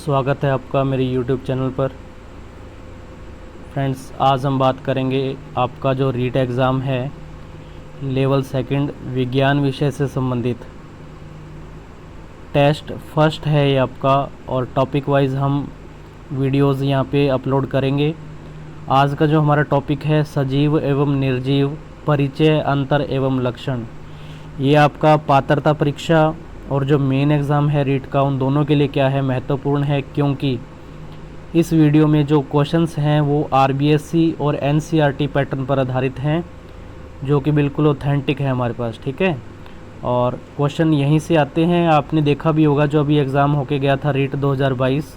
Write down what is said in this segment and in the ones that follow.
स्वागत है आपका मेरे YouTube चैनल पर। फ्रेंड्स, आज हम बात करेंगे आपका जो रीट एग्ज़ाम है लेवल सेकंड विज्ञान विषय से संबंधित टेस्ट फर्स्ट है ये आपका, और टॉपिक वाइज हम वीडियोस यहाँ पे अपलोड करेंगे। आज का जो हमारा टॉपिक है सजीव एवं निर्जीव परिचय, अंतर एवं लक्षण, ये आपका पात्रता परीक्षा और जो मेन एग्ज़ाम है रीट का, उन दोनों के लिए क्या है महत्वपूर्ण है, क्योंकि इस वीडियो में जो क्वेश्चंस हैं वो आरबीएससी और एनसीईआरटी पैटर्न पर आधारित हैं, जो कि बिल्कुल ऑथेंटिक है हमारे पास। ठीक है, और क्वेश्चन यहीं से आते हैं। आपने देखा भी होगा जो अभी एग्ज़ाम होके गया था रीट 2022,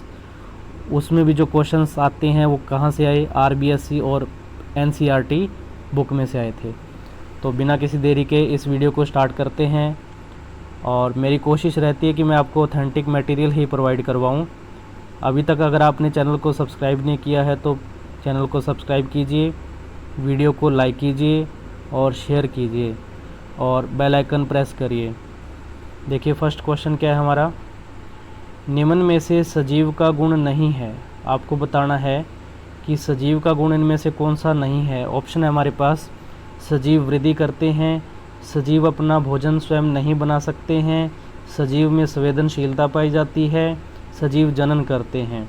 उसमें भी जो क्वेश्चंस आते हैं वो कहाँ से आए, आरबीएससी और एनसीईआरटी बुक में से आए थे। तो बिना किसी देरी के इस वीडियो को स्टार्ट करते हैं, और मेरी कोशिश रहती है कि मैं आपको ऑथेंटिक मटेरियल ही प्रोवाइड करवाऊँ। अभी तक अगर आपने चैनल को सब्सक्राइब नहीं किया है तो चैनल को सब्सक्राइब कीजिए, वीडियो को लाइक कीजिए और शेयर कीजिए और बेल आइकन प्रेस करिए। देखिए फर्स्ट क्वेश्चन क्या है हमारा, निम्न में से सजीव का गुण नहीं है। आपको बताना है कि सजीव का गुण इनमें से कौन सा नहीं है। ऑप्शन है हमारे पास, सजीव वृद्धि करते हैं, सजीव अपना भोजन स्वयं नहीं बना सकते हैं, सजीव में संवेदनशीलता पाई जाती है, सजीव जनन करते हैं।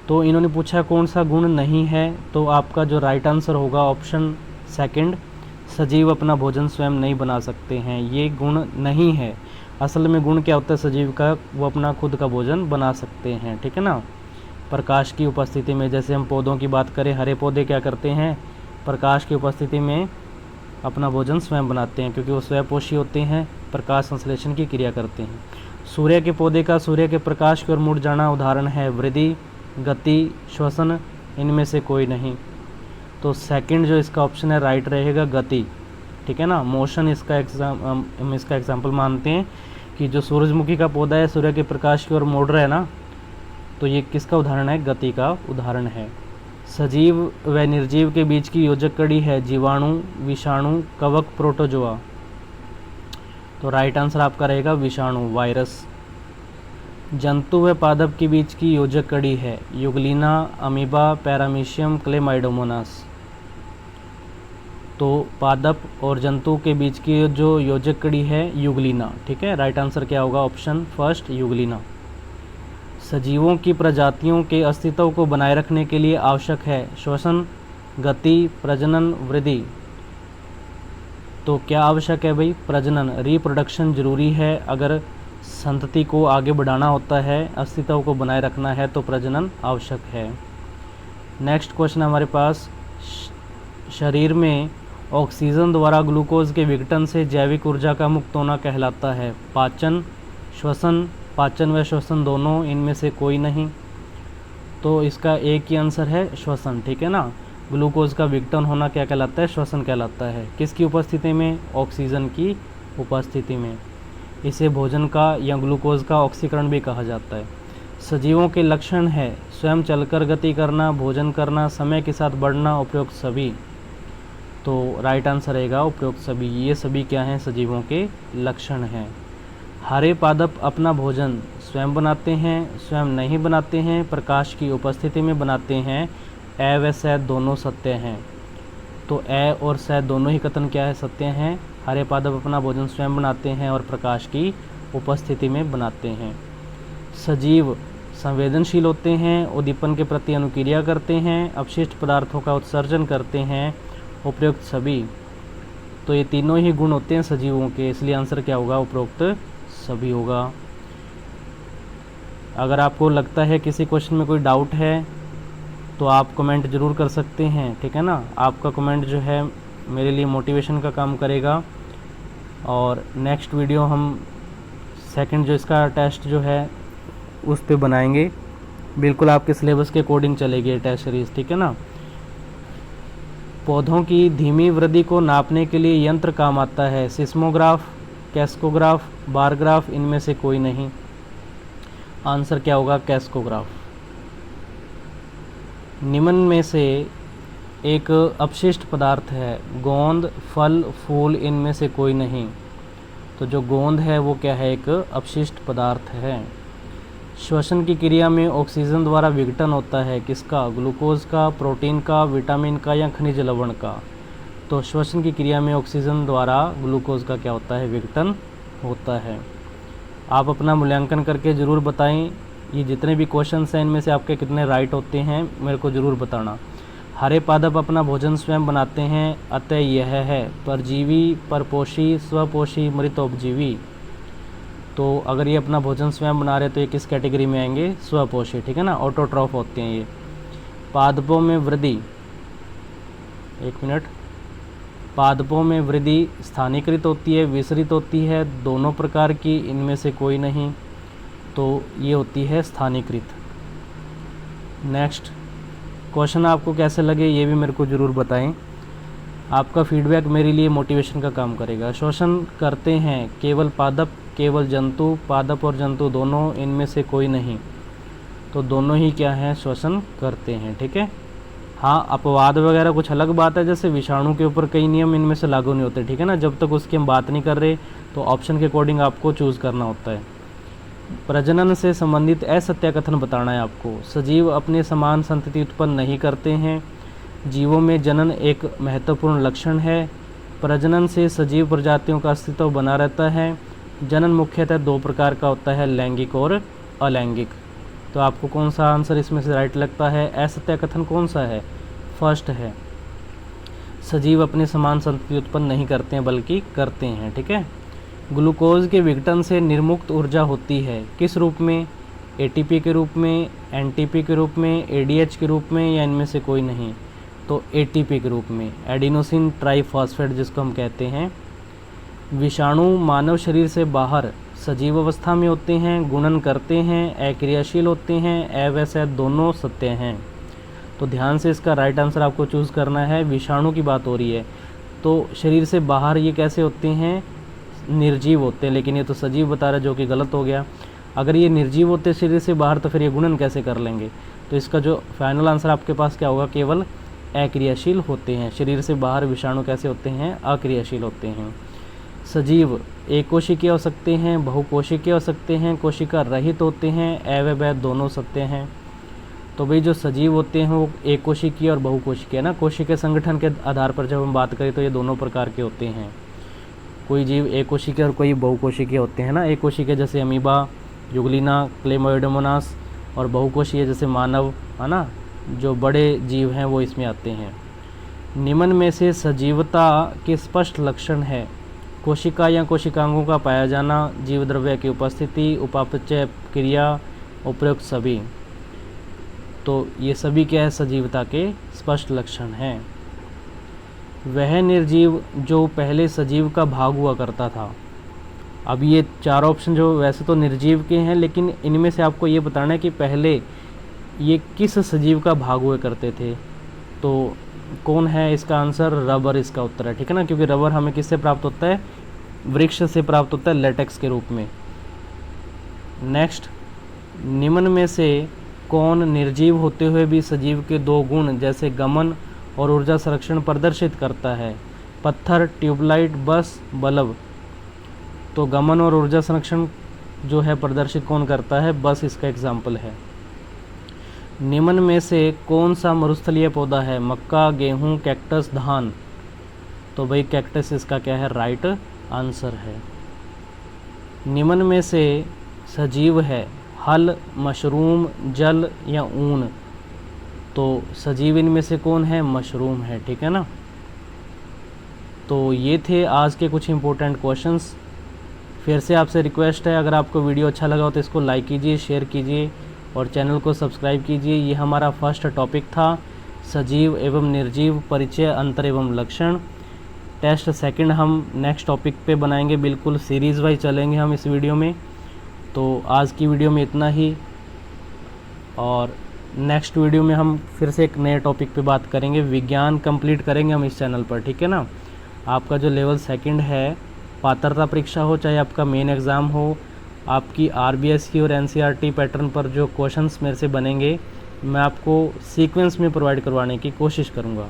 तो इन्होंने पूछा कौन सा गुण नहीं है, तो आपका जो राइट आंसर होगा ऑप्शन सेकंड, सजीव अपना भोजन स्वयं नहीं बना सकते हैं। ये गुण नहीं है। असल में गुण क्या होता है सजीव का, वो अपना खुद का भोजन बना सकते हैं। ठीक है ना, प्रकाश की उपस्थिति में। जैसे हम पौधों की बात करें, हरे पौधे क्या करते हैं, प्रकाश की उपस्थिति में अपना भोजन स्वयं बनाते हैं, क्योंकि वो स्वयंपोषी होते हैं, प्रकाश संश्लेषण की क्रिया करते हैं। सूर्य के पौधे का सूर्य के प्रकाश की ओर मुड़ जाना उदाहरण है। वृद्धि, गति, श्वसन, इनमें से कोई नहीं। तो सेकंड जो इसका ऑप्शन है राइट रहेगा, गति। ठीक है ना, मोशन इसका हम इसका एग्जाम्पल मानते हैं कि जो सूरजमुखी का पौधा है सूर्य के प्रकाश की ओर मुड़ रहा है ना, तो ये किसका उदाहरण है, गति का उदाहरण है। सजीव व निर्जीव के बीच की योजक कड़ी है जीवाणु, विषाणु, कवक, प्रोटोजोआ। तो राइट आंसर आपका रहेगा विषाणु, वायरस। जंतु व पादप के बीच की योजक कड़ी है युगलिना, अमीबा, पैरामीशियम, क्लेमाइडोमोनास। तो पादप और जंतु के बीच की जो योजक कड़ी है युगलिना। ठीक है, राइट आंसर क्या होगा, ऑप्शन फर्स्ट, युगलिना। सजीवों की प्रजातियों के अस्तित्व को बनाए रखने के लिए आवश्यक है श्वसन, गति, प्रजनन, वृद्धि। तो क्या आवश्यक है भाई, प्रजनन, रिप्रोडक्शन जरूरी है। अगर संतति को आगे बढ़ाना होता है, अस्तित्व को बनाए रखना है, तो प्रजनन आवश्यक है। नेक्स्ट क्वेश्चन हमारे पास, शरीर में ऑक्सीजन द्वारा ग्लूकोज के विघटन से जैविक ऊर्जा का मुक्त होना कहलाता है पाचन, श्वसन, पाचन व श्वसन दोनों, इनमें से कोई नहीं। तो इसका एक ही आंसर है श्वसन। ठीक है ना, ग्लूकोज का विघटन होना क्या कहलाता है, श्वसन कहलाता है। किसकी उपस्थिति में, ऑक्सीजन की उपस्थिति में। इसे भोजन का या ग्लूकोज का ऑक्सीकरण भी कहा जाता है। सजीवों के लक्षण है स्वयं चलकर गति करना, भोजन करना, समय के साथ बढ़ना, उपयुक्त सभी। तो राइट आंसर रहेगा उपयुक्त सभी। ये सभी क्या हैं, सजीवों के लक्षण हैं। हरे पादप अपना भोजन स्वयं बनाते हैं, स्वयं नहीं बनाते हैं, प्रकाश की उपस्थिति में बनाते हैं। ए व स दोनों सत्य हैं। तो ए और स दोनों ही कथन क्या है, सत्य हैं। हरे पादप अपना भोजन स्वयं बनाते हैं और प्रकाश की उपस्थिति में बनाते हैं। सजीव संवेदनशील होते हैं, उद्दीपन के प्रति अनुक्रिया करते हैं, अपशिष्ट पदार्थों का उत्सर्जन करते हैं, उपयुक्त सभी। तो ये तीनों ही गुण होते हैं सजीवों के, इसलिए आंसर क्या होगा, उपरोक्त सभी होगा। अगर आपको लगता है किसी क्वेश्चन में कोई डाउट है तो आप कमेंट ज़रूर कर सकते हैं। ठीक है ना, आपका कमेंट जो है मेरे लिए मोटिवेशन का काम करेगा। और नेक्स्ट वीडियो हम सेकंड जो इसका टेस्ट जो है उस पे बनाएंगे, बिल्कुल आपके सिलेबस के अकॉर्डिंग चलेगी ये टेस्ट सीरीज़। ठीक है ना, पौधों की धीमी वृद्धि को नापने के लिए यंत्र काम आता है सिस्मोग्राफ, कैस्कोग्राफ, बारग्राफ, इनमें से कोई नहीं। आंसर क्या होगा, कैस्कोग्राफ। निम्न में से एक अपशिष्ट पदार्थ है गोंद, फल, फूल, इनमें से कोई नहीं। तो जो गोंद है वो क्या है, एक अपशिष्ट पदार्थ है। श्वसन की क्रिया में ऑक्सीजन द्वारा विघटन होता है किसका? ग्लूकोज का, प्रोटीन का, विटामिन का या खनिज लवण का? तो श्वसन की क्रिया में ऑक्सीजन द्वारा ग्लूकोज का क्या होता है? विघटन होता है। आप अपना मूल्यांकन करके ज़रूर बताएं, ये जितने भी क्वेश्चंस हैं इनमें से आपके कितने राइट होते हैं मेरे को ज़रूर बताना। हरे पादप अपना भोजन स्वयं बनाते हैं, अतः यह है परजीवी, परपोषी, स्वपोषी, मृतोपजीवी। तो अगर ये अपना भोजन स्वयं बना रहे तो ये किस कैटेगरी में आएंगे? स्वपोषी, ठीक है ना, ऑटोट्रॉफ होते हैं ये। पादपों में वृद्धि, एक मिनट, पादपों में वृद्धि स्थानीयकृत होती है, विसरित होती है, दोनों प्रकार की, इनमें से कोई नहीं, तो ये होती है स्थानीयकृत। नेक्स्ट क्वेश्चन आपको कैसे लगे ये भी मेरे को ज़रूर बताएं। आपका फीडबैक मेरे लिए मोटिवेशन का काम करेगा। शोषण करते हैं केवल पादप, केवल जंतु, पादप और जंतु दोनों, इनमें से कोई नहीं, तो दोनों ही क्या हैं? शोषण करते हैं, ठीक है। हाँ, अपवाद वगैरह कुछ अलग बात है, जैसे विषाणु के ऊपर कई नियम इनमें से लागू नहीं होते, ठीक है ना। जब तक उसकी हम बात नहीं कर रहे तो ऑप्शन के अकॉर्डिंग आपको चूज़ करना होता है। प्रजनन से संबंधित असत्य कथन बताना है आपको। सजीव अपने समान संतति उत्पन्न नहीं करते हैं। जीवों में जनन एक महत्वपूर्ण लक्षण है। प्रजनन से सजीव प्रजातियों का अस्तित्व बना रहता है। जनन मुख्यतः दो प्रकार का होता है, लैंगिक और अलैंगिक। तो आपको कौन सा आंसर इसमें से राइट लगता है? असत्य कथन कौन सा है? फर्स्ट है, सजीव अपने समान संतति उत्पन्न नहीं करते हैं बल्कि करते हैं, ठीक है। ग्लूकोज के विघटन से निर्मुक्त ऊर्जा होती है, किस रूप में? एटीपी के रूप में, एनटीपी के रूप में, एडीएच के रूप में या इनमें से कोई नहीं? तो एटीपी के रूप में, एडिनोसिन ट्राइफॉस्फेट जिसको हम कहते हैं। विषाणु मानव शरीर से बाहर सजीव अवस्था में होते हैं, गुणन करते हैं, अक्रियाशील होते हैं, अवैध दोनों सत्य हैं। तो ध्यान से इसका राइट आंसर आपको चूज़ करना है। विषाणु की बात हो रही है तो शरीर से बाहर ये कैसे होते हैं? निर्जीव होते हैं, लेकिन ये तो सजीव बता रहा है जो कि गलत हो गया। अगर ये निर्जीव होते शरीर से बाहर तो फिर ये गुणन कैसे कर लेंगे? तो इसका जो फाइनल आंसर आपके पास क्या होगा? केवल अक्रियाशील होते हैं। शरीर से बाहर विषाणु कैसे होते हैं? अक्रियाशील होते हैं। सजीव एक कोशिकीय हो सकते हैं, बहुकोशिकीय हो सकते हैं, कोशिका रहित होते हैं, अवैध दोनों सत्य हैं। तो भाई जो सजीव होते हैं वो एक कोशिकीय और बहुकोशिकीय ना, कोशिकीय संगठन के आधार पर जब हम बात करें तो ये दोनों प्रकार के होते हैं। कोई जीव एक कोशिकीय और कोई बहुकोशिकीय होते हैं ना। एक कोशिकीय जैसे अमीबा, जुगलिना, क्लेमाइडोमोनास, और बहुकोशिकीय जैसे मानव, है ना, जो बड़े जीव हैं वो इसमें आते हैं। निम्न में से सजीवता के स्पष्ट लक्षण है? कोशिका या कोशिकांगों का पाया जाना, जीव द्रव्य की उपस्थिति, उपापचय क्रिया, उपयुक्त सभी। तो ये सभी क्या है? सजीवता के स्पष्ट लक्षण हैं। वह निर्जीव जो पहले सजीव का भाग हुआ करता था। अब ये चार ऑप्शन जो वैसे तो निर्जीव के हैं, लेकिन इनमें से आपको ये बताना है कि पहले ये किस सजीव का भाग हुआ करते थे। तो कौन है इसका आंसर? रबर इसका उत्तर है, ठीक है ना, क्योंकि रबर हमें किससे प्राप्त होता है? वृक्ष से प्राप्त होता है, लेटेक्स के रूप में। नेक्स्ट, निम्न में से कौन निर्जीव होते हुए भी सजीव के दो गुण जैसे गमन और ऊर्जा संरक्षण प्रदर्शित करता है? पत्थर, ट्यूबलाइट, बस, बल्ब। तो गमन और ऊर्जा संरक्षण जो है प्रदर्शित कौन करता है? बस इसका एग्जाम्पल है। निम्न में से कौन सा मरुस्थलीय पौधा है? मक्का, गेहूं, कैक्टस, धान। तो भाई कैक्टस इसका क्या है? राइट आंसर है। निम्न में से सजीव है? हल, मशरूम, जल या ऊन। तो सजीव इनमें से कौन है? मशरूम है, ठीक है ना। तो ये थे आज के कुछ इंपॉर्टेंट क्वेश्चंस। फिर से आपसे रिक्वेस्ट है, अगर आपको वीडियो अच्छा लगा हो तो इसको लाइक कीजिए, शेयर कीजिए और चैनल को सब्सक्राइब कीजिए। ये हमारा फर्स्ट टॉपिक था, सजीव एवं निर्जीव, परिचय, अंतर एवं लक्षण। टेस्ट सेकंड हम नेक्स्ट टॉपिक पे बनाएंगे, बिल्कुल सीरीज़ वाइज चलेंगे हम इस वीडियो में। तो आज की वीडियो में इतना ही, और नेक्स्ट वीडियो में हम फिर से एक नए टॉपिक पे बात करेंगे। विज्ञान कंप्लीट करेंगे हम इस चैनल पर, ठीक है ना। आपका जो लेवल सेकंड है, पात्रता परीक्षा हो चाहे आपका मेन एग्ज़ाम हो, आपकी आरबीएस की और एनसीईआरटी पैटर्न पर जो क्वेश्चंस मेरे से बनेंगे मैं आपको सीक्वेंस में प्रोवाइड करवाने की कोशिश करूँगा।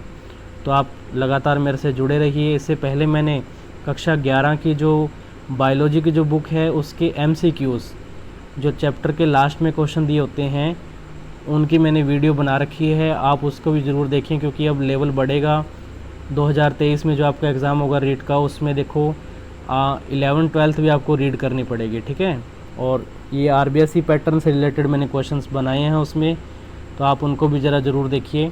तो आप लगातार मेरे से जुड़े रहिए। इससे पहले मैंने कक्षा 11 की जो बायोलॉजी की जो बुक है उसके एमसीक्यूज़ जो चैप्टर के लास्ट में क्वेश्चन दिए होते हैं उनकी मैंने वीडियो बना रखी है, आप उसको भी ज़रूर देखें, क्योंकि अब लेवल बढ़ेगा। 2023 में जो आपका एग्ज़ाम होगा रीड का, उसमें देखो 11th-12th भी आपको रीड करनी पड़ेगी, ठीक है। और ये RBSE पैटर्न से रिलेटेड मैंने क्वेश्चंस बनाए हैं उसमें, तो आप उनको भी ज़रा ज़रूर देखिए।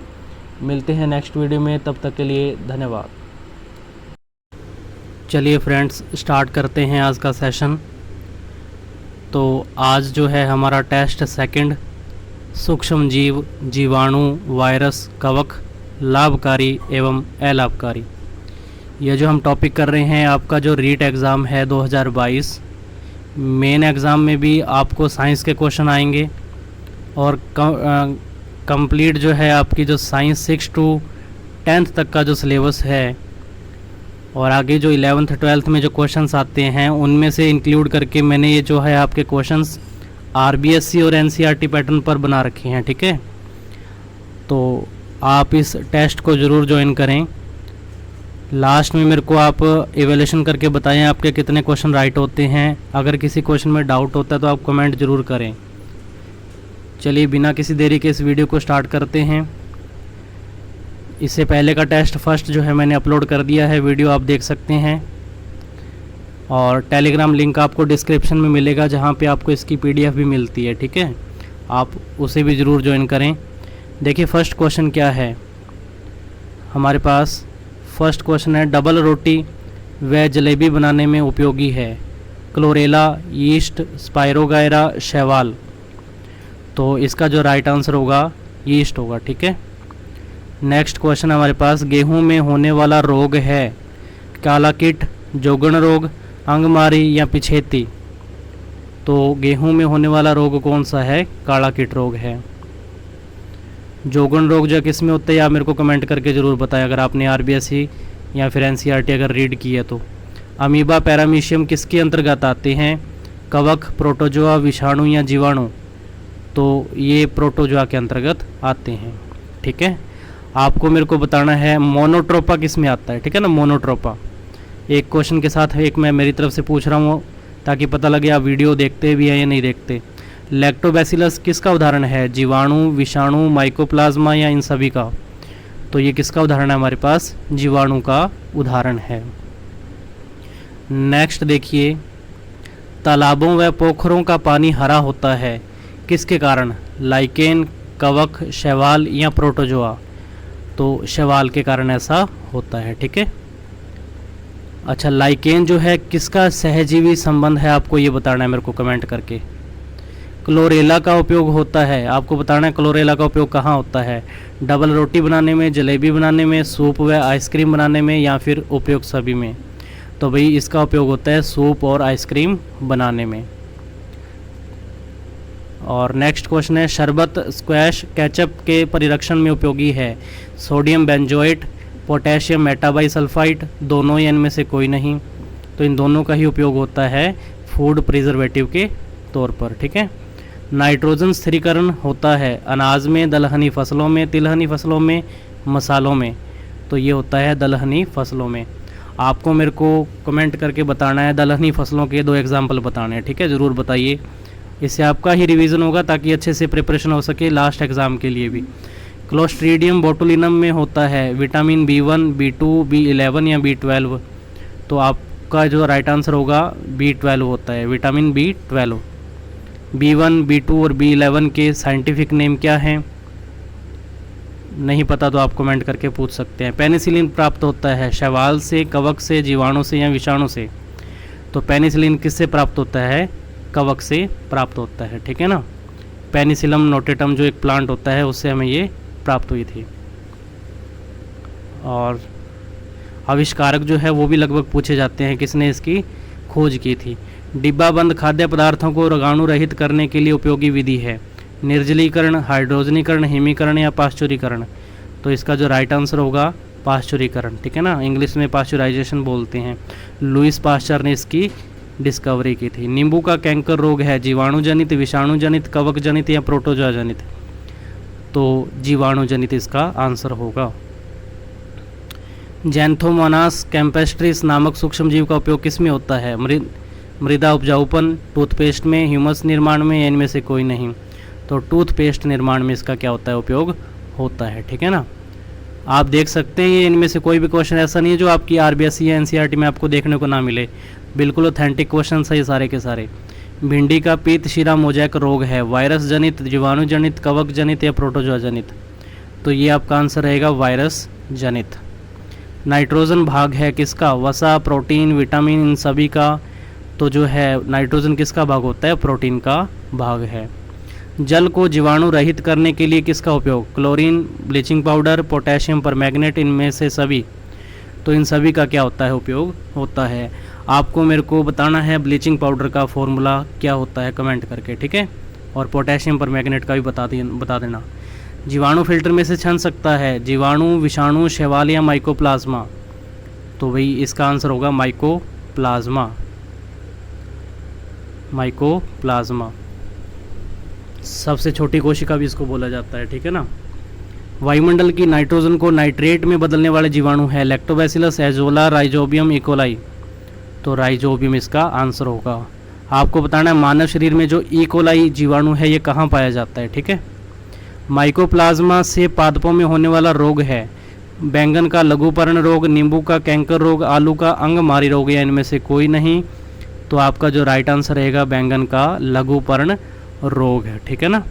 मिलते हैं नेक्स्ट वीडियो में, तब तक के लिए धन्यवाद। चलिए फ्रेंड्स, स्टार्ट करते हैं आज का सेशन। तो आज जो है हमारा टेस्ट सेकंड, सूक्ष्म जीव, जीवाणु, वायरस, कवक, लाभकारी एवं अलाभकारी। ये जो हम टॉपिक कर रहे हैं, आपका जो रीट एग्ज़ाम है 2022, मेन एग्ज़ाम में भी आपको साइंस के क्वेश्चन आएंगे और कंप्लीट जो है आपकी जो साइंस 6 to 10th तक का जो सिलेबस है और आगे जो 11th-12th में जो क्वेश्चंस आते हैं उनमें से इंक्लूड करके मैंने ये जो है आपके क्वेश्चंस RBSE और NCERT पैटर्न पर बना रखे हैं, ठीक है। तो आप इस टेस्ट को ज़रूर ज्वाइन करें। लास्ट में मेरे को आप एवेल्यूशन करके बताएं आपके कितने क्वेश्चन राइट होते हैं। अगर किसी क्वेश्चन में डाउट होता है तो आप कमेंट ज़रूर करें। चलिए बिना किसी देरी के इस वीडियो को स्टार्ट करते हैं। इससे पहले का टेस्ट फर्स्ट जो है मैंने अपलोड कर दिया है, वीडियो आप देख सकते हैं। और टेलीग्राम लिंक आपको डिस्क्रिप्शन में मिलेगा, जहाँ पे आपको इसकी PDF भी मिलती है, ठीक है। आप उसे भी ज़रूर ज्वाइन करें। देखिए फर्स्ट क्वेश्चन क्या है हमारे पास। फर्स्ट क्वेश्चन है, डबल रोटी व जलेबी बनाने में उपयोगी है क्लोरेला, यीस्ट, स्पायरोगायरा, शैवाल। तो इसका जो राइट आंसर होगा यीस्ट होगा, ठीक है। नेक्स्ट क्वेश्चन हमारे पास, गेहूं में होने वाला रोग है काला कीट, जोगण रोग, अंगमारी या पिछेती। तो गेहूं में होने वाला रोग कौन सा है? काला कीट रोग है। जोगण रोग जो किस में होता है आप मेरे को कमेंट करके ज़रूर बताएं, अगर आपने RBSE या फिर NCERT अगर रीड की है तो। अमीबा, पैरामीशियम किसके अंतर्गत आते हैं? कवक, प्रोटोजोआ, विषाणु या जीवाणु। तो ये प्रोटोजोआ के अंतर्गत आते हैं, ठीक है। आपको मेरे को बताना है मोनोट्रोपा किस में आता है, ठीक है ना, मोनोट्रोपा। एक क्वेश्चन के साथ एक मैं मेरी तरफ से पूछ रहा हूँ ताकि पता लगे आप वीडियो देखते भी हैं या नहीं देखते। लैक्टोबैसिलस किसका उदाहरण है? जीवाणु, विषाणु, माइकोप्लाज्मा या इन सभी का। तो ये किसका उदाहरण है हमारे पास? जीवाणु का उदाहरण है। नेक्स्ट देखिए, तालाबों व पोखरों का पानी हरा होता है किसके कारण? लाइकेन, कवक, शैवाल या प्रोटोजोआ। तो शैवाल के कारण ऐसा होता है, ठीक है। अच्छा, लाइकेन जो है किसका सहजीवी संबंध है, आपको ये बताना है मेरे को कमेंट करके। क्लोरेला का उपयोग होता है, आपको बताना है क्लोरेला का उपयोग कहाँ होता है? डबल रोटी बनाने में, जलेबी बनाने में, सूप व आइसक्रीम बनाने में या फिर उपयोग सभी में। तो भाई इसका उपयोग होता है सूप और आइसक्रीम बनाने में। और नेक्स्ट क्वेश्चन है, शरबत, स्क्वैश, केचप के परिरक्षण में उपयोगी है? सोडियम बेंजोएट, पोटेशियम मेटाबाइसल्फाइड, दोनों या इनमें से कोई नहीं। तो इन दोनों का ही उपयोग होता है फूड प्रिजर्वेटिव के तौर पर, ठीक है। नाइट्रोजन स्थिरीकरण होता है अनाज में, दलहनी फसलों में, तिलहनी फसलों में, मसालों में। तो ये होता है दलहनी फसलों में। आपको मेरे को कमेंट करके बताना है दलहनी फसलों के 2 एग्जाम्पल बताने हैं, ठीक है, ज़रूर बताइए। इससे आपका ही रिवीजन होगा ताकि अच्छे से प्रिपरेशन हो सके लास्ट एग्ज़ाम के लिए भी। क्लोस्ट्रीडियम बोटुलिनम में होता है विटामिन B1, B2, B11 या B12। तो आपका जो राइट आंसर होगा B12 होता है, विटामिन B12। B1, B2 और B11 के साइंटिफिक नेम क्या हैं? नहीं पता तो आप कमेंट करके पूछ सकते हैं। पेनिसिलिन प्राप्त होता है शैवाल से, कवक से, जीवाणु से या विषाणु से। तो पेनिसिलिन किससे प्राप्त होता है? कवक से प्राप्त होता है, ठीक है ना। पेनिसिलम नोटेटम जो एक प्लांट होता है उससे हमें ये प्राप्त हुई थी। और आविष्कारक जो है वो भी लगभग पूछे जाते हैं, किसने इसकी खोज की थी। डिब्बाबंद खाद्य पदार्थों को रोगाणु रहित करने के लिए उपयोगी विधि है? निर्जलीकरण, हाइड्रोजनीकरण, हिमीकरण या पाश्चुरीकरण। तो इसका जो राइट आंसर होगा पाश्चुरीकरण, ठीक है ना, इंग्लिश में पाश्चुराइजेशन बोलते हैं। लुईस पाश्चर ने इसकी डिस्कवरी की थी। नींबू का कैंकर रोग है जीवाणु जनित, विषाणु जनित, कवक जनित या प्रोटोजोआ जनित। तो जीवाणु जनित इसका आंसर होगा। जैंथोमोनास कैम्पेस्ट्रिस नामक सूक्ष्म जीव का उपयोग किस में होता है? मृदा उपजाऊपन, टूथपेस्ट में, ह्यूमस निर्माण में, या इनमें से कोई नहीं। तो टूथपेस्ट निर्माण में इसका क्या होता है, उपयोग होता है। ठीक है ना, आप देख सकते हैं ये इनमें से कोई भी क्वेश्चन ऐसा नहीं है जो आपकी आरबीएसई या एनसीईआरटी में आपको देखने को ना मिले, बिल्कुल ऑथेंटिक क्वेश्चन है ये सारे के सारे। भिंडी का पीत शिरा मोजैक रोग है वायरस जनित, जीवाणु जनित, कवक जनित या प्रोटोजोआ जनित। तो ये आपका आंसर रहेगा वायरस जनित। नाइट्रोजन भाग है किसका, वसा, प्रोटीन, विटामिन, इन सभी का। तो जो है नाइट्रोजन किसका भाग होता है, प्रोटीन का भाग है। जल को जीवाणु रहित करने के लिए किसका उपयोग, chlorine, bleaching powder, potassium permanganate, इनमें से सभी। तो इन सभी का क्या होता है, उपयोग होता है। आपको मेरे को बताना है ब्लीचिंग पाउडर का फॉर्मूला क्या होता है कमेंट करके, ठीक है। और पोटेशियम परमैंगनेट का भी बता देना। जीवाणु फिल्टर में से छन सकता है, जीवाणु, विषाणु, शैवाल या माइकोप्लाज्मा। तो भाई इसका आंसर होगा माइकोप्लाज्मा। माइकोप्लाज्मा सबसे छोटी कोशिका भी इसको बोला जाता है, ठीक है ना। वायुमंडल की नाइट्रोजन को नाइट्रेट में बदलने वाले जीवाणु है लैक्टोबैसिलस, एजोला, राइजोबियम, इकोलाई। तो राइजोबियम इसका आंसर होगा। आपको बताना है मानव शरीर में जो इकोलाई जीवाणु है ये कहाँ पाया जाता है, ठीक है। माइकोप्लाज्मा से पादपों में होने वाला रोग है बैंगन का लघुपर्ण रोग, नींबू का कैंकर रोग, आलू का अंगमारी रोग, या इनमें से कोई नहीं। तो आपका जो राइट आंसर रहेगा बैंगन का लघुपर्ण रोग है, ठीक है ना।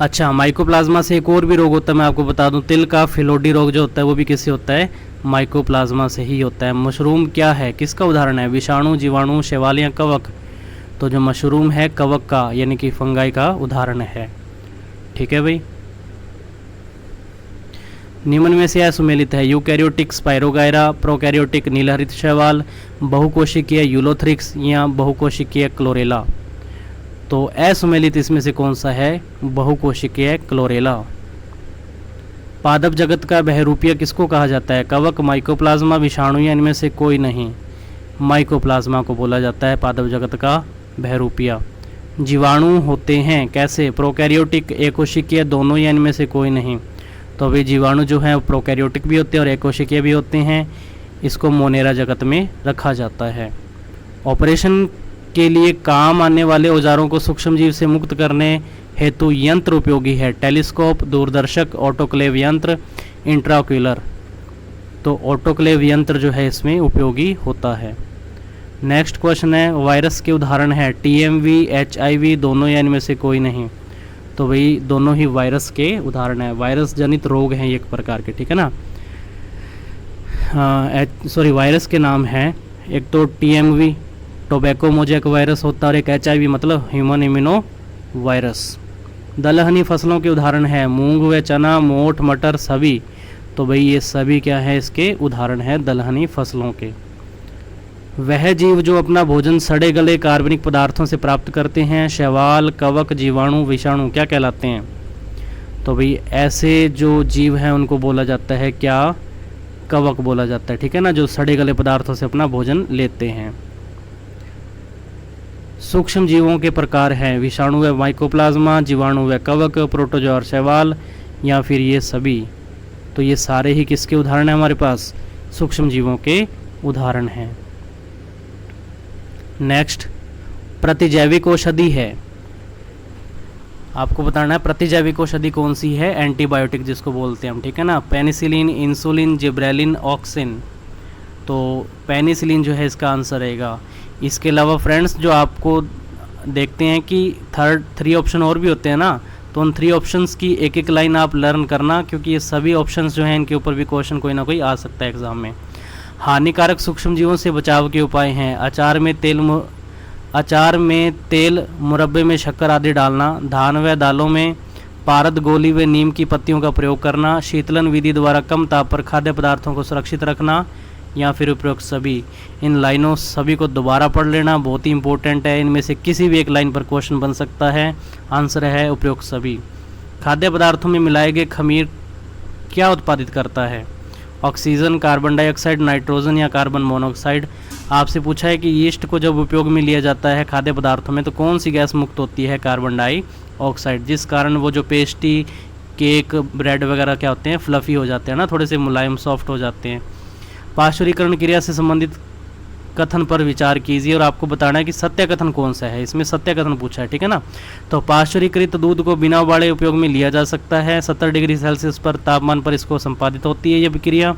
अच्छा, माइकोप्लाज्मा से एक और भी रोग होता है, मैं आपको बता दूं, तिल का फिलोडी रोग जो होता है वो भी किससे होता है, माइकोप्लाज्मा से ही होता है। मशरूम क्या है, किसका उदाहरण है, विषाणु, जीवाणु, शैवाल या कवक। तो जो मशरूम है कवक का यानी कि फंगाई का उदाहरण है, ठीक है भाई। निम्न में से यह सुमेलित है, यूकैरियोटिक स्पाइरोगायरा, प्रोकैरियोटिक नीलहरित शैवाल, बहुकोशिकीय यूलोथ्रिक्स या बहुकोशिकीय क्लोरेला। तो असुमेलित इसमें से कौन सा है, बहुकोशिकीय क्लोरेला। पादप जगत का बहरूपीय किसको कहा जाता है, कवक, माइकोप्लाज्मा, विषाणु या इनमें से कोई नहीं। माइकोप्लाज्मा को बोला जाता है पादप जगत का बहरूपीय। जीवाणु होते हैं कैसे, प्रोकैरियोटिक, एकोशिकीय, दोनों या इनमें से कोई नहीं। तो अभी जीवाणु जो है प्रोकैरियोटिक भी होते हैं और एकोशिकीय भी होते हैं। इसको मोनेरा जगत में रखा जाता है। ऑपरेशन के लिए काम आने वाले औजारों को सूक्ष्मजीव से मुक्त करने हेतु यंत्र उपयोगी है, टेलीस्कोप, दूरदर्शक, ऑटोक्लेव यंत्र, इंट्राक्यूलर। तो ऑटोक्लेव यंत्र जो है इसमें उपयोगी होता है। नेक्स्ट क्वेश्चन है, वायरस के उदाहरण है टीएमवी, एचआईवी, दोनों या इनमें से कोई नहीं। तो भाई दोनों ही वायरस के उदाहरण है, वायरस जनित रोग हैं एक प्रकार के, ठीक है ना। वायरस के नाम हैं, एक तो टीएमवी टोबैको मोजैक वायरस होता है और एक एचआईवी मतलब ह्यूमन इम्यूनो वायरस। दलहनी फसलों के उदाहरण है मूंग व चना, मोठ, मटर, सभी। तो भाई ये सभी क्या है, इसके उदाहरण है दलहनी फसलों के। वह जीव जो अपना भोजन सड़े गले कार्बनिक पदार्थों से प्राप्त करते हैं, शैवाल, कवक, जीवाणु, विषाणु क्या कहलाते हैं। तो भाई ऐसे जो जीव हैं उनको बोला जाता है क्या, कवक बोला जाता है, ठीक है ना, जो सड़े गले पदार्थों से अपना भोजन लेते हैं। सूक्ष्म जीवों के प्रकार हैं विषाणु व माइकोप्लाज्मा, जीवाणु व कवक, प्रोटोजोआ और शैवाल, या फिर ये सभी। तो ये सारे ही किसके उदाहरण हैं, हमारे पास सूक्ष्म जीवों के उदाहरण हैं। नेक्स्ट, प्रतिजैविक औषधि है। आपको बताना है प्रतिजैविक औषधि कौन सी है, एंटीबायोटिक जिसको बोलते हैं हम, ठीक है ना। Penicillin, insulin, gibberellin, auxin. तो पेनिसिलिन जो है इसका आंसर रहेगा। इसके अलावा फ्रेंड्स जो आपको देखते हैं कि थ्री ऑप्शन और भी होते हैं ना, तो उन 3 ऑप्शंस की एक एक लाइन आप लर्न करना, क्योंकि ये सभी ऑप्शंस जो हैं इनके ऊपर भी क्वेश्चन कोई ना कोई आ सकता है एग्जाम में। हानिकारक सूक्ष्मजीवों से बचाव के उपाय हैं अचार में तेल, मुरब्बे में शक्कर आदि डालना, धान व दालों में पारद, गोली व नीम की पत्तियों का प्रयोग करना, शीतलन विधि द्वारा कम ताप पर खाद्य पदार्थों को सुरक्षित रखना, या फिर उपरोक्त सभी। इन लाइनों सभी को दोबारा पढ़ लेना, बहुत ही इंपॉर्टेंट है। इनमें से किसी भी एक लाइन पर क्वेश्चन बन सकता है। आंसर है उपरोक्त सभी। खाद्य पदार्थों में मिलाए गए खमीर क्या उत्पादित करता है, ऑक्सीजन, कार्बन डाइऑक्साइड, नाइट्रोजन या कार्बन मोनोऑक्साइड। आपसे पूछा है कि यीस्ट को जब उपयोग में लिया जाता है खाद्य पदार्थों में तो कौन सी गैस मुक्त होती है, कार्बन डाइऑक्साइड, जिस कारण वो जो पेस्ट्री, केक, ब्रेड वगैरह क्या होते हैं, फ्लफी हो जाते हैं ना, थोड़े से मुलायम, सॉफ्ट हो जाते हैं। पाश्चुरीकरण क्रिया से संबंधित कथन पर विचार कीजिए और आपको बताना है कि सत्य कथन कौन सा है। इसमें सत्य कथन पूछा है, ठीक है ना। तो पाश्चुरीकृत दूध को बिना उबाले उपयोग में लिया जा सकता है। 70 डिग्री सेल्सियस पर तापमान पर इसको संपादित होती है ये प्रक्रिया,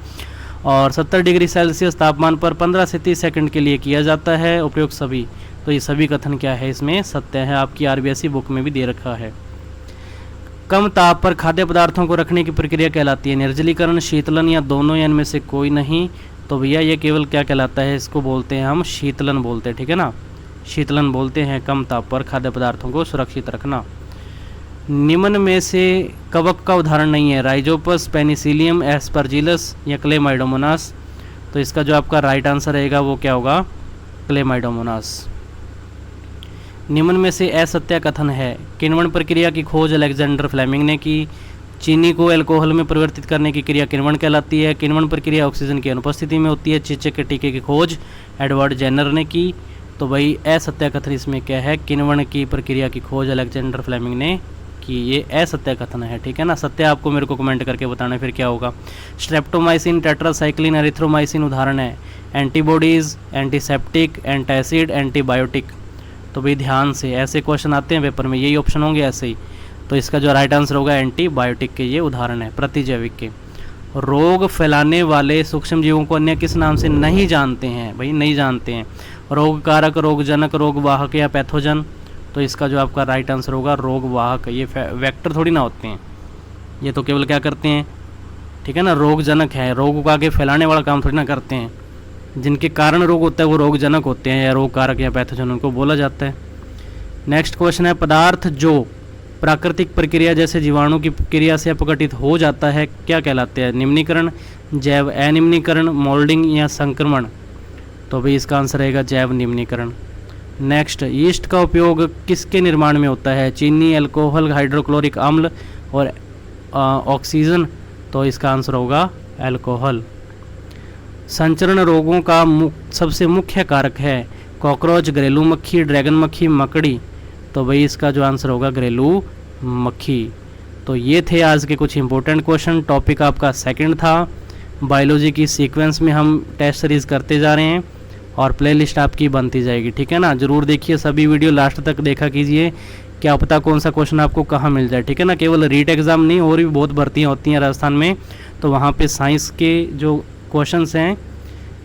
और 70 डिग्री सेल्सियस तापमान पर 15 से 30 सेकंड के लिए किया जाता है उपयोग सभी। तो ये सभी कथन क्या है, इसमें सत्य है। आपकी आरबीएसई बुक में भी दे रखा है। कम ताप पर खाद्य पदार्थों को रखने की प्रक्रिया कहलाती है निर्जलीकरण, शीतलन या दोनों, या इनमें से कोई नहीं। तो भैया ये केवल क्या कहलाता है, इसको बोलते हैं हम शीतलन बोलते हैं, ठीक है ना। शीतलन बोलते हैं कम ताप पर खाद्य पदार्थों को सुरक्षित रखना। निम्न में से कवक का उदाहरण नहीं है, राइजोपस, पेनिसिलियम, एस्परजिलस या क्लेमाइडोमोनास। तो इसका जो आपका राइट आंसर रहेगा वो क्या होगा, क्लेमाइडोमोनास। निम्न में से असत्य कथन है, किण्वन प्रक्रिया की खोज अलेक्जेंडर फ्लेमिंग ने की। चीनी को अल्कोहल में परिवर्तित करने की क्रिया किण्वन कहलाती है। किण्वन प्रक्रिया ऑक्सीजन की अनुपस्थिति में होती है। चेचक के टीके की खोज एडवर्ड जेनर ने की। तो भाई असत्य कथन इसमें क्या है, किण्वन की प्रक्रिया की खोज अलेक्जेंडर फ्लेमिंग ने की, ये असत्य कथन है, ठीक है ना। सत्य आपको मेरे को कमेंट करके बताना फिर क्या होगा। स्ट्रेप्टोमाइसिन, टेट्रासाइक्लिन, एरिथ्रोमाइसिन उदाहरण है। Antibodies, antiseptic, antacid, antibiotic. तो भाई ध्यान से, ऐसे क्वेश्चन आते हैं पेपर में, यही ऑप्शन होंगे ऐसे ही। तो इसका जो राइट आंसर होगा एंटीबायोटिक के ये उदाहरण है, प्रतिजैविक के। रोग फैलाने वाले सूक्ष्म जीवों को अन्य किस नाम से नहीं जानते हैं, भाई नहीं जानते हैं। रोग कारक, रोगजनक, रोगवाहक या पैथोजन। तो इसका जो आपका राइट आंसर होगा रोगवाहक। ये वेक्टर थोड़ी ना होते हैं, ये तो केवल क्या करते हैं, ठीक है ना, रोगजनक है, रोग को आगे फैलाने वाला काम थोड़ी ना करते हैं। जिनके कारण रोग होता है वो रोगजनक होते हैं, या रोग कारक या पैथोजन उनको बोला जाता है। नेक्स्ट क्वेश्चन है, पदार्थ जो प्राकृतिक प्रक्रिया जैसे जीवाणु की क्रिया से अपघटित हो जाता है क्या कहलाते हैं, निम्नीकरण, जैव अनिम्नीकरण, मोल्डिंग या संक्रमण। तो भाई इसका आंसर रहेगा जैव निम्नीकरण। नेक्स्ट, यीस्ट का उपयोग किसके निर्माण में होता है, चीनी, अल्कोहल, हाइड्रोक्लोरिक अम्ल और ऑक्सीजन। तो इसका आंसर होगा अल्कोहल। संचरण रोगों का सबसे मुख्य कारक है कॉकरोच, घरेलू मक्खी, ड्रैगन मक्खी, मकड़ी। तो भाई इसका जो आंसर होगा घरेलू मक्खी। तो ये थे आज के कुछ इंपॉर्टेंट क्वेश्चन। टॉपिक आपका सेकंड था। बायोलॉजी की सीक्वेंस में हम टेस्ट सीरीज़ करते जा रहे हैं और प्लेलिस्ट आपकी बनती जाएगी, ठीक है ना। ज़रूर देखिए, सभी वीडियो लास्ट तक देखा कीजिए, क्या पता कौन सा क्वेश्चन आपको कहाँ मिल जाए, ठीक है ना। केवल रीट एग्ज़ाम नहीं, और भी बहुत भर्तियाँ होती हैं राजस्थान में, तो वहाँ पर साइंस के जो क्वेश्चंस हैं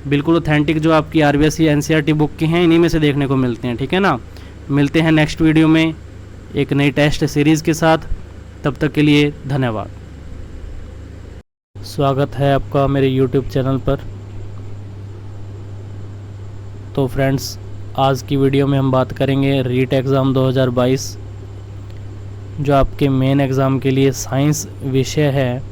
बिल्कुल ऑथेंटिक, जो आपकी आरबीएसई एनसीईआरटी बुक के हैं, इन्हीं में से देखने को मिलते हैं, ठीक है ना। मिलते हैं नेक्स्ट वीडियो में एक नई टेस्ट सीरीज़ के साथ। तब तक के लिए धन्यवाद। स्वागत है आपका मेरे यूट्यूब चैनल पर। तो फ्रेंड्स, आज की वीडियो में हम बात करेंगे रीट एग्ज़ाम 2022, जो आपके मेन एग्ज़ाम के लिए साइंस विषय है।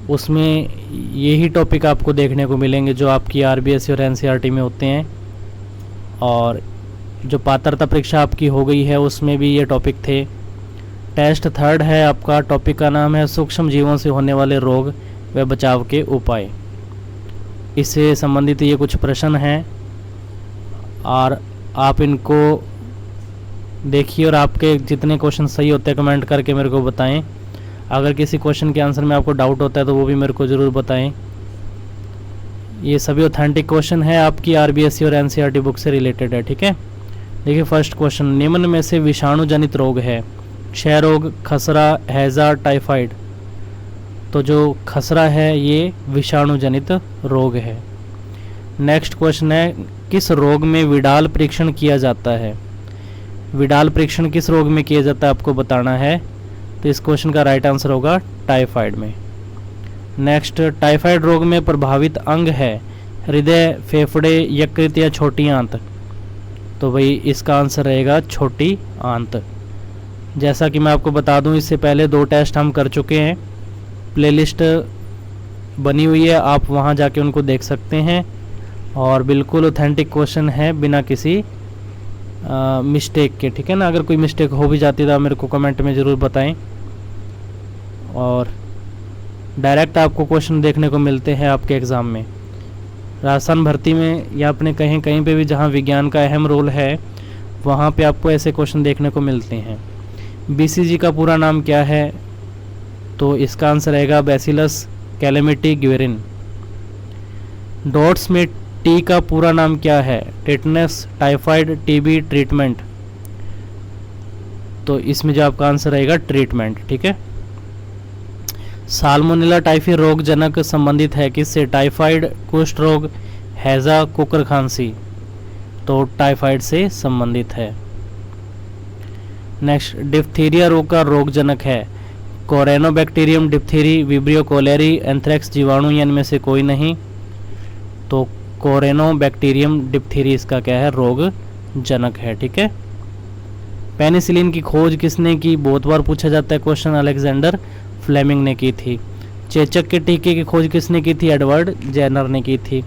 उसमें यही टॉपिक आपको देखने को मिलेंगे जो आपकी आरबीएसई और एनसीईआरटी में होते हैं, और जो पात्रता परीक्षा आपकी हो गई है उसमें भी ये टॉपिक थे। टेस्ट थर्ड है आपका, टॉपिक का नाम है सूक्ष्म जीवों से होने वाले रोग व बचाव के उपाय। इससे संबंधित ये कुछ प्रश्न हैं और आप इनको देखिए, और आपके जितने क्वेश्चन सही होते हैं कमेंट करके मेरे को बताएं। अगर किसी क्वेश्चन के आंसर में आपको डाउट होता है तो वो भी मेरे को ज़रूर बताएं। ये सभी ऑथेंटिक क्वेश्चन है, आपकी आरबीएसई और एनसीईआरटी बुक से रिलेटेड है, ठीक है। देखिए फर्स्ट क्वेश्चन, निम्न में से विषाणु जनित रोग है, क्षय रोग, खसरा, हैजा, टाइफाइड। तो जो खसरा है ये विषाणु जनित रोग है। नेक्स्ट क्वेश्चन है, किस रोग में विडाल परीक्षण किया जाता है। विडाल परीक्षण किस रोग में किया जाता है आपको बताना है। तो इस क्वेश्चन का राइट आंसर होगा टाइफाइड में। नेक्स्ट, टाइफाइड रोग में प्रभावित अंग है हृदय, फेफड़े, यकृत या छोटी आंत। तो भाई इसका आंसर रहेगा छोटी आंत। जैसा कि मैं आपको बता दूं, इससे पहले 2 टेस्ट हम कर चुके हैं, प्लेलिस्ट बनी हुई है, आप वहां जाके उनको देख सकते हैं। और बिल्कुल ऑथेंटिक क्वेश्चन है बिना किसी मिस्टेक के, ठीक है ना। अगर कोई मिस्टेक हो भी जाती है तो आप मेरे को कमेंट में ज़रूर बताएं। और डायरेक्ट आपको क्वेश्चन देखने को मिलते हैं आपके एग्ज़ाम में, राजस्थान भर्ती में या अपने कहीं कहीं पे भी जहां विज्ञान का अहम रोल है वहां पे आपको ऐसे क्वेश्चन देखने को मिलते हैं। बीसीजी का पूरा नाम क्या है। तो इसका आंसर रहेगा बैसिलस कैलेमिटी ग्वेरिन। डॉट्स में टी का पूरा नाम क्या है? Tetanus, typhoid, TB, treatment. तो इसमें जो आपका आंसर रहेगा ट्रीटमेंट, ठीक है। साल्मोनेला टाइफी रोगजनक संबंधित है किससे? टाइफाइड, कुष्ठ रोग, हैजा, कुकर खांसी। तो टाइफाइड से संबंधित है। नेक्स्ट, डिप्थीरिया रोग का रोगजनक है? कोरेनोबैक्टीरियम डिप्थीरी, विब्रियो कोलेरी, एंथ्रेक्स जीवाणु या इनमें से कोई नहीं। तो कोरेनोबैक्टीरियम डिप्थीरी इसका क्या है? रोगजनक है, ठीक है। पेनिसिलिन की खोज किसने की? बहुत बार पूछा जाता है क्वेश्चन, अलेक्जेंडर फ्लेमिंग ने की थी। चेचक के टीके की खोज किसने की थी? एडवर्ड जेनर ने की थी।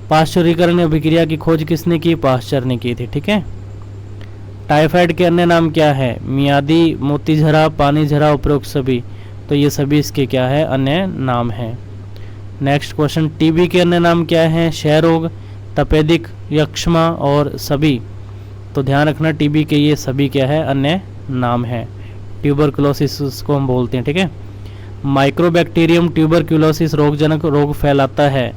पाश्चुरीकरण अभिक्रिया की खोज किसने की? पाश्चर ने की थी, ठीक है। टाइफाइड के अन्य नाम क्या है? मियादी, मोतीझरा, पानीझरा, उपरोक्त सभी। तो ये सभी इसके क्या है? अन्य नाम है। नेक्स्ट क्वेश्चन, टीबी के अन्य नाम क्या है? क्षय रोग, तपेदिक, यक्ष्मा और सभी। तो ध्यान रखना टीबी के ये सभी क्या है? अन्य नाम है। ट्यूबरकुलोसिस उसको हम बोलते हैं, ठीक है। माइक्रोबैक्टीरियम ट्यूबरकुलोसिस रोगजनक रोग फैलाता है?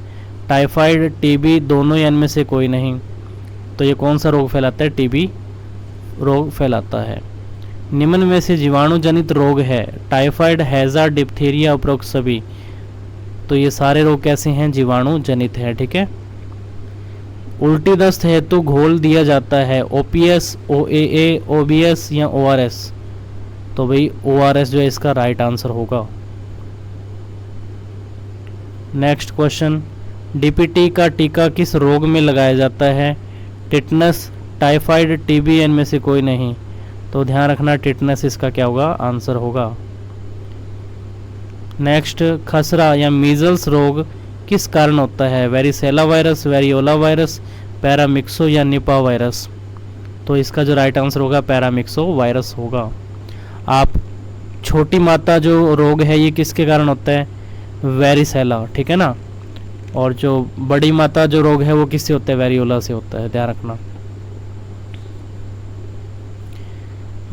टाइफाइड, टीबी, दोनों या इनमें से कोई नहीं। तो ये कौन सा रोग फैलाता है? टीबी रोग फैलाता है। निम्न में से जीवाणु जनित रोग है? टाइफाइड, हैजा, डिप्थीरिया, उपरोक्त सभी। तो ये सारे रोग कैसे हैं? जीवाणु जनित है, ठीक है। उल्टी दस्त हेतु घोल दिया जाता है? ओपीएस, ओएए, ओबीएस या ओआरएस। तो भाई ओआरएस जो है इसका राइट आंसर होगा। नेक्स्ट क्वेश्चन, डीपीटी का टीका किस रोग में लगाया जाता है? टिटनस, टाइफाइड, टीबी इनमें से कोई नहीं। तो ध्यान रखना टिटनस इसका क्या होगा? आंसर होगा। नेक्स्ट, खसरा या मीजल्स रोग किस कारण होता है? Varicella virus, variola virus, paramyxo या निपा वायरस। तो इसका जो राइट आंसर होगा पैरामिक्सो वायरस होगा। आप छोटी माता जो रोग है ये किसके कारण होता है? वेरिसेला, ठीक है ना। और जो बड़ी माता जो रोग है वो किससे होता है? वेरियोला से होता है, ध्यान रखना।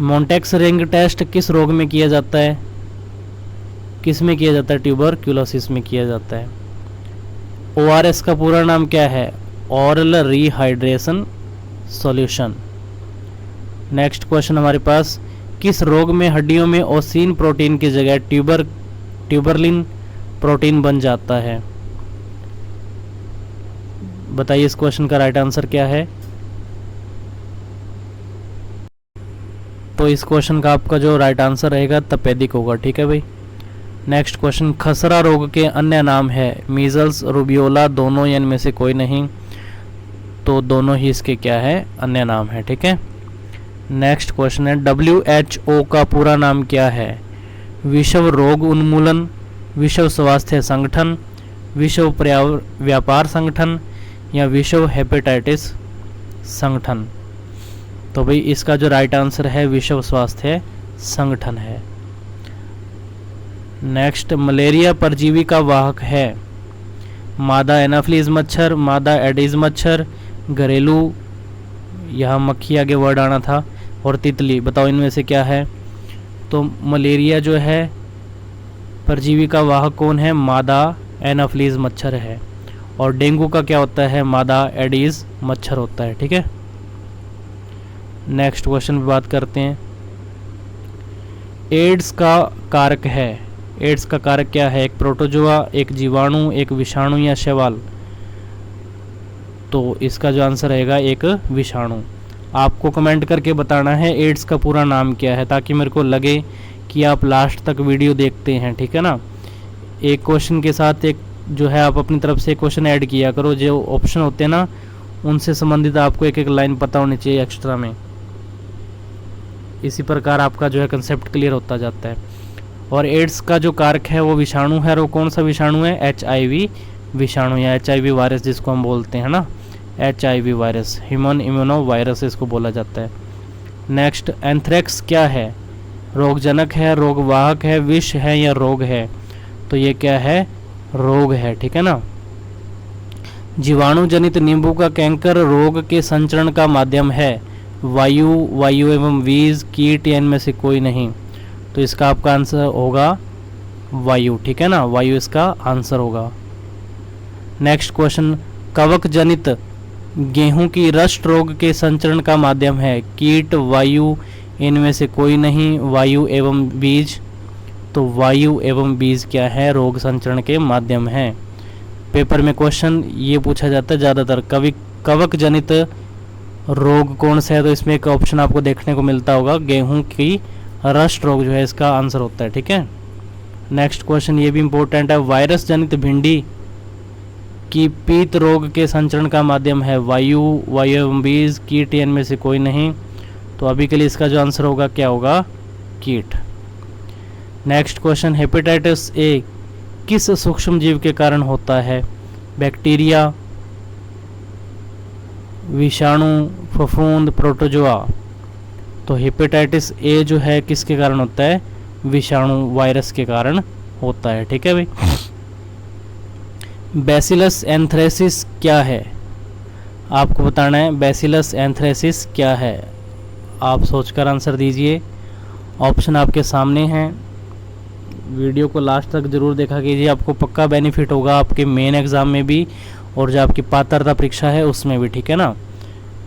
मोंटेक्स रिंग टेस्ट किस रोग में किया जाता है? किस में किया जाता है? ट्यूबरक्यूलोसिस में किया जाता है। ओआरएस का पूरा नाम क्या है? Oral rehydration solution. Next question हमारे पास, किस रोग में हड्डियों में ओसीन प्रोटीन की जगह ट्यूबरलिन प्रोटीन बन जाता है? बताइए इस क्वेश्चन का राइट आंसर क्या है? तो इस क्वेश्चन का आपका जो राइट आंसर रहेगा तपेदिक होगा, ठीक है भाई। नेक्स्ट क्वेश्चन, खसरा रोग के अन्य नाम है? मीजल्स, रूबियोला, दोनों या इनमें से कोई नहीं। तो दोनों ही इसके क्या है? अन्य नाम है, ठीक है। नेक्स्ट क्वेश्चन है, WHO का पूरा नाम क्या है? विश्व रोग उन्मूलन, विश्व स्वास्थ्य संगठन, विश्व व्यापार संगठन या विश्व हेपेटाइटिस संगठन। तो भाई इसका जो राइट आंसर है विश्व स्वास्थ्य संगठन है। नेक्स्ट, मलेरिया परजीवी का वाहक है? मादा एनाफ्लीज मच्छर, मादा एडीज मच्छर, घरेलू, यहाँ मक्खी आगे वर्ड आना था, और तितली। बताओ इनमें से क्या है? तो मलेरिया जो है परजीवी का वाहक कौन है? मादा एनाफ्लीज मच्छर है। और डेंगू का क्या होता है? मादा एडीज मच्छर होता है, ठीक है। नेक्स्ट क्वेश्चन पे बात करते हैं, एड्स का कारक है? एड्स का कारक क्या है? एक प्रोटोजोआ, एक जीवाणु, एक विषाणु या शैवाल। तो इसका जो आंसर रहेगा एक विषाणु। आपको कमेंट करके बताना है एड्स का पूरा नाम क्या है, ताकि मेरे को लगे कि आप लास्ट तक वीडियो देखते हैं, ठीक है ना। एक क्वेश्चन के साथ एक जो है आप अपनी तरफ से क्वेश्चन ऐड किया करो, जो ऑप्शन होते हैं ना उनसे संबंधित आपको एक एक लाइन पता होनी चाहिए एक्स्ट्रा में। इसी प्रकार आपका जो है कंसेप्ट क्लियर होता जाता है। और एड्स का जो कारक है वो विषाणु है, और वो कौन सा विषाणु है? HIV विषाणु या HIV वायरस जिसको हम बोलते हैं ना, HIV virus, human immuno virus इसको बोला जाता है। नेक्स्ट, एंथ्रेक्स क्या है? रोगजनक है, रोगवाहक है, विष है या रोग है? तो ये क्या है? रोग है, ठीक है ना। जीवाणु जनित नींबू का कैंकर रोग के संचरण का माध्यम है? वायु एवं बीज, कीट या इनमें से कोई नहीं। तो इसका आपका आंसर होगा वायु, ठीक है ना, वायु इसका आंसर होगा। नेक्स्ट क्वेश्चन, कवक जनित गेहूं की रस्ट रोग के संचरण का माध्यम है? कीट, वायु, इनमें से कोई नहीं, वायु एवं बीज। तो वायु एवं बीज क्या है? रोग संचरण के माध्यम है। पेपर में क्वेश्चन ये पूछा जाता है ज़्यादातर, कवक जनित रोग कौन सा है? तो इसमें एक ऑप्शन आपको देखने को मिलता होगा, गेहूं की रस्ट रोग जो है इसका आंसर होता है। ठीक है, नेक्स्ट क्वेश्चन ये भी इंपॉर्टेंट है, वायरस जनित भिंडी की पीत रोग के संचरण का माध्यम है? वायु, वायु एवं बीज, कीट, इनमें से कोई नहीं। तो अभी के लिए इसका जो आंसर होगा क्या होगा? कीट। नेक्स्ट क्वेश्चन, हेपेटाइटिस ए किस सूक्ष्म जीव के कारण होता है? बैक्टीरिया, विषाणु, फफूंद, प्रोटोजोआ। तो हेपेटाइटिस ए जो है किसके कारण होता है? विषाणु, वायरस के कारण होता है। ठीक है भाई। बैसिलस एंथ्रेसिस क्या है? आपको बताना है बैसिलस एंथ्रेसिस क्या है। आप सोचकर आंसर दीजिए, ऑप्शन आपके सामने हैं। वीडियो को लास्ट तक ज़रूर देखा कीजिए, आपको पक्का बेनिफिट होगा आपके मेन एग्ज़ाम में भी और जो आपकी पात्रता परीक्षा है उसमें भी। ठीक है ना।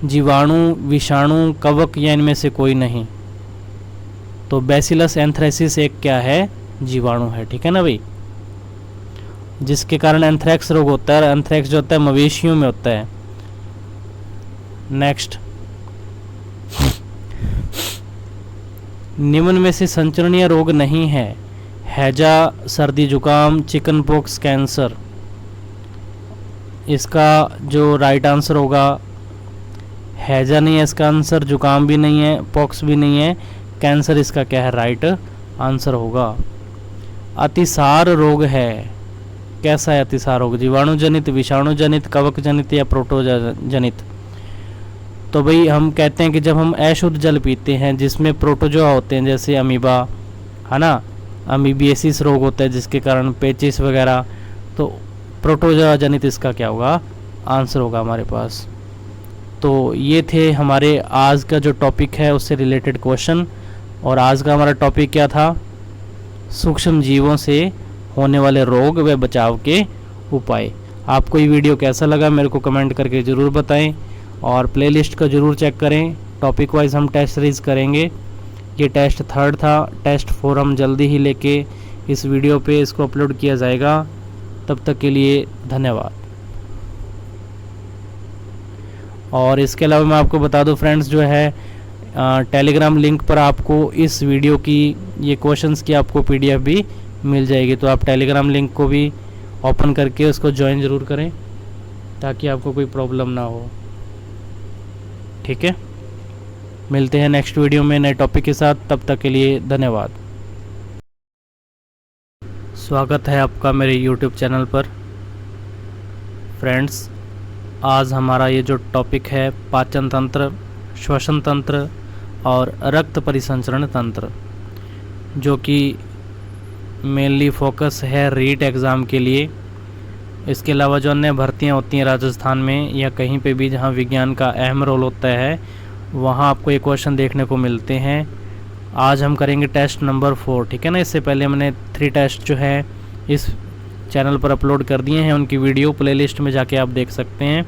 जीवाणु, विषाणु, कवक या इनमें से कोई नहीं। तो बैसिलस एंथ्रेसिस एक क्या है? जीवाणु है। ठीक है ना भाई, जिसके कारण एंथ्रेक्स रोग होता है। एंथ्रेक्स जो होता है मवेशियों में होता है। नेक्स्ट, निम्न में से संचरणीय रोग नहीं है? हैजा, सर्दी जुकाम, चिकन पॉक्स, कैंसर। इसका जो राइट आंसर होगा, हैजा नहीं है इसका आंसर, जुकाम भी नहीं है, पॉक्स भी नहीं है, कैंसर इसका क्या है? राइट आंसर होगा। अतिसार रोग है, कैसा है अतिसार रोग? जीवाणु जनित, विषाणु जनित, कवक जनित या प्रोटोजनित? तो भाई हम कहते हैं कि जब हम अशुद्ध जल पीते हैं जिसमें प्रोटोजोआ होते हैं, जैसे अमीबा है ना, अमीबियासिस रोग होता है जिसके कारण पेचिस वगैरह, तो प्रोटोजोआ जनित इसका क्या होगा? आंसर होगा हमारे पास। तो ये थे हमारे आज का जो टॉपिक है उससे रिलेटेड क्वेश्चन। और आज का हमारा टॉपिक क्या था? सूक्ष्म जीवों से होने वाले रोग व बचाव के उपाय। आपको ये वीडियो कैसा लगा मेरे को कमेंट करके ज़रूर बताएं और प्लेलिस्ट को ज़रूर चेक करें। टॉपिक वाइज हम टेस्ट सीरीज करेंगे। ये टेस्ट 3rd था, टेस्ट 4 हम जल्दी ही लेके इस वीडियो पे इसको अपलोड किया जाएगा। तब तक के लिए धन्यवाद। और इसके अलावा मैं आपको बता दूं फ्रेंड्स, जो है टेलीग्राम लिंक पर आपको इस वीडियो की ये क्वेश्चंस की आपको PDF भी मिल जाएगी। तो आप टेलीग्राम लिंक को भी ओपन करके उसको ज्वाइन ज़रूर करें ताकि आपको कोई प्रॉब्लम ना हो। ठीक है, मिलते हैं नेक्स्ट वीडियो में नए टॉपिक के साथ। तब तक के लिए धन्यवाद। स्वागत है आपका मेरे YouTube चैनल पर। फ्रेंड्स, आज हमारा ये जो टॉपिक है पाचन तंत्र, श्वसन तंत्र और रक्त परिसंचरण तंत्र, जो कि मेनली फोकस है रीट एग्ज़ाम के लिए। इसके अलावा जो अन्य भर्तियां होती हैं राजस्थान में या कहीं पे भी जहां विज्ञान का अहम रोल होता है, वहां आपको ये क्वेश्चन देखने को मिलते हैं। आज हम करेंगे टेस्ट नंबर 4। ठीक है ना। इससे पहले मैंने 3 टेस्ट जो है इस चैनल पर अपलोड कर दिए हैं, उनकी वीडियो प्लेलिस्ट में जाके आप देख सकते हैं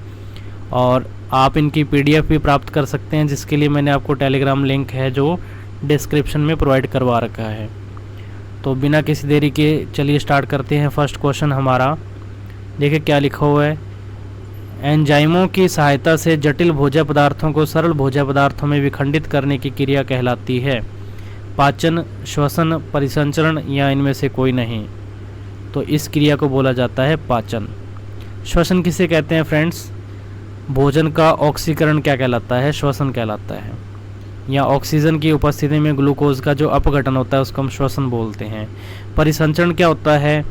और आप इनकी PDF भी प्राप्त कर सकते हैं, जिसके लिए मैंने आपको टेलीग्राम लिंक है जो डिस्क्रिप्शन में प्रोवाइड करवा रखा है। तो बिना किसी देरी के चलिए स्टार्ट करते हैं। फर्स्ट क्वेश्चन हमारा देखिए क्या लिखा हुआ है। एंजाइमों की सहायता से जटिल भोज्य पदार्थों को सरल भोज्य पदार्थों में विखंडित करने की क्रिया कहलाती है? पाचन, श्वसन, परिसंचरण या इनमें से कोई नहीं? तो इस क्रिया को बोला जाता है पाचन। श्वसन किसे कहते हैं फ्रेंड्स? भोजन का ऑक्सीकरण क्या कहलाता है? श्वसन कहलाता है। या ऑक्सीजन की उपस्थिति में ग्लूकोज का जो अपघटन होता है उसको हम श्वसन बोलते हैं। परिसंचरण क्या होता है?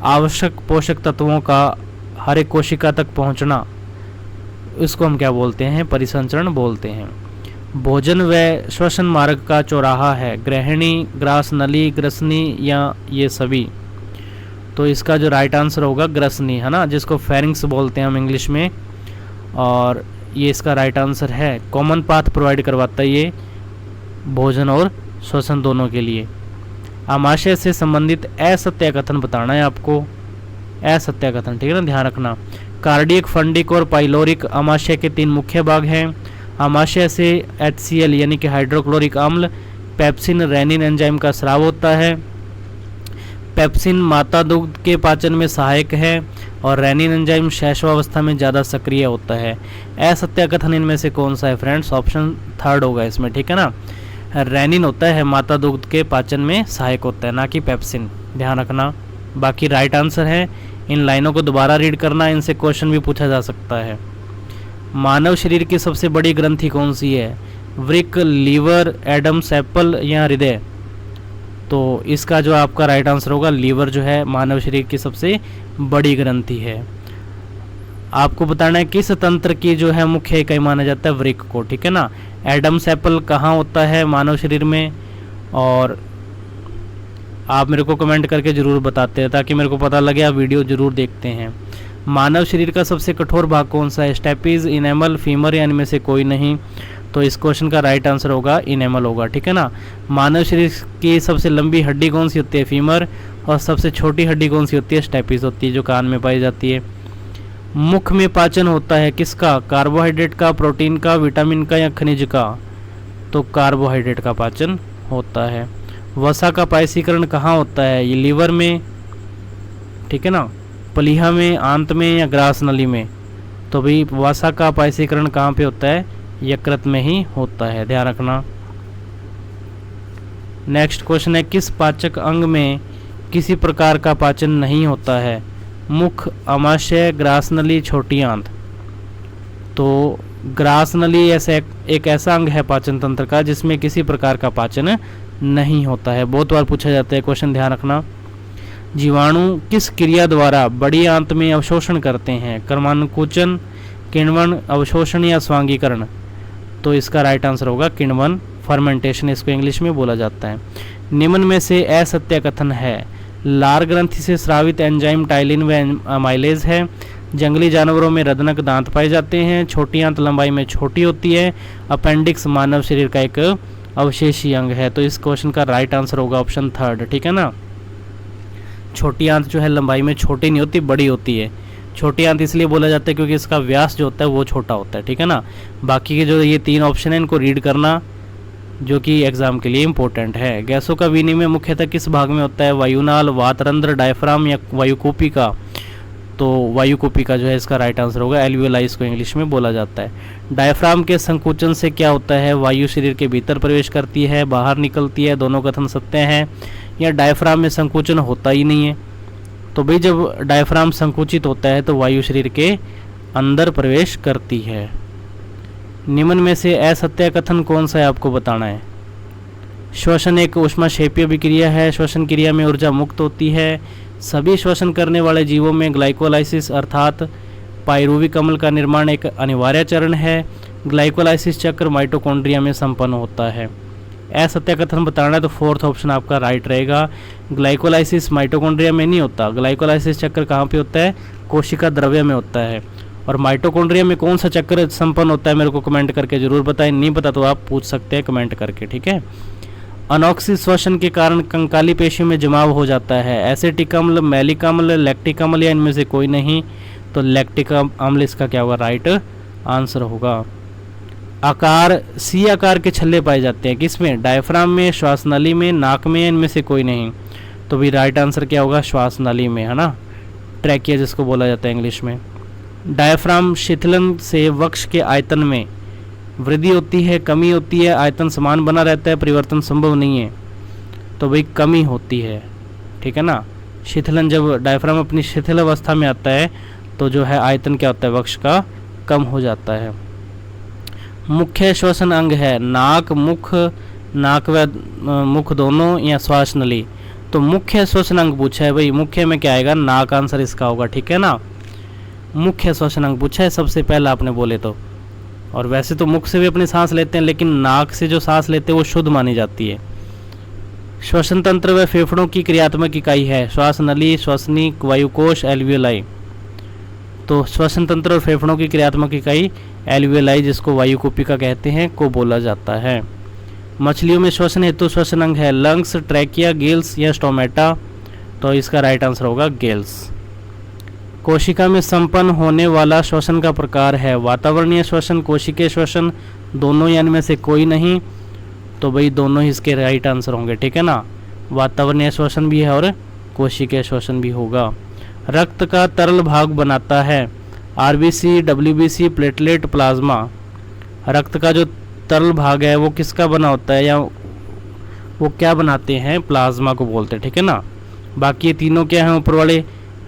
आवश्यक पोषक तत्वों का हर एक कोशिका तक पहुंचना, इसको हम क्या बोलते हैं? परिसंचरण बोलते हैं। भोजन व श्वसन मार्ग का चौराहा है? ग्रहणी, ग्रास नली, ग्रसनी या ये सभी? तो इसका जो राइट आंसर होगा ग्रसनी, है ना, जिसको फेरिंग्स बोलते हैं हम इंग्लिश में, और ये इसका राइट आंसर है। कॉमन पाथ प्रोवाइड करवाता है ये भोजन और श्वसन दोनों के लिए। आमाशय से संबंधित असत्य कथन बताना है आपको। असत्य कथन, ठीक है ना, ध्यान रखना। कार्डियक, फंडिक और पाइलोरिक आमाशय के 3 मुख्य भाग हैं। आमाशय से HCl यानी कि हाइड्रोक्लोरिक अम्ल, पेप्सिन, रेनिन एंजाइम का स्राव होता है। पेप्सिन माता दुग्ध के पाचन में सहायक है और रेनिन एंजाइम शैशवावस्था में ज़्यादा सक्रिय होता है। असत्य कथन इनमें से कौन सा है फ्रेंड्स? ऑप्शन 3 होगा इसमें, ठीक है ना। रेनिन होता है माता दुग्ध के पाचन में सहायक होता है, ना कि पेप्सिन, ध्यान रखना। बाकी राइट आंसर है। इन लाइनों को दोबारा रीड करना, इनसे क्वेश्चन भी पूछा जा सकता है। मानव शरीर की सबसे बड़ी ग्रंथि कौन सी है? वृक्क, लीवर, एडम्स एप्पल या हृदय? तो इसका जो आपका राइट आंसर होगा, लीवर जो है मानव शरीर की सबसे बड़ी ग्रंथि है। आपको बताना है किस तंत्र की जो है मुख्य इकाई माना जाता है वृक्क को, ठीक है ना। एडम्स एप्पल कहाँ होता है मानव शरीर में, और आप मेरे को कमेंट करके ज़रूर बताते हैं ताकि मेरे को पता लगे आप वीडियो ज़रूर देखते हैं। मानव शरीर का सबसे कठोर भाग कौन सा है? स्टेपीज, इनेमल, फीमर या इनमें से कोई नहीं? तो इस क्वेश्चन का राइट आंसर होगा इनेमल होगा, ठीक है ना। मानव शरीर की सबसे लंबी हड्डी कौन सी होती है? फीमर। और सबसे छोटी हड्डी कौन सी होती है? स्टेपीज होती है, जो कान में पाई जाती है। मुख में पाचन होता है किसका? कार्बोहाइड्रेट का, प्रोटीन का, विटामिन का या खनिज का? तो कार्बोहाइड्रेट का पाचन होता है। वसा का पायसीकरण कहाँ होता है? ये लीवर में, ठीक है ना, प्लीहा में, आंत में या ग्रास नली में? तो भाई वसा का पायसीकरण कहाँ पे होता है? यकृत में ही होता है, ध्यान रखना। नेक्स्ट क्वेश्चन है, किस पाचक अंग में किसी प्रकार का पाचन नहीं होता है? मुख, आमाशय, ग्रास नली, छोटी आंत? तो ग्रास नली ऐसे एक ऐसा अंग है पाचन तंत्र का जिसमें किसी प्रकार का पाचन नहीं होता है। बहुत बार पूछा जाता है क्वेश्चन, ध्यान रखना। जीवाणु किस क्रिया द्वारा बड़ी आंत में अवशोषण करते हैं? क्रमानुकुचन, किण्वन, अवशोषण या स्वांगीकरण? तो इसका राइट आंसर होगा किण्वन, फर्मेंटेशन इसको इंग्लिश में बोला जाता है। निम्न में से असत्य कथन है? लार ग्रंथि से स्रावित एंजाइम टाइलिन व अमाइलेज है। जंगली जानवरों में रदनक दांत पाए जाते हैं। छोटी आंत लंबाई में छोटी होती है। अपेंडिक्स मानव शरीर का एक अवशेषी अंग है। तो इस क्वेश्चन का राइट आंसर होगा ऑप्शन 3, ठीक है ना। छोटी आंत जो है लंबाई में छोटी नहीं होती, बड़ी होती है। छोटी आंत इसलिए बोला जाता है क्योंकि इसका व्यास जो होता है वो छोटा होता है, ठीक है ना। बाकी के जो ये 3 ऑप्शन है इनको रीड करना, जो कि एग्जाम के लिए इम्पोर्टेंट है। गैसों का विनिमय मुख्यतः किस भाग में होता है? वायुनाल, वातरंध्र, डायफ्राम या वायुकूपिका? तो वायुकूपिका जो है इसका राइट आंसर होगा। एल्वियोलाई इसको इंग्लिश में बोला जाता है। डायफ्राम के संकुचन से क्या होता है? वायु शरीर के भीतर प्रवेश करती है, बाहर निकलती है, दोनों कथन सत्य हैं। या डायफ्राम में संकुचन होता ही नहीं है? तो भाई जब डायफ्राम संकुचित होता है तो वायु शरीर के अंदर प्रवेश करती है। निम्न में से असत्य कथन कौन सा है आपको बताना है? श्वसन एक ऊष्माक्षेपीय अभिक्रिया है। श्वसन क्रिया में ऊर्जा मुक्त होती है। सभी श्वसन करने वाले जीवों में ग्लाइकोलाइसिस अर्थात पाइरुविक अम्ल का निर्माण एक अनिवार्य चरण है। ग्लाइकोलाइसिस चक्र माइटोकॉन्ड्रिया में संपन्न होता है। असत्य कथन बताना है तो 4th ऑप्शन आपका राइट रहेगा। ग्लाइकोलाइसिस माइटोकॉन्ड्रिया में नहीं होता। ग्लाइकोलाइसिस चक्र कहाँ पे होता है? कोशिका द्रव्य में होता है। और माइटोकॉन्ड्रिया में कौन सा चक्र संपन्न होता है मेरे को कमेंट करके जरूर बताएं। नहीं पता तो आप पूछ सकते हैं कमेंट करके, ठीक है। अनॉक्सिक श्वसन के कारण कंकाली पेशियों में जमाव हो जाता है। एसिटिक अम्ल, मैलिक अम्ल, लैक्टिक अम्ल या इनमें से कोई नहीं? तो लैक्टिक अम्ल इसका क्या होगा? राइट आंसर होगा। आकार सी आकार के छल्ले पाए जाते हैं किसमें? डायफ्राम में, श्वास नली में, नाक में, इनमें से कोई नहीं? तो भी राइट आंसर क्या होगा? श्वास नली में, है ना, ट्रैकिया जिसको बोला जाता है इंग्लिश में। डायफ्राम शिथिलन से वक्ष के आयतन में वृद्धि होती है, कमी होती है, आयतन समान बना रहता है, परिवर्तन संभव नहीं है? तो भाई कमी होती है, ठीक है ना। शिथिलन, जब डायफ्राम अपनी शिथिल अवस्था में आता है तो जो है आयतन क्या होता है वक्ष का? कम हो जाता है। मुख्य श्वसन अंग है नाक, मुख, नाक व मुख दोनों या श्वास नली? तो मुख्य श्वसन अंग पूछा है भाई, मुख्य में क्या आएगा? नाक आंसर इसका होगा, ठीक है ना। मुख्य श्वसन अंग पूछा है सबसे पहला आपने बोले तो। और वैसे तो मुख से भी अपनी सांस लेते हैं लेकिन नाक से जो सांस लेते हैं वो शुद्ध मानी जाती है। श्वसन तंत्र व फेफड़ों की क्रियात्मक इकाई है श्वास नली, श्वसनिक, वायुकोश, एल्वियोलाई। तो श्वसन तंत्र और फेफड़ों की क्रियात्मक इकाई एल्वियोलाई, जिसको वायुकूपिका कहते हैं, को बोला जाता है। मछलियों में श्वसन हेतु श्वसन अंग है लंग्स, ट्रैकिया, गिल्स या स्टोमेटा? तो इसका राइट आंसर होगा गिल्स। कोशिका में संपन्न होने वाला श्वसन का प्रकार है वातावरणीय श्वसन, कोशिकीय श्वसन, दोनों या इनमें से कोई नहीं। तो भाई दोनों ही इसके राइट आंसर होंगे, ठीक है ना। वातावरणीय श्वसन भी है और कोशिकीय श्वसन भी होगा। रक्त का तरल भाग बनाता है आरबीसी, डब्ल्यूबीसी, प्लेटलेट, प्लाज्मा। रक्त का जो तरल भाग है वो किसका बना होता है या वो क्या बनाते हैं, प्लाज्मा को बोलते हैं, ठीक है ना। बाकी ये तीनों क्या हैं, ऊपर वाले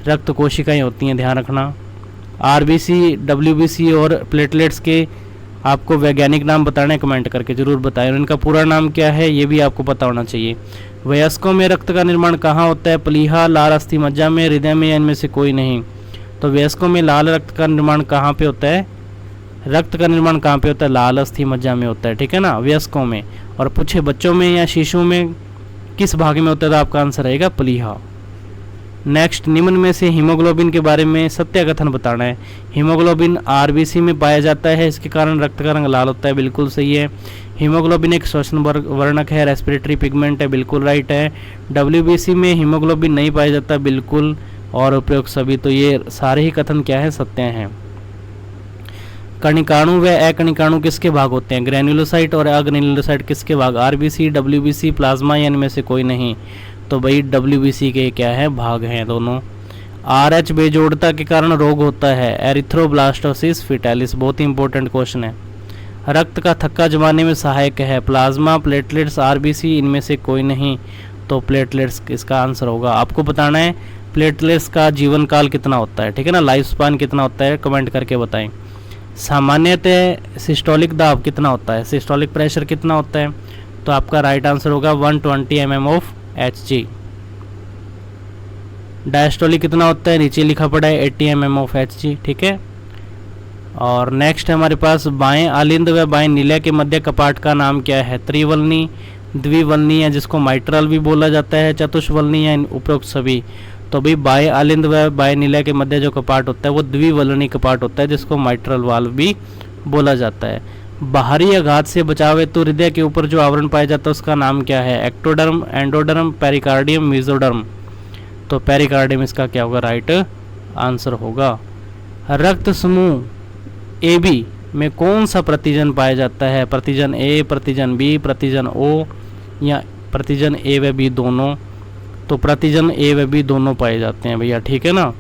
रक्त कोशिकाएं होती हैं, ध्यान रखना। आरबीसी, डब्ल्यूबीसी और प्लेटलेट्स के आपको वैज्ञानिक नाम बताना है, कमेंट करके ज़रूर बताएं। और इनका पूरा नाम क्या है ये भी आपको पता होना चाहिए। वयस्कों में रक्त का निर्माण कहाँ होता है, प्लीहा, लाल अस्थि मज्जा में, हृदय में, या इनमें से कोई नहीं। तो वयस्कों में लाल रक्त का निर्माण कहाँ पे होता है, रक्त का निर्माण कहाँ पे होता है, लाल अस्थि मज्जा में होता है, ठीक है ना, वयस्कों में। और पूछे बच्चों में या शिशुओं में किस भाग में होता है, तो आपका आंसर रहेगा प्लीहा। नेक्स्ट, निम्न में से हीमोग्लोबिन के बारे में सत्य कथन बताना है। हीमोग्लोबिन आरबीसी में पाया जाता है, इसके कारण रक्त का रंग लाल होता है, बिल्कुल सही है। हीमोग्लोबिन एक श्वसन वर्णक है, रेस्पिरेटरी पिगमेंट है, बिल्कुल राइट है। डब्ल्यूबीसी में हीमोग्लोबिन नहीं पाया जाता, बिल्कुल और उपयुक्त सभी। तो ये सारे ही कथन क्या है, सत्य हैं। कणिकाणु व अकणिकाणु किसके भाग होते हैं, ग्रेन्युलोसाइट और अग्रेन्युलोसाइट किसके भाग, आरबीसी, डब्ल्यूबीसी, प्लाज्मा, या इनमें से कोई नहीं। तो भाई डब्ल्यूबीसी के क्या है, भाग हैं दोनों। आरएच बेजोड़ता के कारण रोग होता है एरिथ्रोब्लास्टोसिस फिटालिस, बहुत ही इंपॉर्टेंट क्वेश्चन है। रक्त का थक्का जमाने में सहायक है प्लाज्मा, प्लेटलेट्स, आरबीसी, इनमें से कोई नहीं। तो प्लेटलेट्स इसका आंसर होगा। आपको बताना है प्लेटलेट्स का जीवन काल कितना होता है, ठीक है ना, लाइफ स्पान कितना होता है, कमेंट करके बताएं। सामान्यतः सिस्टोलिक दाब कितना होता है, सिस्टोलिक प्रेशर कितना होता है, तो आपका राइट आंसर होगा 120 mm ऑफ Hg। डायस्टोलिक कितना होता है, नीचे लिखा पड़ा है 80 mm ऑफ Hg, ठीक है। और नेक्स्ट हमारे पास बाएं आलिंद व बाएं नीला के मध्य कपाट का नाम क्या है, त्रिवलनी, द्विवलनी, या जिसको माइट्रल भी बोला जाता है, चतुष्वलनी, या उपरोक्त सभी। तो भाई बाएं आलिंद व बाएं नीला के मध्य जो कपाट होता है वो द्विवलनी कपाट होता है, जिसको माइट्रल वाल्व भी बोला जाता है। बाहरी आघात से बचाव हेतु हृदय के ऊपर जो आवरण पाया जाता है उसका नाम क्या है, एक्टोडर्म, एंडोडर्म, पेरिकार्डियम, मेसोडर्म। तो पेरिकार्डियम इसका क्या होगा, राइट आंसर होगा। रक्त समूह ए बी में कौन सा प्रतिजन पाया जाता है, प्रतिजन ए, प्रतिजन बी, प्रतिजन ओ, या प्रतिजन ए व बी दोनों। तो प्रतिजन ए व बी दोनों पाए जाते हैं भैया, ठीक है ना।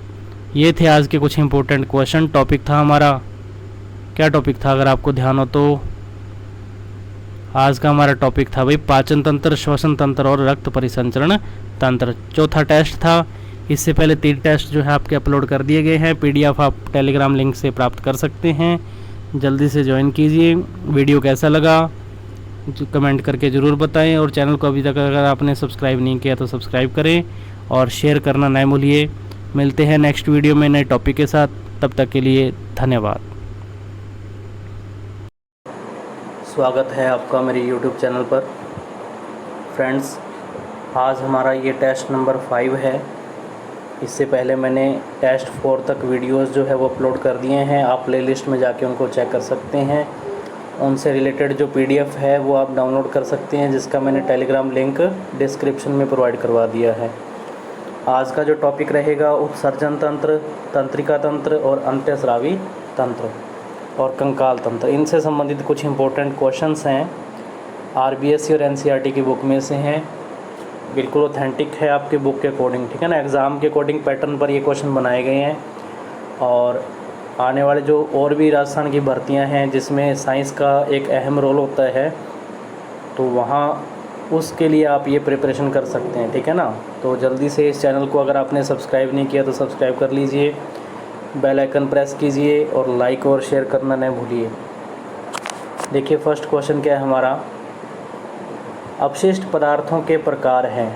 ये थे आज के कुछ इंपॉर्टेंट क्वेश्चन। टॉपिक था हमारा, क्या टॉपिक था अगर आपको ध्यान हो तो, आज का हमारा टॉपिक था भाई पाचन तंत्र, श्वसन तंत्र और रक्त परिसंचरण तंत्र। चौथा टेस्ट था। इससे पहले 3 टेस्ट जो है आपके अपलोड कर दिए गए हैं, पीडीएफ आप टेलीग्राम लिंक से प्राप्त कर सकते हैं, जल्दी से ज्वाइन कीजिए। वीडियो कैसा लगा कमेंट करके ज़रूर बताएं, और चैनल को अभी तक अगर आपने सब्सक्राइब नहीं किया तो सब्सक्राइब करें और शेयर करना ना भूलिए। मिलते हैं नेक्स्ट वीडियो में नए टॉपिक के साथ, तब तक के लिए धन्यवाद। स्वागत है आपका मेरे YouTube चैनल पर। फ्रेंड्स, आज हमारा ये टेस्ट नंबर 5 है। इससे पहले मैंने टेस्ट 4 तक वीडियोस जो है वो अपलोड कर दिए हैं, आप प्लेलिस्ट में जाके उनको चेक कर सकते हैं। उनसे रिलेटेड जो PDF है वो आप डाउनलोड कर सकते हैं, जिसका मैंने टेलीग्राम लिंक डिस्क्रिप्शन में प्रोवाइड करवा दिया है। आज का जो टॉपिक रहेगा उत्सर्जन तंत्र, तंत्रिका तंत्र और अंत्यस्रावी तंत्र और कंकाल तंत्र, इनसे संबंधित कुछ इंपॉर्टेंट क्वेश्चंस हैं। RBSc और NCERT की बुक में से हैं, बिल्कुल ऑथेंटिक है आपके बुक के अकॉर्डिंग, ठीक है ना। एग्ज़ाम के अकॉर्डिंग पैटर्न पर ये क्वेश्चन बनाए गए हैं। और आने वाले जो और भी राजस्थान की भर्तियां हैं जिसमें साइंस का एक अहम रोल होता है, तो वहाँ उसके लिए आप ये प्रिपरेशन कर सकते हैं, ठीक है ना। तो जल्दी से इस चैनल को अगर आपने सब्सक्राइब नहीं किया तो सब्सक्राइब कर लीजिए, बेल आइकन प्रेस कीजिए और लाइक और शेयर करना न भूलिए। देखिए फर्स्ट क्वेश्चन क्या है हमारा, अपशिष्ट पदार्थों के प्रकार हैं।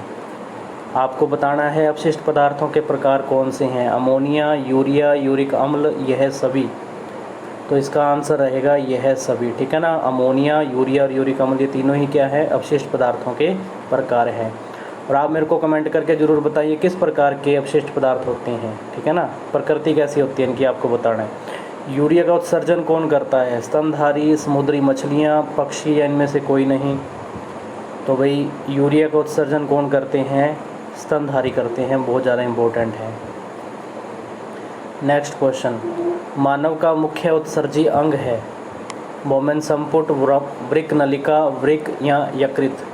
आपको बताना है अपशिष्ट पदार्थों के प्रकार कौन से हैं, अमोनिया, यूरिया, यूरिक अम्ल, यह सभी। तो इसका आंसर रहेगा यह सभी, ठीक है ना। अमोनिया, यूरिया और यूरिक अम्ल ये तीनों ही क्या है, अपशिष्ट पदार्थों के प्रकार हैं। और आप मेरे को कमेंट करके ज़रूर बताइए किस प्रकार के अपशिष्ट पदार्थ होते हैं, ठीक है ना, प्रकृति कैसी होती है इनकी आपको बताना है। यूरिया का उत्सर्जन कौन करता है, स्तनधारी, समुद्री मछलियाँ, पक्षी, या इनमें से कोई नहीं। तो भाई यूरिया का उत्सर्जन कौन करते हैं, स्तनधारी करते हैं, बहुत ज़्यादा इम्पोर्टेंट है। नेक्स्ट क्वेश्चन, मानव का मुख्य उत्सर्जी अंग है? बोमेन संपुट, वृक्क नलिका, वृक्क या यकृत?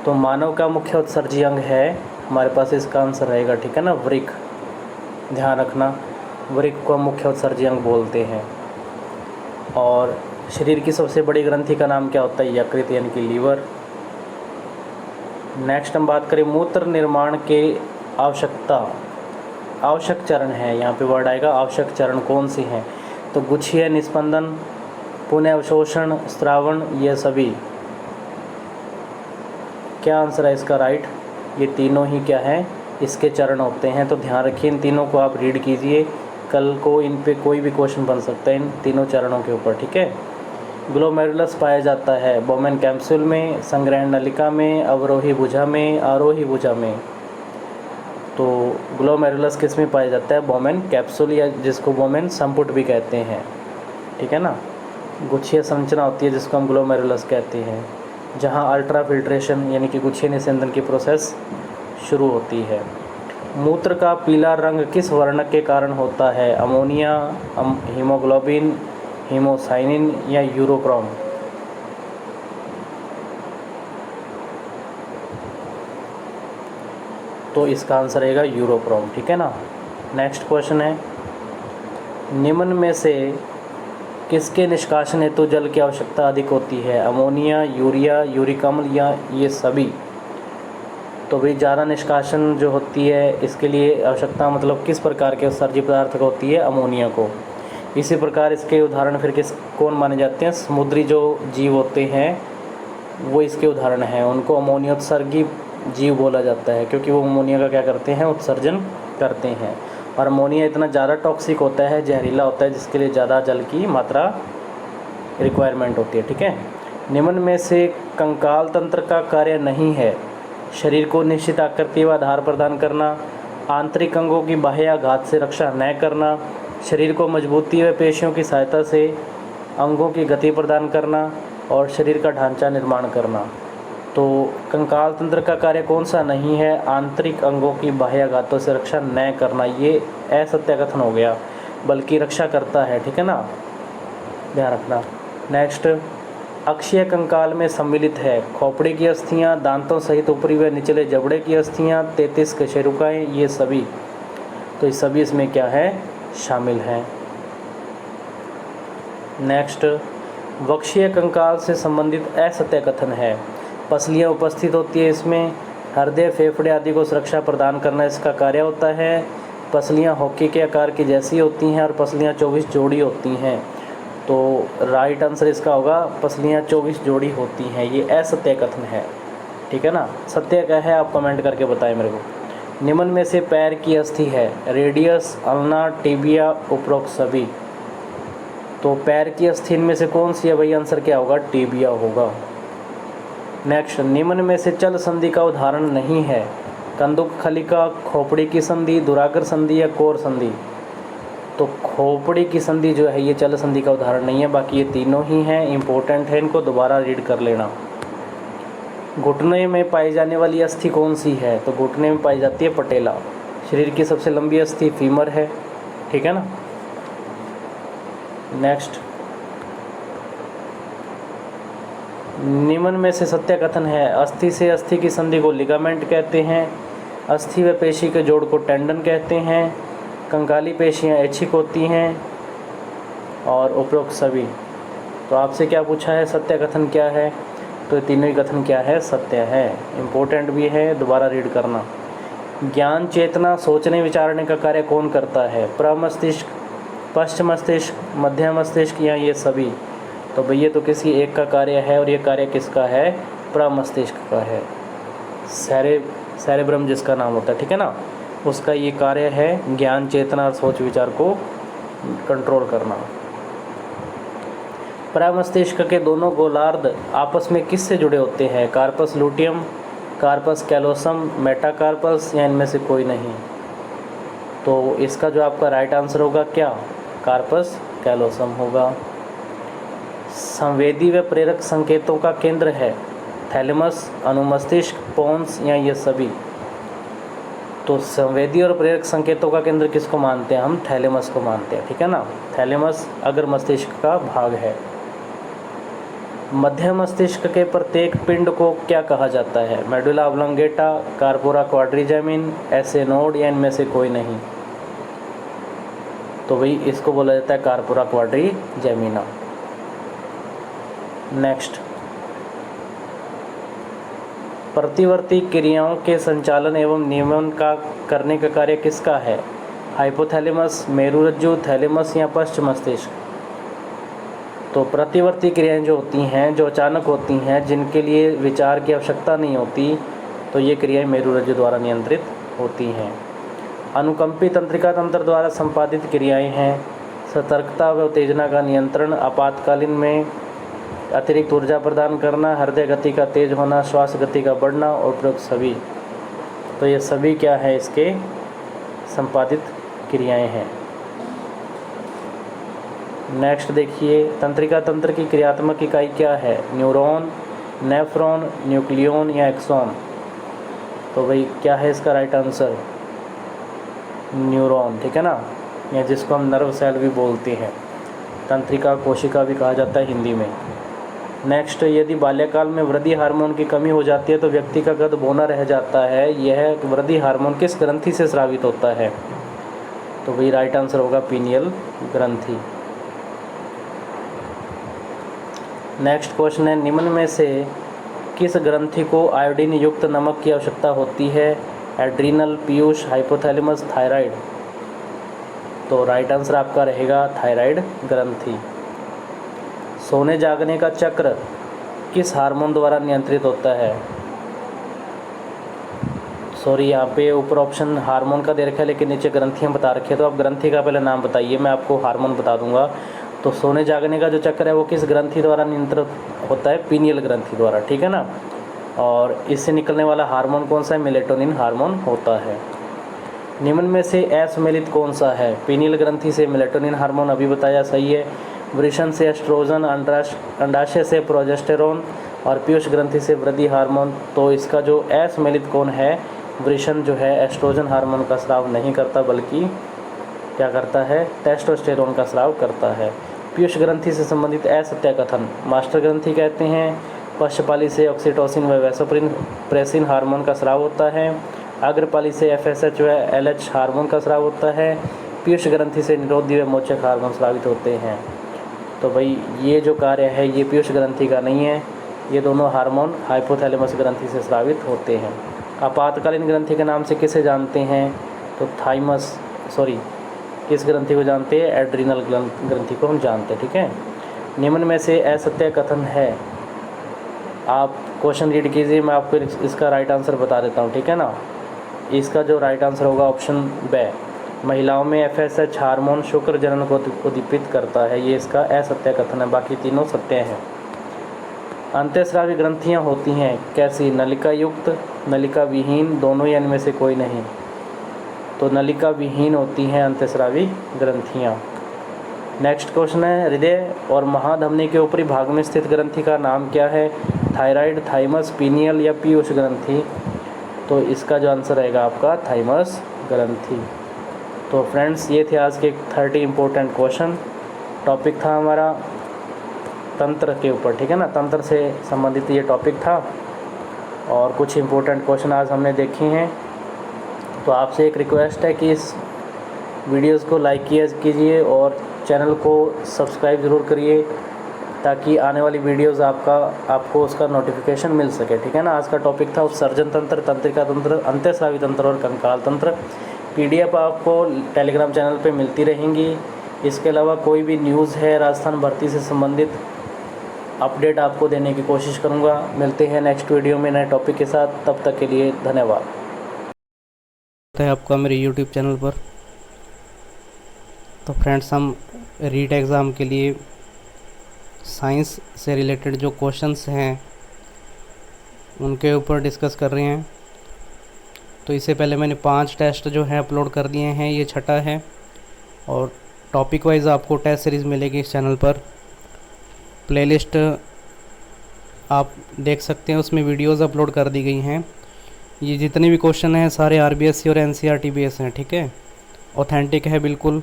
तो मानव का मुख्य उत्सर्जी अंग है, हमारे पास इसका आंसर रहेगा, ठीक है ना, वृक्क। ध्यान रखना, वृक्क को मुख्य उत्सर्जी अंग बोलते हैं। और शरीर की सबसे बड़ी ग्रंथि का नाम क्या होता है? यकृत यानी कि लीवर। नेक्स्ट हम बात करें मूत्र निर्माण के आवश्यक चरण है, यहाँ पे वर्ड आएगा आवश्यक चरण कौन से हैं? तो गुच्छीय निस्पंदन, पुनः अवशोषण, स्रावण, ये सभी। क्या आंसर है इसका राइट? ये तीनों ही क्या है, इसके चरण होते हैं। तो ध्यान रखिए, इन तीनों को आप रीड कीजिए, कल को इन पे कोई भी क्वेश्चन बन सकता है इन तीनों चरणों के ऊपर, ठीक है। ग्लोमेरुलस पाया जाता है बोमेन कैप्सूल में, संग्रहण नलिका में, अवरोही भुजा में, आरोही भुजा में। तो ग्लोमेरुलस किस में पाया जाता है? बोमेन कैप्सूल, या जिसको बोमेन संपुट भी कहते हैं, ठीक है ना। गुच्छीय संरचना होती है जिसको हम ग्लोमेरुलस कहते हैं, जहां अल्ट्रा फिल्ट्रेशन यानी कि गुच्छीय निस्यंदन की प्रोसेस शुरू होती है। मूत्र का पीला रंग किस वर्णक के कारण होता है? अमोनिया, हीमोग्लोबिन, हीमोसाइनिन या यूरोक्रोम? तो इसका आंसर रहेगा यूरोक्रोम, ठीक है ना। नेक्स्ट क्वेश्चन है, निम्न में से किसके निष्कासन हेतु जल की आवश्यकता अधिक होती है? अमोनिया, यूरिया, यूरिक अम्ल या ये सभी? तो भाई ज़्यादा निष्कासन जो होती है इसके लिए आवश्यकता मतलब किस प्रकार के उत्सर्जी पदार्थ को होती है? अमोनिया को। इसी प्रकार इसके उदाहरण फिर कौन माने जाते हैं? समुद्री जो जीव होते हैं वो इसके उदाहरण हैं, उनको अमोनिया उत्सर्गी जीव बोला जाता है, क्योंकि वो अमोनिया का क्या करते हैं? उत्सर्जन करते हैं। और अमोनिया इतना ज़्यादा टॉक्सिक होता है, जहरीला होता है, जिसके लिए ज़्यादा जल की मात्रा रिक्वायरमेंट होती है, ठीक है। निम्न में से कंकाल तंत्र का कार्य नहीं है? शरीर को निश्चित आकृति व आधार प्रदान करना, आंतरिक अंगों की बाह्य आघात से रक्षा न करना, शरीर को मजबूती व पेशियों की सहायता से अंगों की गति प्रदान करना, और शरीर का ढांचा निर्माण करना। तो कंकाल तंत्र का कार्य कौन सा नहीं है? आंतरिक अंगों की बाह्य आघातों से रक्षा न करना, ये असत्य कथन हो गया, बल्कि रक्षा करता है, ठीक है ना, ध्यान रखना। नेक्स्ट, अक्षीय कंकाल में सम्मिलित है खोपड़ी की अस्थियां, दांतों सहित ऊपरी व निचले जबड़े की अस्थियां, 33 कशेरुकाएँ, ये सभी। तो ये सभी इसमें क्या है? शामिल हैं। नेक्स्ट, वक्षीय कंकाल से संबंधित असत्य कथन है। पसलियाँ उपस्थित होती है इसमें, हृदय, फेफड़े आदि को सुरक्षा प्रदान करना इसका कार्य होता है। पसलियाँ हॉकी के आकार की जैसी होती हैं और पसलियाँ 24 जोड़ी होती हैं। तो राइट आंसर इसका होगा पसलियाँ 24 जोड़ी होती हैं, ये असत्य कथन है, ठीक है ना। सत्य क्या है आप कमेंट करके बताएं मेरे को। निम्न में से पैर की अस्थि है? रेडियस, अल्ना, टिबिया, उपरोक्त सभी। तो पैर की अस्थि में से कौन सी है भाई? आंसर क्या होगा? टिबिया होगा। नेक्स्ट, निम्न में से चल संधि का उदाहरण नहीं है? कंदुक खलिका, खोपड़ी की संधि, दुराग्र संधि या कोर संधि? तो खोपड़ी की संधि जो है ये चल संधि का उदाहरण नहीं है, बाकी ये तीनों ही हैं, इंपॉर्टेंट है, इनको दोबारा रीड कर लेना। घुटने में पाई जाने वाली अस्थि कौन सी है? तो घुटने में पाई जाती है पटेला। शरीर की सबसे लंबी अस्थि फीमर है, ठीक है ना। नेक्स्ट, निम्न में से सत्य कथन है? अस्थि से अस्थि की संधि को लिगामेंट कहते हैं, अस्थि व पेशी के जोड़ को टेंडन कहते हैं, कंकाली पेशियाँ ऐच्छिक होती हैं, और उपरोक्त सभी। तो आपसे क्या पूछा है? सत्य कथन क्या है? तो तीनों ही कथन क्या है? सत्य है, इम्पोर्टेंट भी है, दोबारा रीड करना। ज्ञान, चेतना, सोचने विचारने का कार्य कौन करता है? प्रमस्तिष्क, पश्च मस्तिष्क, मध्य मस्तिष्क या ये सभी? तो भैया तो किसी एक का कार्य है, और ये कार्य किसका है? प्रमस्तिष्क का है। सेरेब्रम जिसका नाम होता है, ठीक है ना, उसका ये कार्य है ज्ञान, चेतना और सोच विचार को कंट्रोल करना। प्रमस्तिष्क के दोनों गोलार्ध आपस में किससे जुड़े होते हैं? Corpus luteum, corpus callosum, metacarpus या इनमें से कोई नहीं? तो इसका जो आपका राइट आंसर होगा क्या? कार्पस कैलोसम होगा। संवेदी व प्रेरक संकेतों का केंद्र है? थैलेमस, अनुमस्तिष्क, पोन्स या ये सभी? तो तो संवेदी और प्रेरक संकेतों का केंद्र किसको मानते हैं हम? थैलेमस को मानते हैं, ठीक है ना। थैलेमस अग्र मस्तिष्क का भाग है। मध्य मस्तिष्क के प्रत्येक पिंड को क्या कहा जाता है? मेडुला ऑब्लोंगेटा, कार्पोरा क्वाड्रिजेमिन, ऐसे नोड या इनमें से कोई नहीं? तो भाई इसको बोला जाता है कार्पोरा क्वाड्रिजेमिना। नेक्स्ट, प्रतिवर्ती क्रियाओं के संचालन एवं नियमन का करने का कार्य किसका है? हाइपोथैलेमस, मेरुरज्जु, थैलेमस या पश्च मस्तिष्क? तो प्रतिवर्ती क्रियाएं जो होती हैं, जो अचानक होती हैं, जिनके लिए विचार की आवश्यकता नहीं होती, तो ये क्रियाएं मेरुरज्जु द्वारा नियंत्रित होती हैं। अनुकंपी तंत्रिका तंत्र द्वारा संपादित क्रियाएं हैं सतर्कता व उत्तेजना का नियंत्रण, आपातकालीन में अतिरिक्त ऊर्जा प्रदान करना, हृदय गति का तेज होना, श्वास गति का बढ़ना और उपरोक्त सभी। तो ये सभी क्या है? इसके संपादित क्रियाएं हैं। नेक्स्ट देखिए, तंत्रिका तंत्र की क्रियात्मक इकाई क्या है? न्यूरॉन, नेफ्रॉन, न्यूक्लियन या एक्सॉन? तो भाई क्या है इसका राइट आंसर? न्यूरॉन, ठीक है ना, या जिसको हम नर्व सेल भी बोलते हैं, तंत्रिका कोशिका भी कहा जाता है हिंदी में। नेक्स्ट, यदि बाल्यकाल में वृद्धि हार्मोन की कमी हो जाती है तो व्यक्ति का कद बौना रह जाता है, यह वृद्धि हार्मोन किस ग्रंथि से स्रावित होता है? तो भाई राइट आंसर होगा पीनियल ग्रंथि। नेक्स्ट क्वेश्चन है, निम्न में से किस ग्रंथि को आयोडीन युक्त नमक की आवश्यकता होती है? Adrenal, Piyush, hypothalamus, thyroid? तो राइट आंसर आपका रहेगा थायराइड ग्रंथि। सोने जागने का चक्र किस हार्मोन द्वारा नियंत्रित होता है? सॉरी, यहाँ पे ऊपर ऑप्शन हार्मोन का दे रखा है लेकिन नीचे ग्रंथियाँ बता रखी है, तो आप ग्रंथि का पहले नाम बताइए, मैं आपको हार्मोन बता दूंगा। तो सोने जागने का जो चक्र है वो किस ग्रंथि द्वारा नियंत्रित होता है? पीनियल ग्रंथि द्वारा, ठीक है ना। और इससे निकलने वाला हार्मोन कौन सा है? मेलेटोनिन हार्मोन होता है। निम्न में से असम्मिलित कौन सा है? पीनियल ग्रंथि से मेलेटोनिन हार्मोन अभी बताया, सही है। वृषण से एस्ट्रोजन, अंडाशय से प्रोजेस्टेरोन और पीयूष ग्रंथि से वृद्धि हार्मोन। तो इसका जो असम्मिलित कौन है? वृषण जो है एस्ट्रोजन हार्मोन का स्राव नहीं करता, बल्कि क्या करता है? टेस्टोस्टेरोन का स्राव करता है। पीयूष ग्रंथि से संबंधित असत्य कथन मास्टर ग्रंथि कहते हैं। पश्चपाली से ऑक्सीटोसिन व वैसोप्रेसिन हार्मोन का स्राव होता है। अग्रपाली से एफएसएच व एलएच हार्मोन का स्राव होता है। पीयूष ग्रंथि से निरोधी व मोचक हार्मोन स्रावित होते हैं। तो भाई ये जो कार्य है ये पीयूष ग्रंथि का नहीं है, ये दोनों हार्मोन हाइपोथैलेमस ग्रंथि से स्रावित होते हैं। आपातकालीन ग्रंथि के नाम से किसे जानते हैं? तो किस ग्रंथि को जानते हैं? एड्रीनल ग्रंथि को हम जानते हैं, ठीक है। निम्न में से असत्य कथन है, आप क्वेश्चन रीड कीजिए, मैं आपको इसका राइट आंसर बता देता हूँ, ठीक है ना। इसका जो राइट आंसर होगा ऑप्शन बी, महिलाओं में एफएसएच हार्मोन शुक्र जनन को उद्दीपित करता है, ये इसका असत्य कथन है, बाकी तीनों सत्य हैं। अंतःस्रावी ग्रंथियाँ होती हैं कैसी? नलिका युक्त, नलिका विहीन, दोनों या इनमें से कोई नहीं? तो नलिका विहीन होती हैं अंतःस्रावी ग्रंथियाँ। नेक्स्ट क्वेश्चन है, हृदय और महाधमनी के ऊपरी भाग में स्थित ग्रंथि का नाम क्या है? थायराइड, थाइमस, पीनियल या पीयूष ग्रंथि? तो इसका जो आंसर रहेगा आपका थाइमस ग्रंथि। तो फ्रेंड्स ये थे आज के 30 इम्पोर्टेंट क्वेश्चन। टॉपिक था हमारा तंत्र के ऊपर, ठीक है ना, तंत्र से संबंधित ये टॉपिक था और कुछ इम्पोर्टेंट क्वेश्चन आज हमने देखे हैं। तो आपसे एक रिक्वेस्ट है कि इस वीडियोस को लाइक कीजिए और चैनल को सब्सक्राइब ज़रूर करिए ताकि आने वाली वीडियोस आपको उसका नोटिफिकेशन मिल सके, ठीक है ना। आज का टॉपिक था उत्सर्जन तंत्र, तंत्रिका तंत्र, अंतःस्रावी तंत्र और कंकाल तंत्र। PDF आपको टेलीग्राम चैनल पे मिलती रहेंगी। इसके अलावा कोई भी न्यूज़ है राजस्थान भर्ती से संबंधित अपडेट आपको देने की कोशिश करूँगा। मिलते हैं नेक्स्ट वीडियो में नए टॉपिक के साथ, तब तक के लिए धन्यवाद है आपका मेरे YouTube चैनल पर। तो फ्रेंड्स हम रीट एग्ज़ाम के लिए साइंस से रिलेटेड जो क्वेश्चंस हैं उनके ऊपर डिस्कस कर रहे हैं। तो इससे पहले मैंने 5 टेस्ट जो हैं अपलोड कर दिए हैं, ये छठा है और टॉपिक वाइज आपको टेस्ट सीरीज़ मिलेगी इस चैनल पर। प्लेलिस्ट आप देख सकते हैं, उसमें वीडियोस अपलोड कर दी गई हैं। ये जितने भी क्वेश्चन हैं सारे आरबीएससी और एनसीईआरटी बेस हैं, ठीक है, ऑथेंटिक है बिल्कुल।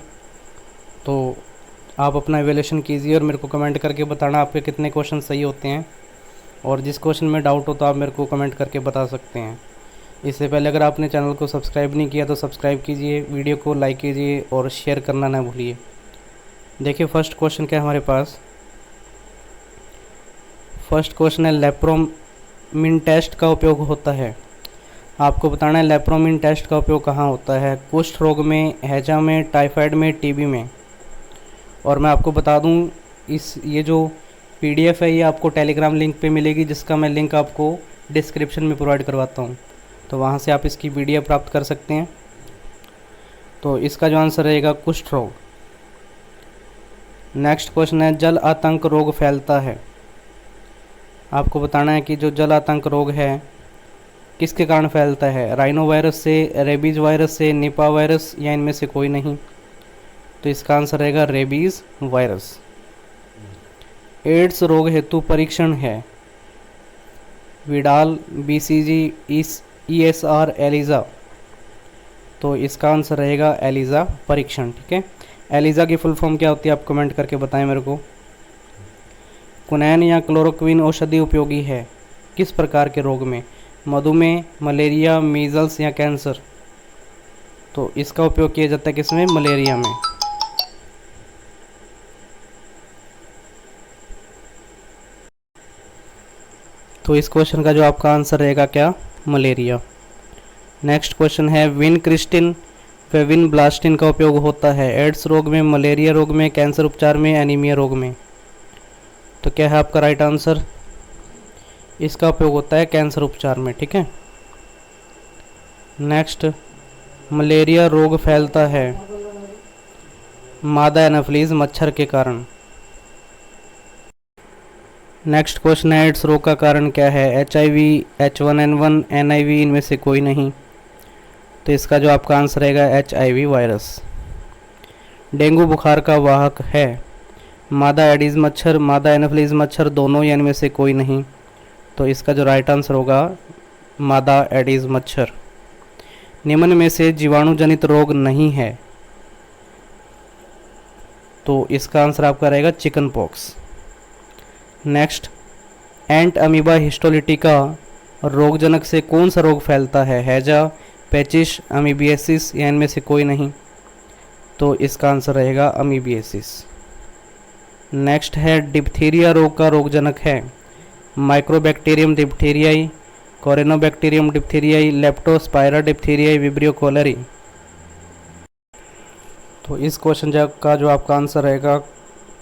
तो आप अपना एवेल्यूशन कीजिए और मेरे को कमेंट करके बताना आपके कितने क्वेश्चन सही होते हैं, और जिस क्वेश्चन में डाउट हो तो आप मेरे को कमेंट करके बता सकते हैं। इससे पहले अगर आपने चैनल को सब्सक्राइब नहीं किया तो सब्सक्राइब कीजिए, वीडियो को लाइक कीजिए और शेयर करना ना भूलिए। देखिए फर्स्ट क्वेश्चन क्या है हमारे पास। फर्स्ट क्वेश्चन है लेप्रोमिन टेस्ट का उपयोग होता है। आपको बताना है लेप्रोमिन टेस्ट का उपयोग कहाँ होता है। कुष्ठ रोग में, हैजा में, टाइफाइड में, टीबी में। और मैं आपको बता दूं ये जो पीडीएफ है ये आपको टेलीग्राम लिंक पे मिलेगी, जिसका मैं लिंक आपको डिस्क्रिप्शन में प्रोवाइड करवाता हूँ, तो वहाँ से आप इसकी पीडीएफ प्राप्त कर सकते हैं। तो इसका जो आंसर रहेगा कुष्ठ रोग। नेक्स्ट क्वेश्चन है जल आतंक रोग फैलता है। आपको बताना है कि जो जल आतंक रोग है किसके कारण फैलता है। राइनो वायरस से, रेबीज वायरस से, निपा वायरस या इनमें से कोई नहीं। तो इसका आंसर रहेगा रेबीज वायरस। एड्स रोग हेतु परीक्षण है विडाल, बीसीजी, ईएसआर, एलिजा। तो इसका आंसर रहेगा एलिजा परीक्षण, ठीक है। एलिजा की फुल फॉर्म क्या होती है आप कमेंट करके बताएं मेरे को। क्विनैन या क्लोरोक्विन औषधि उपयोगी है किस प्रकार के रोग में। मधुमेह, मलेरिया, मीजल्स या कैंसर। तो इसका उपयोग किया जाता है किसमें, मलेरिया में। तो इस क्वेश्चन का जो आपका आंसर रहेगा क्या, मलेरिया। नेक्स्ट क्वेश्चन है विनक्रिस्टिन व विनब्लास्टिन का उपयोग होता है एड्स रोग में, मलेरिया रोग में, कैंसर उपचार में, एनीमिया रोग में। तो क्या है आपका राइट आंसर। इसका उपयोग होता है कैंसर उपचार में, ठीक है। नेक्स्ट, मलेरिया रोग फैलता है मादा एनाफिलीज मच्छर के कारण। नेक्स्ट क्वेश्चन है एड्स रोग का कारण क्या है। HIV, H1N1, NIV, इनमें से कोई नहीं। तो इसका जो आपका आंसर रहेगा HIV वायरस। डेंगू बुखार का वाहक है मादा एडीज मच्छर, मादा एनाफिलीज मच्छर, दोनों या इनमें से कोई नहीं। तो इसका जो राइट आंसर होगा मादा एडीज मच्छर। निम्न में से जीवाणु जनित रोग नहीं है। तो इसका आंसर आपका रहेगा चिकन पॉक्स। नेक्स्ट, एंट अमीबा हिस्टोलिटिका रोगजनक से कौन सा रोग फैलता है। हैजा, पेचिश, अमीबियासिस या इनमें से कोई नहीं। तो इसका आंसर रहेगा अमीबियासिस। नेक्स्ट है डिप्थीरिया रोग का रोगजनक है माइक्रोबैक्टीरियम डिप्थीरियाई, कोरेनोबैक्टीरियम डिप्थीरियाई, लेप्टोस्पायरा डिप्थीरियाई, विब्रियो कोलेरी। तो इस क्वेश्चन का जो आपका आंसर रहेगा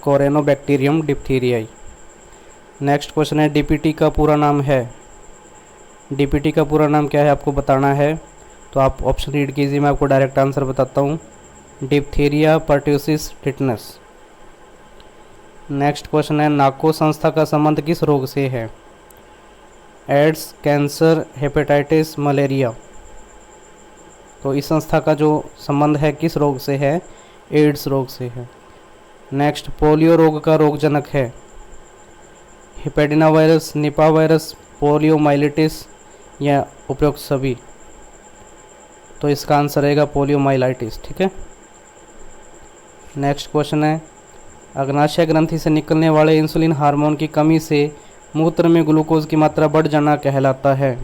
कोरेनोबैक्टीरियम डिप्थीरियाई। नेक्स्ट क्वेश्चन है डीपीटी का पूरा नाम है। डीपीटी का पूरा नाम क्या है आपको बताना है। तो आप ऑप्शन रीड कीजिए, मैं आपको डायरेक्ट आंसर बताता हूँ। Diphtheria pertussis tetanus. Next question है नाको संस्था का संबंध किस रोग से है। AIDS, cancer, hepatitis, malaria. तो इस संस्था का जो संबंध है किस रोग से है, एड्स रोग से है। नेक्स्ट, पोलियो रोग का रोगजनक है हिपेडिना वायरस, निपा वायरस, पोलियोमाइलिटिस या उपयुक्त सभी। तो इसका आंसर रहेगा पोलियोमाइलाइटिस, ठीक है। नेक्स्ट क्वेश्चन है अग्नाशय ग्रंथि से निकलने वाले इंसुलिन हार्मोन की कमी से मूत्र में ग्लूकोज की मात्रा बढ़ जाना कहलाता है।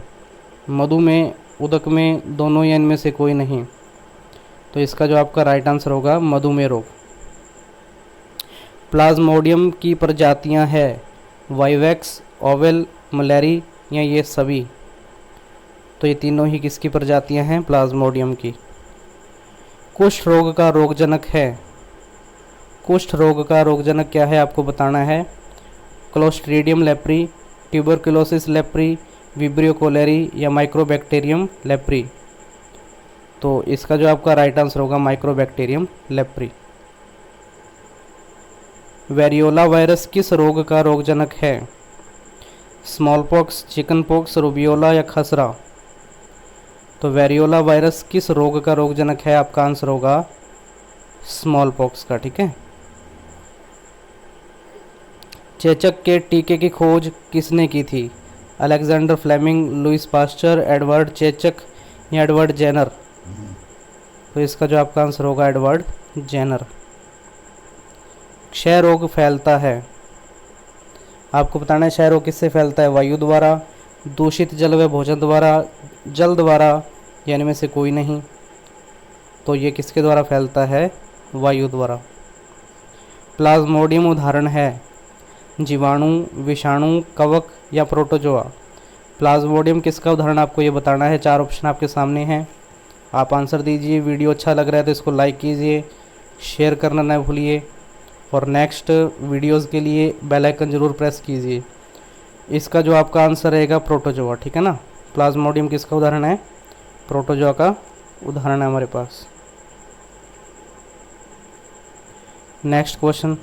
मधुमेह, उदक में, दोनों या इनमें से कोई नहीं। तो इसका जो आपका राइट आंसर होगा मधुमेह रोग। प्लाज्मोडियम की प्रजातियां हैं वाइवैक्स, ओवेल, मलेरी या ये सभी। तो ये तीनों ही किसकी प्रजातियां हैं, प्लाज्मोडियम की। कुष्ठ रोग का रोगजनक है। कुष्ठ रोग का रोगजनक क्या है आपको बताना है। Clostridium leprae, tuberculosis leprae, Vibrio cholerae या माइक्रोबैक्टीरियम लेप्री। तो इसका जो आपका राइट आंसर होगा माइक्रोबैक्टीरियम लेप्री। वेरियोला वायरस किस रोग का रोगजनक है। Smallpox, chickenpox, rubeola या खसरा। तो वेरियोला वायरस किस रोग का रोगजनक है आपका आंसर होगा स्मॉल पॉक्स का, ठीक है। चेचक के टीके की खोज किसने की थी। Alexander Fleming, Louis Pasteur, Edward चेचक या एडवर्ड जेनर? तो इसका जो आपका आंसर होगा एडवर्ड जेनर। क्षय रोग फैलता है, आपको बताना है क्षय रोग किससे फैलता है? वायु द्वारा, दूषित जल व भोजन द्वारा, जल द्वारा, या इनमें से कोई नहीं। तो ये किसके द्वारा फैलता है? वायु द्वारा। प्लाज्मोडियम उदाहरण है जीवाणु, विषाणु, कवक या प्रोटोजोआ? प्लाज्मोडियम किसका उदाहरण आपको ये बताना है। 4 ऑप्शन आपके सामने हैं, आप आंसर दीजिए। वीडियो अच्छा लग रहा है तो इसको लाइक कीजिए, शेयर करना ना भूलिए और नेक्स्ट वीडियोस के लिए बेल आइकन ज़रूर प्रेस कीजिए। इसका जो आपका आंसर रहेगा प्रोटोजोआ, ठीक है ना। प्लाज्मोडियम किसका उदाहरण है? प्रोटोजोआ का उदाहरण है हमारे पास। नेक्स्ट क्वेश्चन,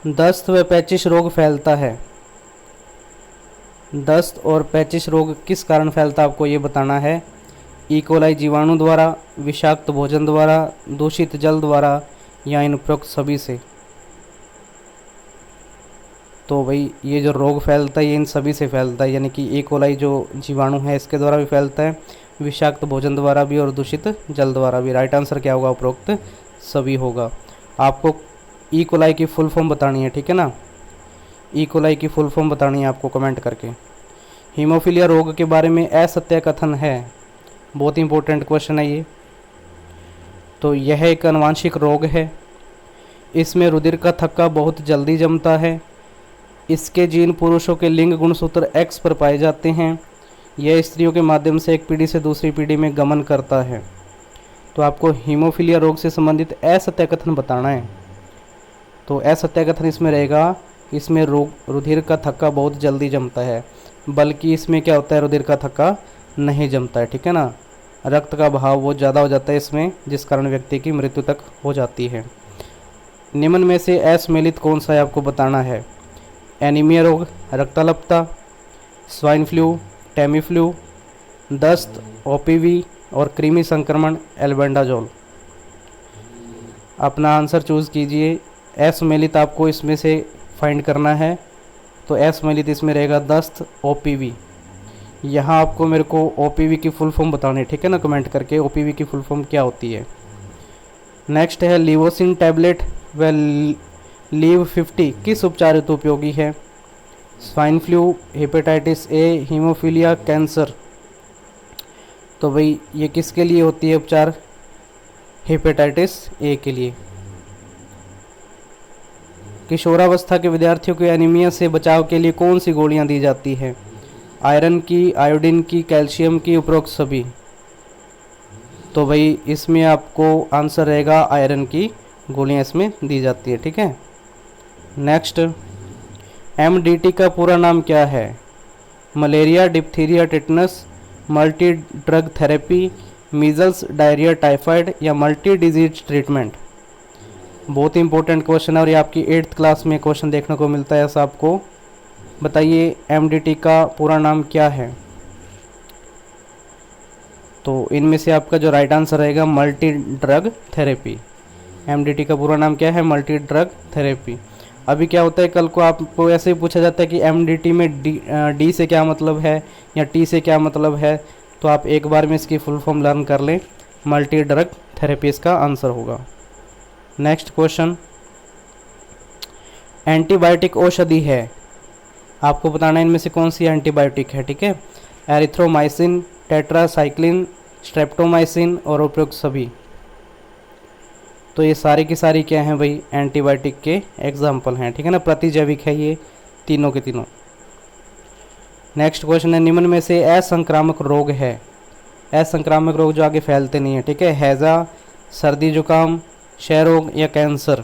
दस्त व पेचिश रोग फैलता है। दस्त और पेचिश रोग किस कारण फैलता है आपको ये बताना है। इकोलाई जीवाणु द्वारा, विषाक्त भोजन द्वारा, दूषित जल द्वारा या इन उपरोक्त सभी से? तो भाई ये जो रोग फैलता है ये इन सभी से फैलता है, यानी कि इकोलाई जो जीवाणु है इसके द्वारा भी फैलता है, विषाक्त भोजन द्वारा भी और दूषित जल द्वारा भी। राइट आंसर क्या होगा? उपरोक्त सभी होगा। आपको ई कोलाई की फुल फॉर्म बतानी है, ठीक है ना। ई कोलाई की फुल फॉर्म बतानी है आपको कमेंट करके। हीमोफीलिया रोग के बारे में असत्य कथन है, बहुत इंपॉर्टेंट क्वेश्चन है ये। तो यह एक आनुवांशिक रोग है, इसमें रुधिर का थक्का बहुत जल्दी जमता है, इसके जीन पुरुषों के लिंग गुणसूत्र X पर पाए जाते हैं, यह स्त्रियों के माध्यम से एक पीढ़ी से दूसरी पीढ़ी में गमन करता है। तो आपको हीमोफीलिया रोग से संबंधित असत्य कथन बताना है। तो असत्य कथन इसमें रहेगा, इसमें रुधिर का थक्का बहुत जल्दी जमता है, बल्कि इसमें क्या होता है, रुधिर का थक्का नहीं जमता है, ठीक है ना। रक्त का बहाव बहुत ज़्यादा हो जाता है इसमें, जिस कारण व्यक्ति की मृत्यु तक हो जाती है। निम्न में से असम्मिलित कौन सा है आपको बताना है। एनीमिया रोग, रक्ताल्पता, स्वाइन फ्लू, टेमीफ्लू, दस्त, ओपीवी और कृमि संक्रमण एल्बेंडाजोल। अपना आंसर चूज़ कीजिए। असम्मिलित आपको इसमें से फाइंड करना है, तो असम्मिलित इसमें रहेगा दस्त, ओपीवी। यहाँ आपको मेरे को ओपीवी की फुल फॉर्म बतानी है, ठीक है ना, कमेंट करके ओपीवी की फुल फॉर्म क्या होती है। नेक्स्ट है लिवोसिन टैबलेट व लीव 50 किस उपचार हेतु उपयोगी है। Swine flu, hepatitis A, haemophilia, cancer. तो भाई ये किसके लिए होती है उपचार? हेपेटाइटिस ए के लिए। किशोरावस्था के विद्यार्थियों को एनीमिया से बचाव के लिए कौन सी गोलियां दी जाती है। आयरन की, आयोडीन की, कैल्शियम की, उपरोक्त सभी। तो भाई इसमें आपको आंसर रहेगा आयरन की गोलियां इसमें दी जाती है, ठीक है। नेक्स्ट, एमडीटी का पूरा नाम क्या है। Malaria, diphtheria, tetanus, multi drug therapy, measles, diarrhoea, typhoid या मल्टी डिजीज ट्रीटमेंट। बहुत इंपॉर्टेंट क्वेश्चन है और ये आपकी 8th क्लास में क्वेश्चन देखने को मिलता है ऐसा आपको। बताइए एमडीटी का पूरा नाम क्या है। तो इनमें से आपका जो राइट आंसर रहेगा मल्टी ड्रग थेरेपी। एमडीटी का पूरा नाम क्या है? Multi drug therapy. अभी क्या होता है, कल को आपको ऐसे ही पूछा जाता है कि एमडीटी में डी से क्या मतलब है या टी से क्या मतलब है, तो आप एक बार में इसकी फुल फॉर्म लर्न कर लें। मल्टी ड्रग थेरेपी इसका आंसर होगा। नेक्स्ट क्वेश्चन, एंटीबायोटिक औषधि है, आपको बताना है इनमें से कौन सी एंटीबायोटिक है, ठीक है। एरिथ्रोमाइसिन, टेट्रासाइक्लिन, स्ट्रेप्टोमाइसिन और उपरोक्त सभी। तो ये सारी की सारी क्या हैं भाई, एंटीबायोटिक के एग्जाम्पल हैं, ठीक है ना। प्रतिजैविक है ये तीनों के तीनों। नेक्स्ट क्वेश्चन है, निम्न में से असंक्रामक रोग है। असंक्रामक रोग जो आगे फैलते नहीं है, ठीक है। हैजा, सर्दी जुकाम, क्षय रोग या कैंसर।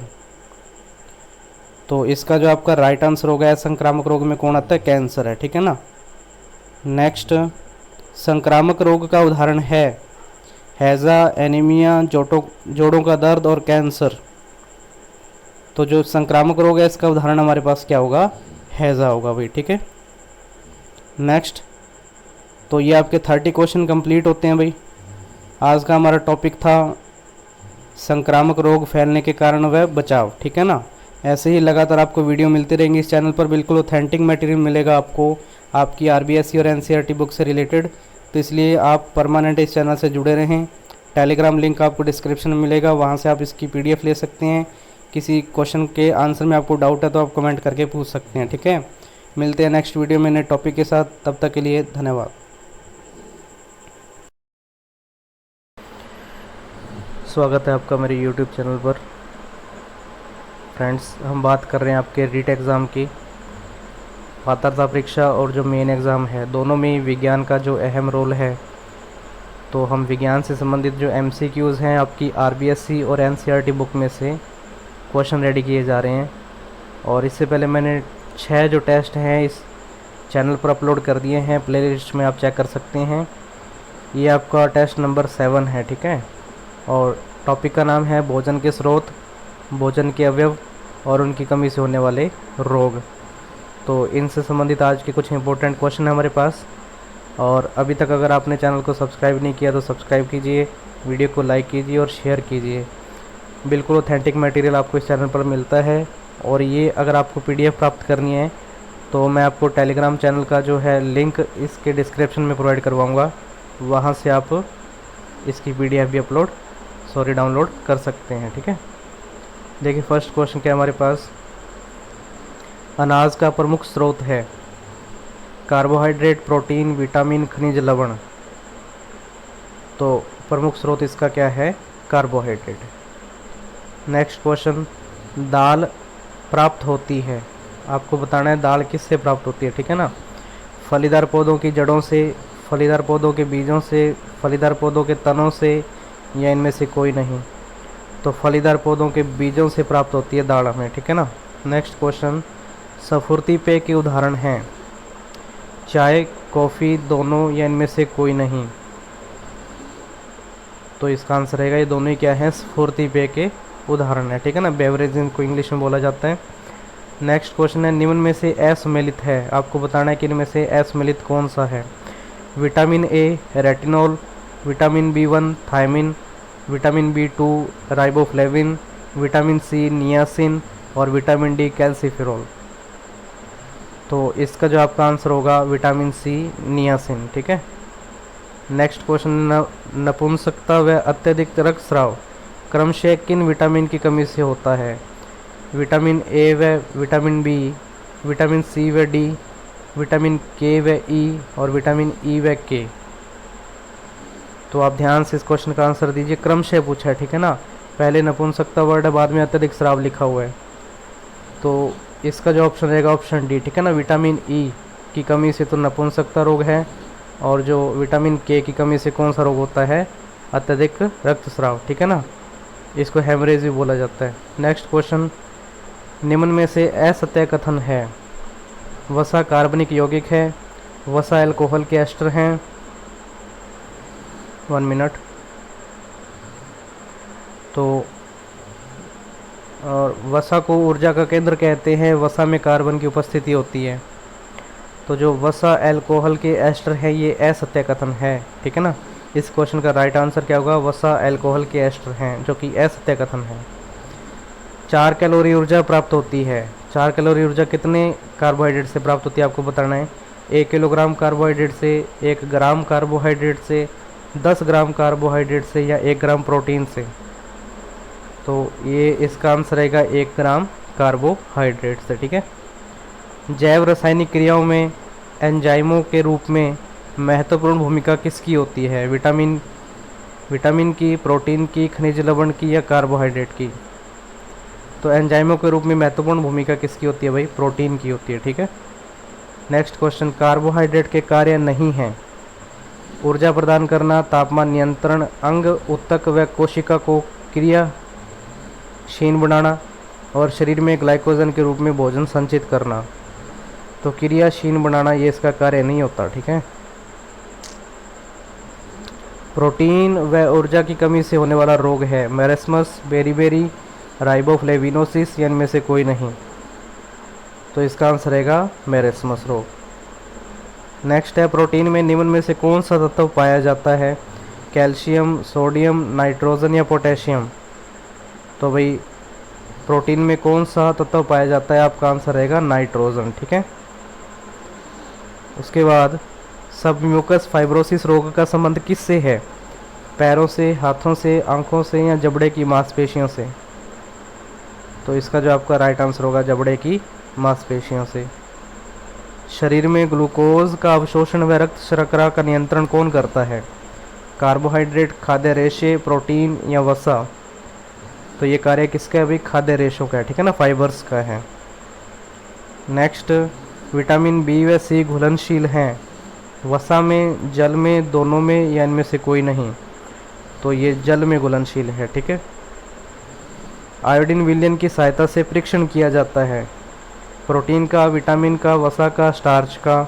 तो इसका जो आपका राइट आंसर होगा असंक्रामक रोग में कौन आता है? कैंसर है, ठीक है ना। नेक्स्ट, संक्रामक रोग का उदाहरण है हैजा, एनीमिया, जोड़ों का दर्द और कैंसर। तो जो संक्रामक रोग है इसका उदाहरण हमारे पास क्या होगा? हैजा होगा भाई, ठीक है। नेक्स्ट, तो ये आपके 30 क्वेश्चन कंप्लीट होते हैं भाई। आज का हमारा टॉपिक था संक्रामक रोग फैलने के कारण व बचाव, ठीक है ना। ऐसे ही लगातार आपको वीडियो मिलती रहेंगी इस चैनल पर। बिल्कुल ऑथेंटिक मटेरियल मिलेगा आपको आपकी आरबीएससी और एनसीईआरटी बुक से रिलेटेड। तो इसलिए आप परमानेंट इस चैनल से जुड़े रहें। टेलीग्राम लिंक आपको डिस्क्रिप्शन में मिलेगा, वहाँ से आप इसकी पीडीएफ ले सकते हैं। किसी क्वेश्चन के आंसर में आपको डाउट है तो आप कमेंट करके पूछ सकते हैं, ठीक है। मिलते हैं नेक्स्ट वीडियो में नए टॉपिक के साथ, तब तक के लिए धन्यवाद। स्वागत है आपका मेरे YouTube चैनल पर। फ्रेंड्स, हम बात कर रहे हैं आपके रीट एग्ज़ाम की। पात्रता परीक्षा और जो मेन एग्ज़ाम है, दोनों में विज्ञान का जो अहम रोल है। तो हम विज्ञान से संबंधित जो MCQs हैं आपकी आरबीएससी और एनसीईआरटी बुक में से क्वेश्चन रेडी किए जा रहे हैं। और इससे पहले मैंने 6 जो टेस्ट हैं इस चैनल पर अपलोड कर दिए हैं, प्लेलिस्ट में आप चेक कर सकते हैं। ये आपका टेस्ट नंबर 7 है, ठीक है। और टॉपिक का नाम है भोजन के स्रोत, भोजन के अवयव और उनकी कमी से होने वाले रोग। तो इनसे संबंधित आज के कुछ इंपॉर्टेंट क्वेश्चन है हमारे पास। और अभी तक अगर आपने चैनल को सब्सक्राइब नहीं किया तो सब्सक्राइब कीजिए, वीडियो को लाइक कीजिए और शेयर कीजिए। बिल्कुल ऑथेंटिक मटेरियल आपको इस चैनल पर मिलता है। और ये अगर आपको पीडीएफ प्राप्त करनी है तो मैं आपको टेलीग्राम चैनल का जो है लिंक इसके डिस्क्रिप्शन में प्रोवाइड करवाऊँगा, वहाँ से आप इसकी पीडीएफ भी डाउनलोड कर सकते हैं, ठीक है। देखिए फर्स्ट क्वेश्चन क्या है हमारे पास। अनाज का प्रमुख स्रोत है कार्बोहाइड्रेट, प्रोटीन, विटामिन, खनिज, लवण। तो प्रमुख स्रोत इसका क्या है? कार्बोहाइड्रेट। नेक्स्ट क्वेश्चन, दाल प्राप्त होती है, आपको बताना है दाल किससे प्राप्त होती है, ठीक है ना। फलीदार पौधों की जड़ों से, फलीदार पौधों के बीजों से, फलीदार पौधों के तनों से, या इनमें से कोई नहीं। तो फलीदार पौधों के बीजों से प्राप्त होती है दाल हमें, ठीक है ना। नेक्स्ट क्वेश्चन, सफुर्ती पेय के उदाहरण हैं चाय, कॉफ़ी, दोनों या इनमें से कोई नहीं। तो इसका आंसर रहेगा ये दोनों ही क्या है? स्फूर्ति पेय के उदाहरण है, ठीक है ना। बेवरेज इनको इंग्लिश में बोला जाता है। नेक्स्ट क्वेश्चन है, निम्न में से असम्मिलित है, आपको बताना है कि इनमें से असम्मिलित कौन सा है। Vitamin A retinol, vitamin B1 thiamine, vitamin B2 riboflavin, vitamin C niacin और विटामिन डी कैल्सिफेरॉल। तो इसका जो आपका आंसर होगा विटामिन सी नियासिन, ठीक है। नेक्स्ट क्वेश्चन, नपुंसकता व अत्यधिक रक्तस्राव क्रमशः किन विटामिन की कमी से होता है? विटामिन ए व विटामिन बी, विटामिन सी व डी, विटामिन के व ई और विटामिन ई व के। तो आप ध्यान से इस क्वेश्चन का आंसर दीजिए। क्रमशः पूछा है, ठीक है ना। पहले नपुंसकता वर्ड है, बाद में अत्यधिक स्राव लिखा हुआ है। तो इसका जो ऑप्शन रहेगा ऑप्शन डी, ठीक है ना। विटामिन ई की कमी से तो नपुंसकता रोग है, और जो विटामिन के की कमी से कौन सा रोग होता है? अत्यधिक रक्तस्राव, ठीक है ना। इसको हेमरेज भी बोला जाता है। नेक्स्ट क्वेश्चन, निम्न में से असत्य कथन है। वसा कार्बनिक यौगिक है, वसा अल्कोहल के एस्टर हैं। 1 मिनट। तो और वसा को ऊर्जा का केंद्र कहते हैं, वसा में कार्बन की उपस्थिति होती है। तो जो वसा अल्कोहल के एस्टर है ये असत्य कथन है, ठीक है ना। इस क्वेश्चन का राइट आंसर क्या होगा? वसा अल्कोहल के एस्टर हैं, जो कि असत्य कथन है। 4 कैलोरी ऊर्जा प्राप्त होती है। 4 कैलोरी ऊर्जा कितने कार्बोहाइड्रेट से प्राप्त होती है आपको बताना है। 1 किलोग्राम कार्बोहाइड्रेट से, 1 ग्राम कार्बोहाइड्रेट से, 10 ग्राम कार्बोहाइड्रेट से, या 1 ग्राम प्रोटीन से। तो ये इसका आंसर रहेगा 1 ग्राम कार्बोहाइड्रेट से, ठीक है। जैव रासायनिक क्रियाओं में एंजाइमों के रूप में महत्वपूर्ण भूमिका किसकी होती है? विटामिन की, प्रोटीन की, खनिज लवण की, या कार्बोहाइड्रेट की। तो एंजाइमों के रूप में महत्वपूर्ण भूमिका किसकी होती है भाई? प्रोटीन की होती है, ठीक है। नेक्स्ट क्वेश्चन, कार्बोहाइड्रेट के कार्य नहीं हैं ऊर्जा प्रदान करना, तापमान नियंत्रण, अंग उत्तक व कोशिका को क्रियाशील बनाना, और शरीर में ग्लाइकोजन के रूप में भोजन संचित करना। तो क्रियाशील बनाना ये इसका कार्य नहीं होता, ठीक है। प्रोटीन व ऊर्जा की कमी से होने वाला रोग है मेरेस्मस, बेरीबेरी, राइबोफ्लेविनोसिस, या इनमें से कोई नहीं। तो इसका आंसर रहेगा मेरेस्मस रोग। नेक्स्ट है, प्रोटीन में निम्न में से कौन सा तत्व पाया जाता है? कैल्शियम, सोडियम, नाइट्रोजन या पोटेशियम। तो भाई प्रोटीन में कौन सा तत्व पाया जाता है? आपका आंसर रहेगा नाइट्रोजन। ठीक है। उसके बाद सबम्यूकस फाइब्रोसिस रोग का संबंध किससे है? पैरों से, हाथों से, आंखों से या जबड़े की मांसपेशियों से? तो इसका जो आपका राइट आंसर होगा जबड़े की मांसपेशियों से। शरीर में ग्लूकोज का अवशोषण व रक्त शर्करा का नियंत्रण कौन करता है? कार्बोहाइड्रेट, खाद्य रेशे, प्रोटीन या वसा? तो ये कार्य किसका है भाई? खाद्य रेशों का है। ठीक है ना, फाइबर्स का है। नेक्स्ट, विटामिन बी व सी घुलनशील हैं। वसा में, जल में, दोनों में या इनमें से कोई नहीं? तो ये जल में घुलनशील है। ठीक है। आयोडीन विलयन की सहायता से परीक्षण किया जाता है। प्रोटीन का, विटामिन का, वसा का, स्टार्च का?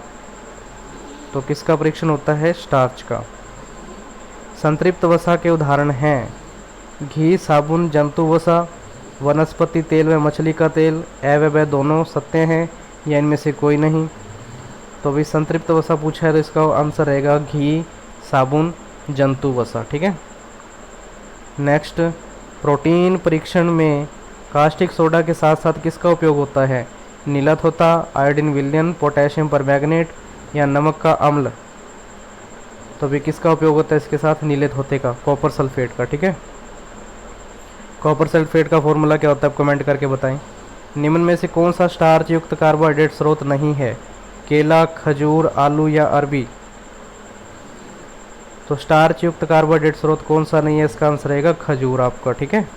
तो किसका परीक्षण होता है? स्टार्च का। संतृप्त वसा के उदाहरण हैं घी, साबुन, जंतु वसा, वनस्पति तेल व मछली का तेल? ए व ब दोनों सत्य हैं या इनमें से कोई नहीं? तो भी संतृप्त वसा पूछा है तो इसका आंसर रहेगा घी, साबुन, जंतु वसा। ठीक है। नेक्स्ट, प्रोटीन परीक्षण में कास्टिक सोडा के साथ साथ किसका उपयोग होता है? नीलत होता, आयोडीन विलयन, पोटेशियम परमैंगनेट या नमक का अम्ल? तो भी किसका उपयोग होता है इसके साथ? नीलत होते का, कॉपर सल्फेट का। ठीक है। कॉपर सल्फेट का फॉर्मूला क्या होता है? आप कमेंट करके बताएं। निम्न में से कौन सा स्टार्च युक्त कार्बोहाइड्रेट स्रोत नहीं है? केला, खजूर, आलू या अरबी? तो स्टार्च युक्त कार्बोहाइड्रेट स्रोत कौन सा नहीं है? इसका आंसर रहेगा खजूर आपका। ठीक है।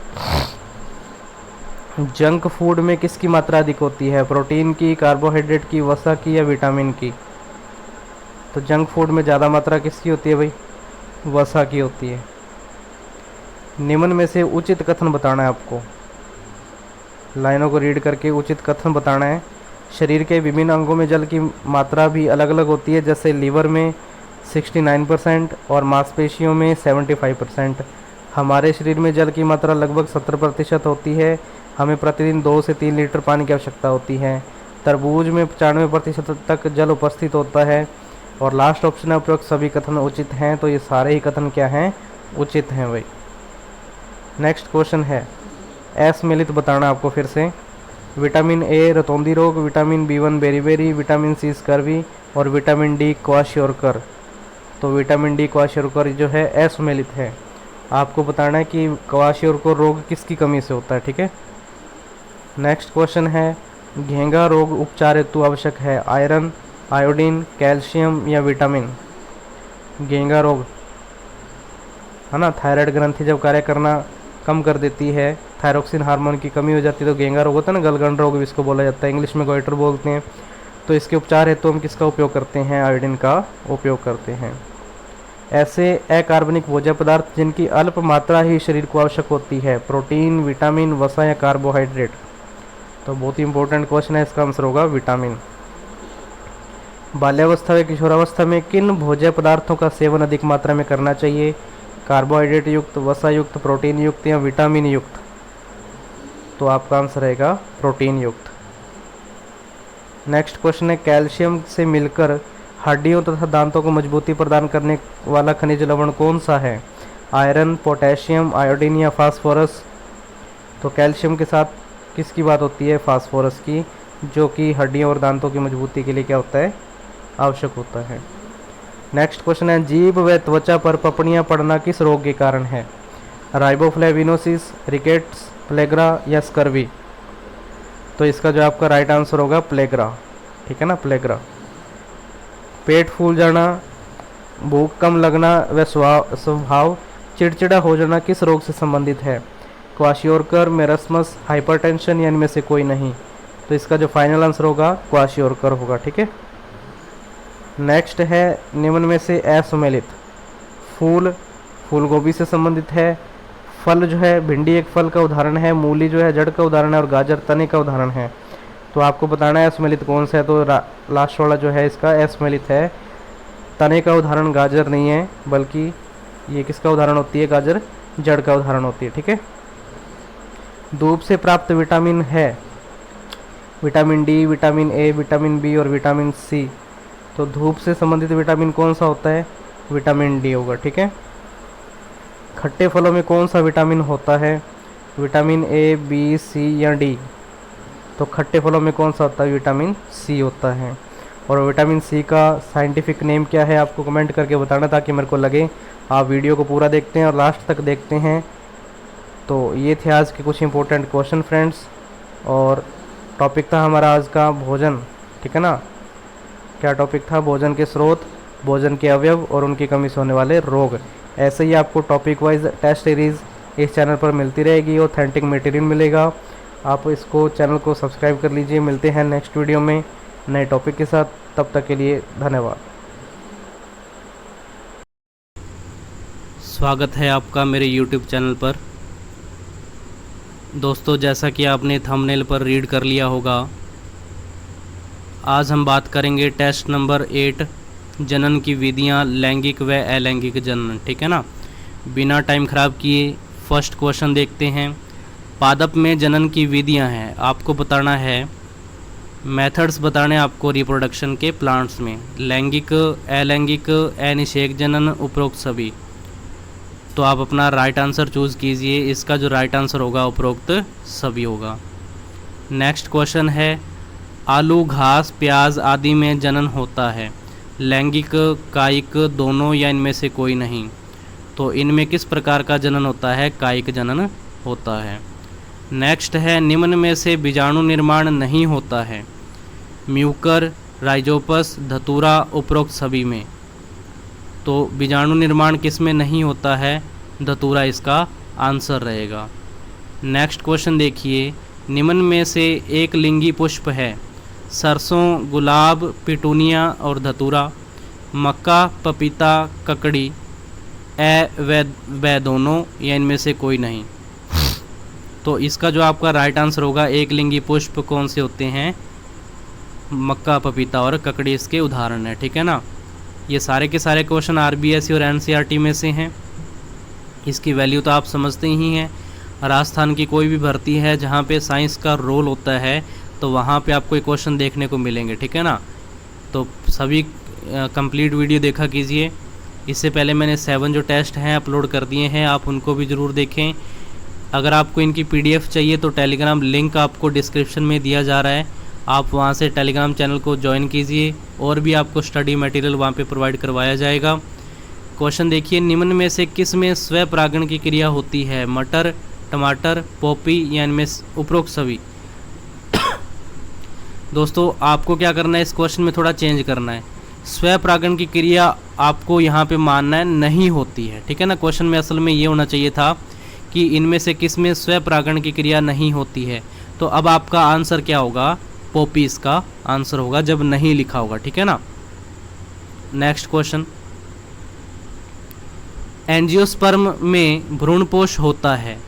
जंक फूड में किसकी मात्रा अधिक होती है? प्रोटीन की, कार्बोहाइड्रेट की, वसा की या विटामिन की? तो जंक फूड में ज़्यादा मात्रा किसकी होती है भाई? वसा की होती है। निम्न में से उचित कथन बताना है आपको, लाइनों को रीड करके उचित कथन बताना है। शरीर के विभिन्न अंगों में जल की मात्रा भी अलग अलग होती है, जैसे लीवर में 69% और मांसपेशियों में 75%। हमारे शरीर में जल की मात्रा लगभग 70% होती है। हमें प्रतिदिन 2 से 3 लीटर पानी की आवश्यकता होती है। तरबूज में 95% तक जल उपस्थित होता है। और लास्ट ऑप्शन है उपरोक्त सभी कथन उचित हैं। तो ये सारे ही कथन क्या हैं? उचित हैं भाई। नेक्स्ट क्वेश्चन है, असम्मिलित बताना आपको फिर से। विटामिन ए रतौंधी रोग, vitamin B one beriberi, vitamin C scurvy और विटामिन डी क्वाशियोरकर। तो विटामिन डी क्वाशियोरकर जो है असम्मिलित है। आपको बताना है कि क्वाशियोरकर रोग किसकी कमी से होता है। ठीक है। नेक्स्ट क्वेश्चन है, घेंगा रोग उपचार हेतु आवश्यक है? आयरन, आयोडीन, कैल्शियम या विटामिन? घेंगा रोग है ना, थायराइड ग्रंथि जब कार्य करना कम कर देती है, थायरोक्सिन हार्मोन की कमी हो जाती है तो घेंगा रोग होता है ना, गलगंड रोग भी इसको बोला जाता है, इंग्लिश में गोइटर बोलते हैं। तो इसके उपचार हेतु हम किसका उपयोग करते हैं? आयोडीन का उपयोग करते हैं। ऐसे अकार्बनिक भोज्य पदार्थ जिनकी अल्प मात्रा ही शरीर को आवश्यक होती है? प्रोटीन, विटामिन, वसा या कार्बोहाइड्रेट? तो बहुत ही इंपॉर्टेंट क्वेश्चन है, इसका आंसर होगा विटामिन। बाल्यावस्था व किशोरावस्था में किन भोज्य पदार्थों का सेवन अधिक मात्रा में करना चाहिए? कार्बोहाइड्रेट युक्त, वसा युक्त, प्रोटीन युक्त या विटामिन युक्त? तो आपका आंसर रहेगा प्रोटीन युक्त। नेक्स्ट क्वेश्चन है, कैल्शियम से मिलकर हड्डियों तथा दांतों को मजबूती प्रदान करने वाला खनिज लवण कौन सा है? आयरन, पोटेशियम, आयोडीन या फास्फोरस? तो कैल्शियम के साथ किसकी बात होती है? फास्फोरस की, जो कि हड्डियों और दांतों की मजबूती के लिए क्या होता है? आवश्यक होता है। नेक्स्ट क्वेश्चन है, जीभ व त्वचा पर पपड़ियाँ पड़ना किस रोग के कारण है? राइबोफ्लेविनोसिस, रिकेट्स, प्लेग्रा या स्कर्वी? तो इसका जो आपका राइट आंसर होगा प्लेग्रा। ठीक है ना, प्लेग्रा। पेट फूल जाना, भूख कम लगना व स्वभाव चिड़चिड़ा हो जाना किस रोग से संबंधित है? क्वाशियोरकर, मेरस्मस, हाइपरटेंशन या इनमें से कोई नहीं? तो इसका जो फाइनल आंसर होगा क्वाशियोरकर होगा। ठीक है। नेक्स्ट है, निम्न में से असम्मिलित। फूल गोभी से संबंधित है। फल जो है, भिंडी एक फल का उदाहरण है, मूली जो है जड़ का उदाहरण है और गाजर तने का उदाहरण है। तो आपको बताना है असम्मिलित कौन सा है। तो लास्ट वाला जो है इसका असम्मिलित है। तने का उदाहरण गाजर नहीं है, बल्कि ये किसका उदाहरण होती है? गाजर जड़ का उदाहरण होती है। ठीक है। धूप से प्राप्त विटामिन है vitamin D, vitamin A, vitamin B और विटामिन सी। तो धूप से संबंधित विटामिन कौन सा होता है? विटामिन डी होगा। ठीक है। खट्टे फलों में कौन सा विटामिन होता है? विटामिन ए, बी, सी या डी? तो खट्टे फलों में कौन सा होता है? विटामिन सी होता है। और विटामिन सी का साइंटिफिक नेम क्या है आपको कमेंट करके बताना, ताकि मेरे को लगे आप वीडियो को पूरा देखते हैं और लास्ट तक देखते हैं। तो ये थे आज के कुछ इंपॉर्टेंट क्वेश्चन फ्रेंड्स, और टॉपिक था हमारा आज का भोजन, ठीक है ना। क्या टॉपिक था? भोजन के स्रोत, भोजन के अवयव और उनकी कमी से होने वाले रोग। ऐसे ही आपको टॉपिक वाइज टेस्ट सीरीज़ इस चैनल पर मिलती रहेगी, ऑथेंटिक मटेरियल मिलेगा। आप इसको चैनल को सब्सक्राइब कर लीजिए। मिलते हैं नेक्स्ट वीडियो में नए टॉपिक के साथ, तब तक के लिए धन्यवाद। स्वागत है आपका मेरे YouTube चैनल पर। दोस्तों, जैसा कि आपने थंबनेल पर रीड कर लिया होगा, आज हम बात करेंगे टेस्ट नंबर 8, जनन की विधियां, लैंगिक व अलैंगिक जनन, ठीक है ना। बिना टाइम ख़राब किए फर्स्ट क्वेश्चन देखते हैं। पादप में जनन की विधियां हैं, आपको बताना है मेथड्स बताने आपको रिप्रोडक्शन के प्लांट्स में, लैंगिक, अलैंगिक, अनिषेक जनन, उपरोक्त सभी। तो आप अपना राइट आंसर चूज़ कीजिए। इसका जो राइट आंसर होगा उपरोक्त सभी होगा। नेक्स्ट क्वेश्चन है, आलू, घास, प्याज आदि में जनन होता है, लैंगिक, कायिक, दोनों या इनमें से कोई नहीं। तो इनमें किस प्रकार का जनन होता है? कायिक जनन होता है। नेक्स्ट है, निम्न में से बीजाणु निर्माण नहीं होता है, म्यूकर, राइजोपस, धतूरा, उपरोक्त सभी में। तो बीजाणु निर्माण किस में नहीं होता है? धतूरा इसका आंसर रहेगा। नेक्स्ट क्वेश्चन देखिए, निम्न में से एक लिंगी पुष्प है, सरसों, गुलाब, पिटूनिया और धतूरा, मक्का, पपीता, ककड़ी, व दोनों या इनमें से कोई नहीं। तो इसका जो आपका राइट आंसर होगा, एक लिंगी पुष्प कौन से होते हैं? मक्का, पपीता और ककड़ी इसके उदाहरण है, ठीक है ना। ये सारे के सारे क्वेश्चन RBSE और NCERT में से हैं। इसकी वैल्यू तो आप समझते ही हैं। राजस्थान की कोई भी भर्ती है जहाँ पे साइंस का रोल होता है, तो वहाँ पे आपको एक क्वेश्चन देखने को मिलेंगे, ठीक है ना। तो सभी कंप्लीट वीडियो देखा कीजिए। इससे पहले मैंने 7 जो टेस्ट हैं अपलोड कर दिए हैं, आप उनको भी ज़रूर देखें। अगर आपको इनकी PDF चाहिए तो टेलीग्राम लिंक आपको डिस्क्रिप्शन में दिया जा रहा है, आप वहां से टेलीग्राम चैनल को ज्वाइन कीजिए, और भी आपको स्टडी मटेरियल वहां पे प्रोवाइड करवाया जाएगा। क्वेश्चन देखिए, निम्न में से किस में स्व परागण की क्रिया होती है? मटर, टमाटर, पोपी या इनमें उपरोक्त सभी। दोस्तों, आपको क्या करना है, इस क्वेश्चन में थोड़ा चेंज करना है। स्व परागण की क्रिया आपको यहाँ पे मानना है नहीं होती है, ठीक है ना। क्वेश्चन में असल में ये होना चाहिए था कि इनमें से किस में स्व परागण की क्रिया नहीं होती है। तो अब आपका आंसर क्या होगा? पोपी इसका आंसर होगा, जब नहीं लिखा होगा, ठीक है ना। नेक्स्ट क्वेश्चन, एंजियोस्पर्म में भ्रूणपोष होता है,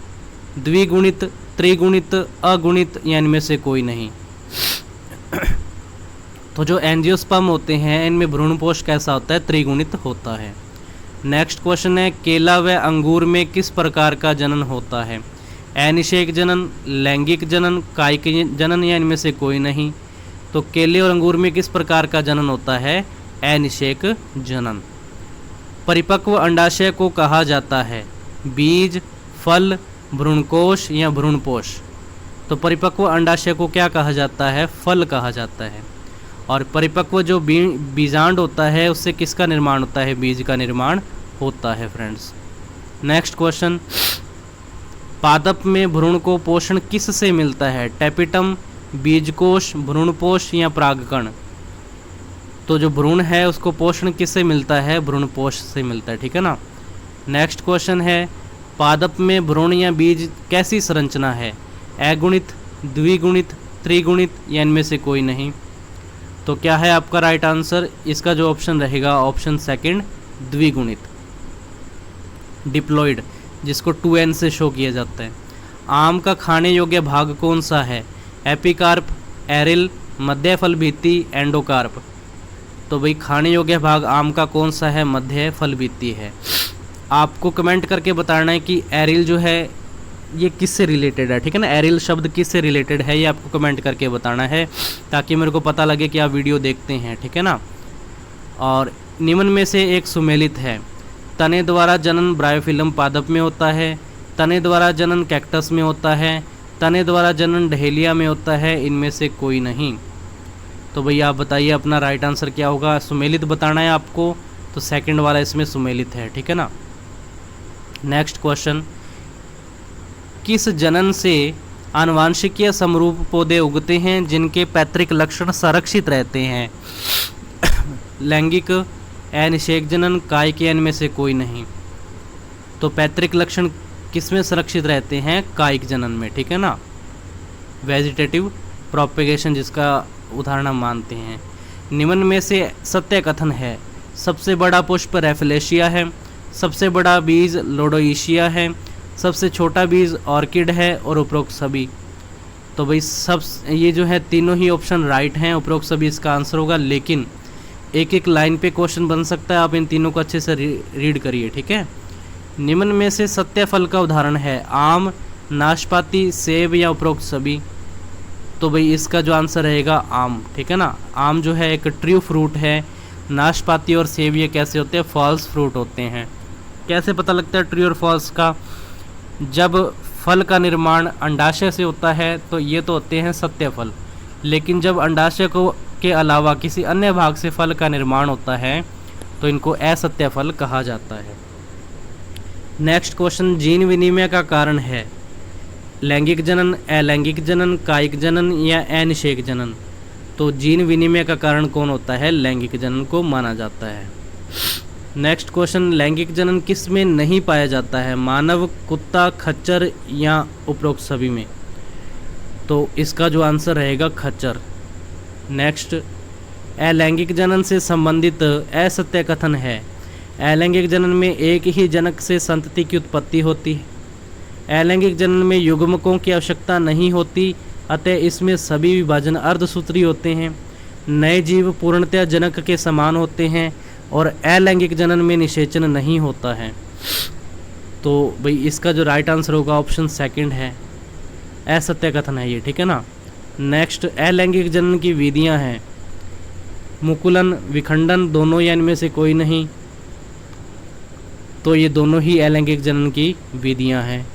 द्विगुणित, त्रिगुणित, अगुणित या इनमें से कोई नहीं। तो जो एंजियोस्पर्म होते हैं इनमें भ्रूणपोष कैसा होता है? त्रिगुणित होता है। नेक्स्ट क्वेश्चन है, केला व अंगूर में किस प्रकार का जनन होता है? अनिषेक जनन, लैंगिक जनन, कायिक जनन या इनमें से कोई नहीं। तो केले और अंगूर में किस प्रकार का जनन होता है? अनिषेक जनन। परिपक्व अंडाशय को कहा जाता है, बीज, फल, भ्रूणकोश या भ्रूणपोष। तो परिपक्व अंडाशय को क्या कहा जाता है? फल कहा जाता है। और परिपक्व जो बीजांड होता है उससे किसका निर्माण होता है? बीज का निर्माण होता है फ्रेंड्स। नेक्स्ट क्वेश्चन, पादप में भ्रूण को पोषण किस से मिलता है? टेपिटम, बीजकोश, भ्रूणपोष या परागकण। तो जो भ्रूण है उसको पोषण किससे मिलता है? भ्रूणपोष से मिलता है, ठीक है ना। नेक्स्ट क्वेश्चन है, पादप में भ्रूण या बीज कैसी संरचना है? अगुणित, द्विगुणित, त्रिगुणित या इनमें से कोई नहीं। तो क्या है आपका राइट आंसर? इसका जो ऑप्शन रहेगा ऑप्शन सेकंड, द्विगुणित, डिप्लॉइड, जिसको 2N से शो किया जाता है। आम का खाने योग्य भाग कौन सा है? एपिकार्प, एरिल, मध्य फल भित्ति, एंडोकार्प। तो भाई खाने योग्य भाग आम का कौन सा है? मध्य फल भित्ति है। आपको कमेंट करके बताना है कि एरिल जो है ये किससे रिलेटेड है, ठीक है ना। एरिल शब्द किससे रिलेटेड है ये आपको कमेंट करके बताना है, ताकि मेरे को पता लगे कि आप वीडियो देखते हैं, ठीक है ना। और निम्न में से एक सुमेलित है, तने द्वारा जनन ब्रायोफिलम पादप में होता है, तने द्वारा जनन कैक्टस में होता है, तने द्वारा जनन डहेलिया में होता है, इनमें से कोई नहीं। तो भैया आप बताइए अपना राइट आंसर क्या होगा। सुमेलित बताना है आपको, तो सेकंड वाला इसमें सुमेलित है, ठीक है ना। नेक्स्ट क्वेश्चन, किस जनन से आनुवांशिकीय समरूप पौधे उगते हैं जिनके पैतृक लक्षण संरक्षित रहते हैं? लैंगिक, अनिषेक जनन, कायिक, इनमें से कोई नहीं। तो पैतृक लक्षण किसमें संरक्षित रहते हैं? कायिक जनन में, ठीक है ना। वेजिटेटिव प्रोपेगेशन जिसका उदाहरण हम मानते हैं। निम्न में से सत्य कथन है। सबसे बड़ा पुष्प रेफलेशिया है, सबसे बड़ा बीज लोडोइशिया है, सबसे छोटा बीज ऑर्किड है और उपरोक्त सभी। तो भाई सब ये जो है तीनों ही ऑप्शन राइट हैं, उपरोक्त सभी इसका आंसर होगा। लेकिन एक एक लाइन पे क्वेश्चन बन सकता है, आप इन तीनों को अच्छे से रीड करिए, ठीक है। निम्न में से सत्य फल का उदाहरण है। आम, नाशपाती, सेब या उपरोक्त सभी। तो भाई इसका जो आंसर रहेगा आम, ठीक है ना। आम जो है एक ट्रू फ्रूट है, नाशपाती और सेब ये कैसे होते हैं? फॉल्स फ्रूट होते हैं। कैसे पता लगता है ट्रू और फॉल्स का? जब फल का निर्माण अंडाशय से होता है तो ये तो होते हैं सत्य फल, लेकिन जब अंडाशय को के अलावा किसी अन्य भाग से फल का निर्माण होता है तो इनको असत्य फल कहा जाता है। नेक्स्ट क्वेश्चन, जीन विनिमय का कारण है। लैंगिक जनन, अलैंगिक जनन, कायिक जनन या अनिषेक जनन। तो जीन विनिमय का कारण कौन होता है? लैंगिक जनन को माना जाता है। नेक्स्ट क्वेश्चन, लैंगिक जनन किस में नहीं पाया जाता है? मानव, कुत्ता, खच्चर या उपरोक्त सभी में। तो इसका जो आंसर रहेगा खच्चर। नेक्स्ट, अलैंगिक जनन से संबंधित असत्य कथन है। अलैंगिक जनन में एक ही जनक से संतति की उत्पत्ति होती है। अलैंगिक जनन में युग्मकों की आवश्यकता नहीं होती, अतः इसमें सभी विभाजन अर्धसूत्री होते हैं। नए जीव पूर्णतया जनक के समान होते हैं और अलैंगिक जनन में निषेचन नहीं होता है। तो भाई इसका जो राइट आंसर होगा ऑप्शन सेकंड है, असत्य कथन है ये, ठीक है ना। नेक्स्ट, अलैंगिक जनन की विधियां हैं। मुकुलन, विखंडन, दोनों या इनमें से कोई नहीं। तो ये दोनों ही अलैंगिक जनन की विधियां हैं।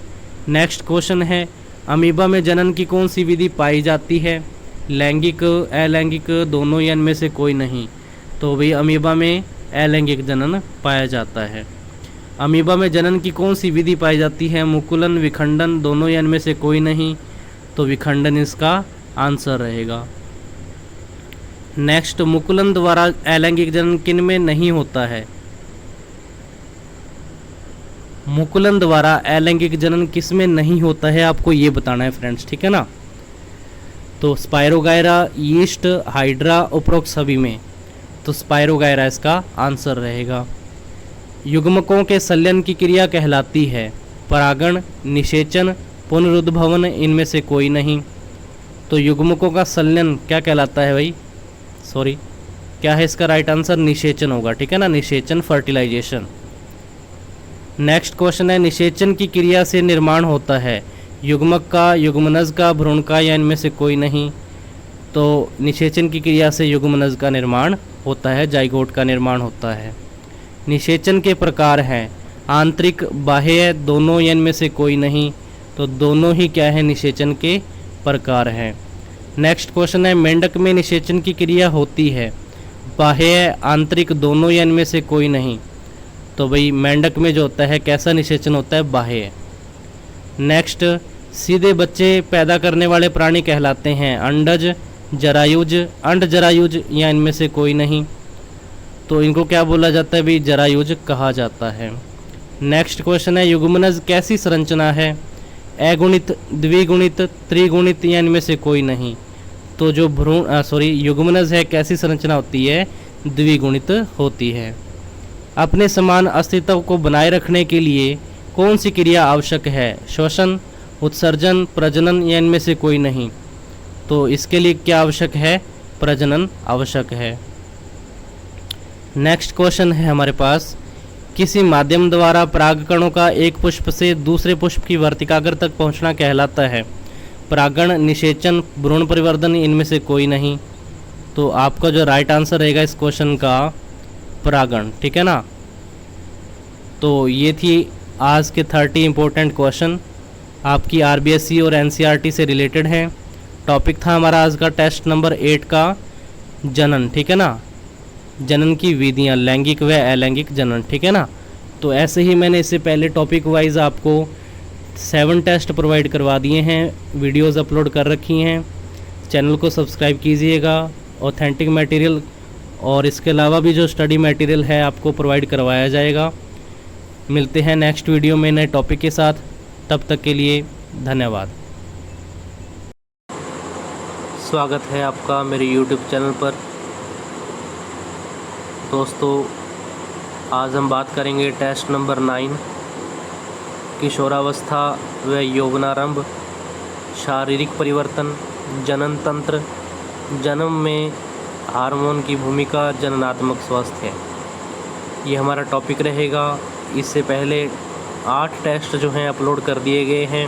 नेक्स्ट क्वेश्चन है, अमीबा में जनन की कौन सी विधि पाई जाती है? लैंगिक, अलैंगिक, दोनों या इनमें से कोई नहीं। तो भाई अमीबा में अलैंगिक जनन पाया जाता है। अमीबा में जनन की कौन सी विधि पाई जाती है? मुकुलन, विखंडन, दोनों या इनमें से कोई नहीं। तो विखंडन इसका आंसर रहेगा। नेक्स्ट, मुकुलन द्वारा अलैंगिक जनन किन में नहीं होता है? मुकुलन द्वारा अलैंगिक जनन किस में नहीं होता है आपको ये बताना है फ्रेंड्स, ठीक है ना। तो स्पायरोगायरा, यीस्ट, हाइड्रा, उपरोक्त सभी में। तो स्पायरोगायरा इसका आंसर रहेगा। युग्मकों के संलयन की क्रिया कहलाती है परागण, निषेचन, पुनरुद्भवन, इनमें से कोई नहीं। तो युग्मकों का संलयन क्या कहलाता है भाई? सॉरी, क्या है इसका राइट आंसर? निषेचन होगा, ठीक है ना। निषेचन, फर्टिलाइजेशन। नेक्स्ट क्वेश्चन है, निषेचन की क्रिया से निर्माण होता है युग्मक का, युग्मनज का, भ्रूण का या इनमें से कोई नहीं। तो निषेचन की क्रिया से युग्मनज का निर्माण होता है, जाइगोट का निर्माण होता है। निषेचन के प्रकार हैं आंतरिक, बाह्य, दोनों या इनमें से कोई नहीं। तो दोनों ही क्या है? निषेचन के प्रकार हैं। नेक्स्ट क्वेश्चन है, मेंढक में निषेचन की क्रिया होती है बाह्य, आंतरिक, दोनों या इनमें से कोई नहीं। तो भाई मेंढक में जो होता है कैसा निषेचन होता है? बाह्य। नेक्स्ट, सीधे बच्चे पैदा करने वाले प्राणी कहलाते हैं अंडज, जरायुज, अंड जरायुज या इनमें से कोई नहीं। तो इनको क्या बोला जाता है भाई? जरायुज कहा जाता है। नेक्स्ट क्वेश्चन है, युग्मनज कैसी संरचना है? अगुणित, द्विगुणित, त्रिगुणित या इनमें से कोई नहीं। तो जो युग्मनज है कैसी संरचना होती है? द्विगुणित होती है। अपने समान अस्तित्व को बनाए रखने के लिए कौन सी क्रिया आवश्यक है? श्वसन, उत्सर्जन, प्रजनन या इनमें से कोई नहीं। तो इसके लिए क्या आवश्यक है? प्रजनन आवश्यक है। नेक्स्ट क्वेश्चन है हमारे पास, किसी माध्यम द्वारा परागकणों का एक पुष्प से दूसरे पुष्प की वर्तिकाग्र तक पहुंचना कहलाता है परागण, निषेचन, भ्रूण परिवर्धन, इनमें से कोई नहीं। तो आपका जो राइट आंसर रहेगा इस क्वेश्चन का परागण, ठीक है ना। तो ये थी आज के 30 इम्पोर्टेंट क्वेश्चन आपकी आरबीएसई और एनसीईआरटी से रिलेटेड हैं। टॉपिक था हमारा आज का टेस्ट नंबर 8 का जनन, ठीक है ना, जनन की विधियाँ, लैंगिक व अलैंगिक जनन, ठीक है ना। तो ऐसे ही मैंने इससे पहले टॉपिक वाइज आपको 7 टेस्ट प्रोवाइड करवा दिए हैं, वीडियोस अपलोड कर रखी हैं। चैनल को सब्सक्राइब कीजिएगा। ऑथेंटिक मटेरियल और इसके अलावा भी जो स्टडी मटेरियल है आपको प्रोवाइड करवाया जाएगा। मिलते हैं नेक्स्ट वीडियो में नए टॉपिक के साथ, तब तक के लिए धन्यवाद। स्वागत है आपका मेरे YouTube चैनल पर। दोस्तों, आज हम बात करेंगे टेस्ट नंबर 9 किशोरावस्था व यौवनारंभ, शारीरिक परिवर्तन, जनन तंत्र, जन्म में हार्मोन की भूमिका, जननात्मक स्वास्थ्य, ये हमारा टॉपिक रहेगा। इससे पहले 8 टेस्ट जो हैं अपलोड कर दिए गए हैं,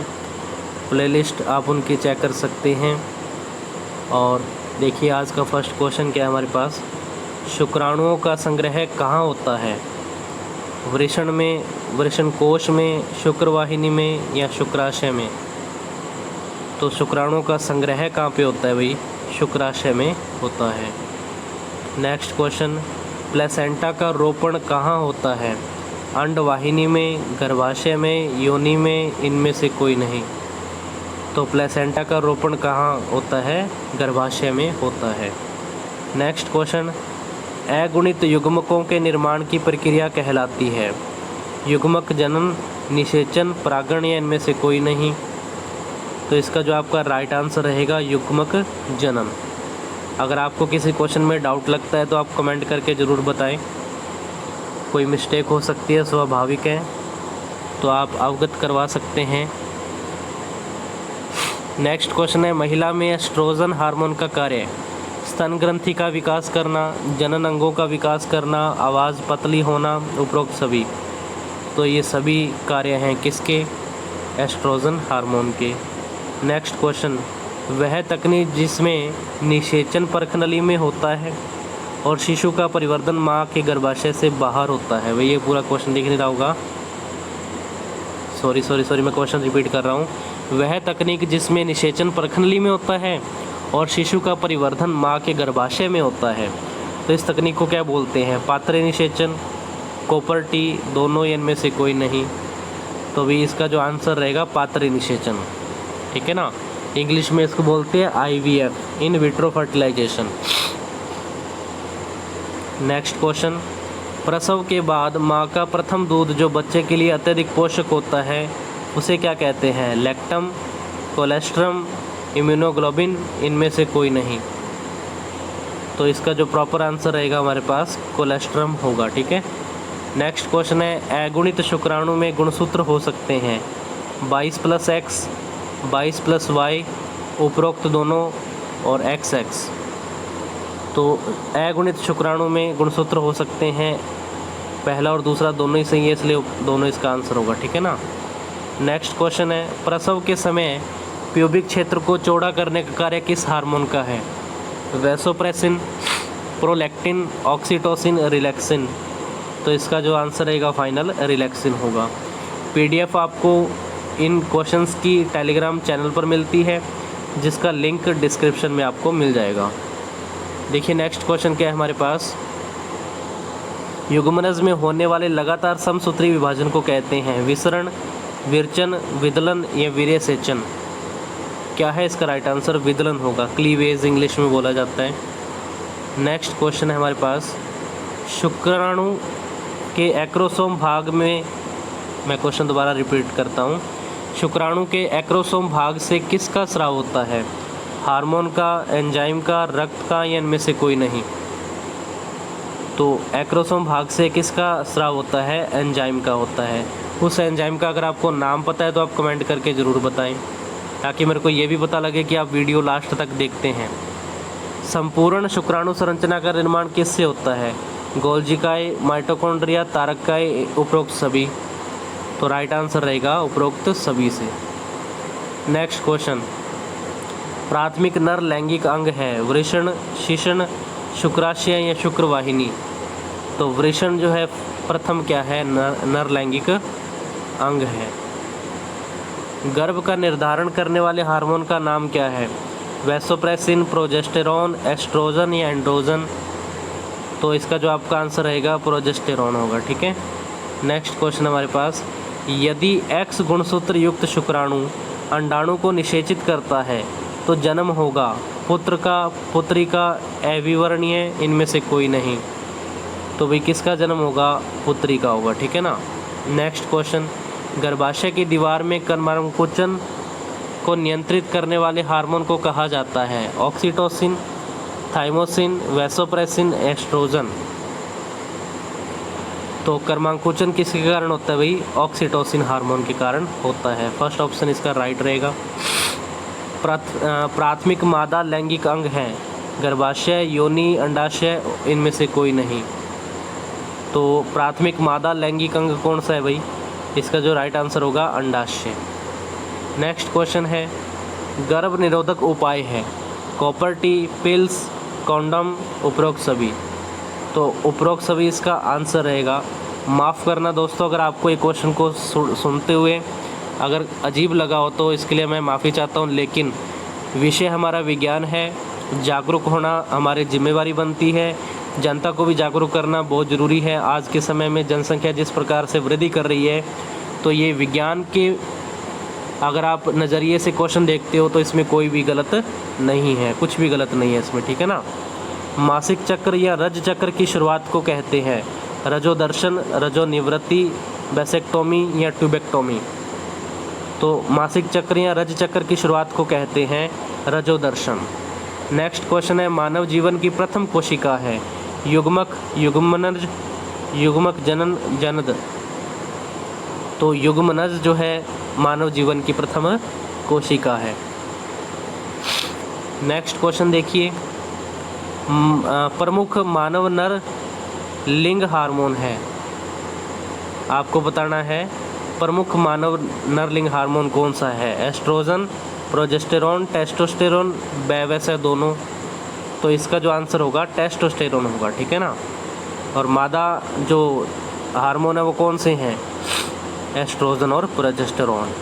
प्लेलिस्ट आप उनकी चेक कर सकते हैं। और देखिए आज का फर्स्ट क्वेश्चन क्या है हमारे पास, शुक्राणुओं का संग्रह कहाँ होता है? वृषण में, वृषण कोश में, शुक्रवाहिनी में या शुक्राशय में? तो शुक्राणुओं का संग्रह कहाँ पे होता है भाई? शुक्राशय में होता है। नेक्स्ट क्वेश्चन, प्लेसेंटा का रोपण कहाँ होता है? अंडवाहिनी में, गर्भाशय में, योनि में, इनमें से कोई नहीं। तो प्लेसेंटा का रोपण कहाँ होता है? गर्भाशय में होता है। नेक्स्ट क्वेश्चन, अगुणित युग्मकों के निर्माण की प्रक्रिया कहलाती है? युग्मक जनन, निषेचन, परागण या इनमें से कोई नहीं। तो इसका जो आपका राइट आंसर रहेगा युग्मक जनन। अगर आपको किसी क्वेश्चन में डाउट लगता है तो आप कमेंट करके ज़रूर बताएं, कोई मिस्टेक हो सकती है, स्वाभाविक है, तो आप अवगत करवा सकते हैं। नेक्स्ट क्वेश्चन है, महिला में एस्ट्रोजन हार्मोन का कार्य? स्तन ग्रंथि का विकास करना, जनन अंगों का विकास करना, आवाज़ पतली होना, उपरोक्त सभी। तो ये सभी कार्य हैं किसके? एस्ट्रोजन हार्मोन के। नेक्स्ट क्वेश्चन, वह तकनीक जिसमें निषेचन परखनली में होता है और शिशु का परिवर्तन माँ के गर्भाशय से बाहर होता है? वही ये पूरा क्वेश्चन दिख नहीं रहा होगा, सॉरी मैं क्वेश्चन रिपीट कर रहा हूँ। वह तकनीक जिसमें निषेचन परखनली में होता है और शिशु का परिवर्धन माँ के गर्भाशय में होता है, तो इस तकनीक को क्या बोलते हैं? पात्र निषेचन, कॉपर टी, दोनों इनमें से कोई नहीं। तो भी इसका जो आंसर रहेगा पात्र निषेचन, ठीक है ना। इंग्लिश में इसको बोलते हैं IVF, in vitro fertilization. Next question, प्रसव के बाद माँ का प्रथम दूध जो बच्चे के लिए अत्यधिक पोषक होता है उसे क्या कहते हैं? लैक्टम, कोलेस्ट्रम, इम्यूनोग्लोबिन, इनमें से कोई नहीं। तो इसका जो प्रॉपर आंसर रहेगा हमारे पास कोलेस्ट्रम होगा, ठीक है। नेक्स्ट क्वेश्चन है, अगुणित शुक्राणु में गुणसूत्र हो सकते हैं? 22+X, 22+Y, उपरोक्त दोनों और XX। तो अगुणित शुक्राणु में गुणसूत्र हो सकते हैं, पहला और दूसरा दोनों ही सही है, इसलिए दोनों इसका आंसर होगा, ठीक है ना। नेक्स्ट क्वेश्चन है, प्रसव के समय प्यूबिक क्षेत्र को चौड़ा करने का कार्य किस हार्मोन का है? Vasopressin, prolactin, oxytocin, relaxin. तो इसका जो आंसर रहेगा फाइनल रिलैक्सिन होगा। PDF आपको इन क्वेश्चंस की टेलीग्राम चैनल पर मिलती है, जिसका लिंक डिस्क्रिप्शन में आपको मिल जाएगा। देखिए नेक्स्ट क्वेश्चन क्या है हमारे पास, युग्मनज में होने वाले लगातार समसूत्री विभाजन को कहते हैं? विसरण, विरचन, विदलन या वीर्यसेचन? क्या है इसका राइट आंसर? विदलन होगा, क्लीवेज इंग्लिश में बोला जाता है। नेक्स्ट क्वेश्चन है हमारे पास, शुक्राणु के एक्रोसोम भाग में, मैं क्वेश्चन दोबारा रिपीट करता हूँ, शुक्राणु के एक्रोसोम भाग से किसका स्राव होता है? हार्मोन का, एंजाइम का, रक्त का या इनमें से कोई नहीं। तो एक्रोसोम भाग से किसका स्राव होता है? एंजाइम का होता है। उस एंजाइम का अगर आपको नाम पता है तो आप कमेंट करके ज़रूर बताएं, ताकि मेरे को ये भी पता लगे कि आप वीडियो लास्ट तक देखते हैं। संपूर्ण शुक्राणु संरचना का निर्माण किससे होता है? गोल्जिकाय, माइटोकॉन्ड्रिया, तारकाय, उपरोक्त सभी। तो राइट आंसर रहेगा उपरोक्त सभी से। नेक्स्ट क्वेश्चन, प्राथमिक नर लैंगिक अंग है? वृषण, शिशन, शुक्राशय या शुक्रवाहिनी? तो वृषण जो है प्रथम क्या है? नर लैंगिक अंग है। गर्भ का निर्धारण करने वाले हार्मोन का नाम क्या है? वैसोप्रेसिन, प्रोजेस्टेरॉन, एस्ट्रोजन या एंड्रोजन? तो इसका जो आपका आंसर रहेगा प्रोजेस्टेरॉन होगा। ठीक है। नेक्स्ट क्वेश्चन हमारे पास, यदि X गुणसूत्र युक्त शुक्राणु अंडाणु को निषेचित करता है तो जन्म होगा पुत्र का, पुत्री का, अविवर्णीय, इनमें से कोई नहीं। तो भाई किसका जन्म होगा? पुत्री का होगा। ठीक है ना। नेक्स्ट क्वेश्चन, गर्भाशय की दीवार में कनमांकुचन को नियंत्रित करने वाले हार्मोन को कहा जाता है? Oxytocin, thymosin, vasopressin, oestrogen? तो कर्मांकुचन किसके कारण होता है भाई? ऑक्सीटोसिन हार्मोन के कारण होता है। फर्स्ट ऑप्शन इसका राइट रहेगा। प्राथमिक मादा लैंगिक अंग है? गर्भाशय, योनि, अंडाशय, इनमें से कोई नहीं। तो प्राथमिक मादा लैंगिक अंग कौन सा है भाई? इसका जो राइट आंसर होगा अंडाशय। नेक्स्ट क्वेश्चन है, गर्भ निरोधक उपाय है? कॉपर टी, पिल्स, कॉन्डम, उपरोक्त सभी? तो उपरोक्त सभी इसका आंसर रहेगा। माफ़ करना दोस्तों अगर आपको ये क्वेश्चन को सुनते हुए अगर अजीब लगा हो तो इसके लिए मैं माफ़ी चाहता हूँ, लेकिन विषय हमारा विज्ञान है, जागरूक होना हमारी जिम्मेवारी बनती है। जनता को भी जागरूक करना बहुत ज़रूरी है। आज के समय में जनसंख्या जिस प्रकार से वृद्धि कर रही है, तो ये विज्ञान के अगर आप नज़रिए से क्वेश्चन देखते हो तो इसमें कोई भी गलत नहीं है, कुछ भी गलत नहीं है इसमें। ठीक है ना। मासिक चक्र या रज चक्र की शुरुआत को कहते हैं? रजोदर्शन, रजोनिवृत्ति, वैसेक्टोमी या ट्यूबेक्टोमी? तो मासिक चक्र या रज चक्र की शुरुआत को कहते हैं रजोदर्शन। नेक्स्ट क्वेश्चन है, मानव जीवन की प्रथम कोशिका है? युग्मक, युग्मनज, युग्मक जनन, जनद? तो युग्मनज जो है मानव जीवन की प्रथम कोशिका है। नेक्स्ट क्वेश्चन देखिए, प्रमुख मानव नर लिंग हार्मोन है? आपको बताना है प्रमुख मानव नरलिंग हार्मोन कौन सा है? एस्ट्रोजन, प्रोजेस्टेरॉन, टेस्टोस्टेरोन, वैसे दोनों? तो इसका जो आंसर होगा टेस्टोस्टेरोन होगा। ठीक है ना। और मादा जो हार्मोन है वो कौन से हैं? एस्ट्रोजन और प्रोजेस्टेरॉन।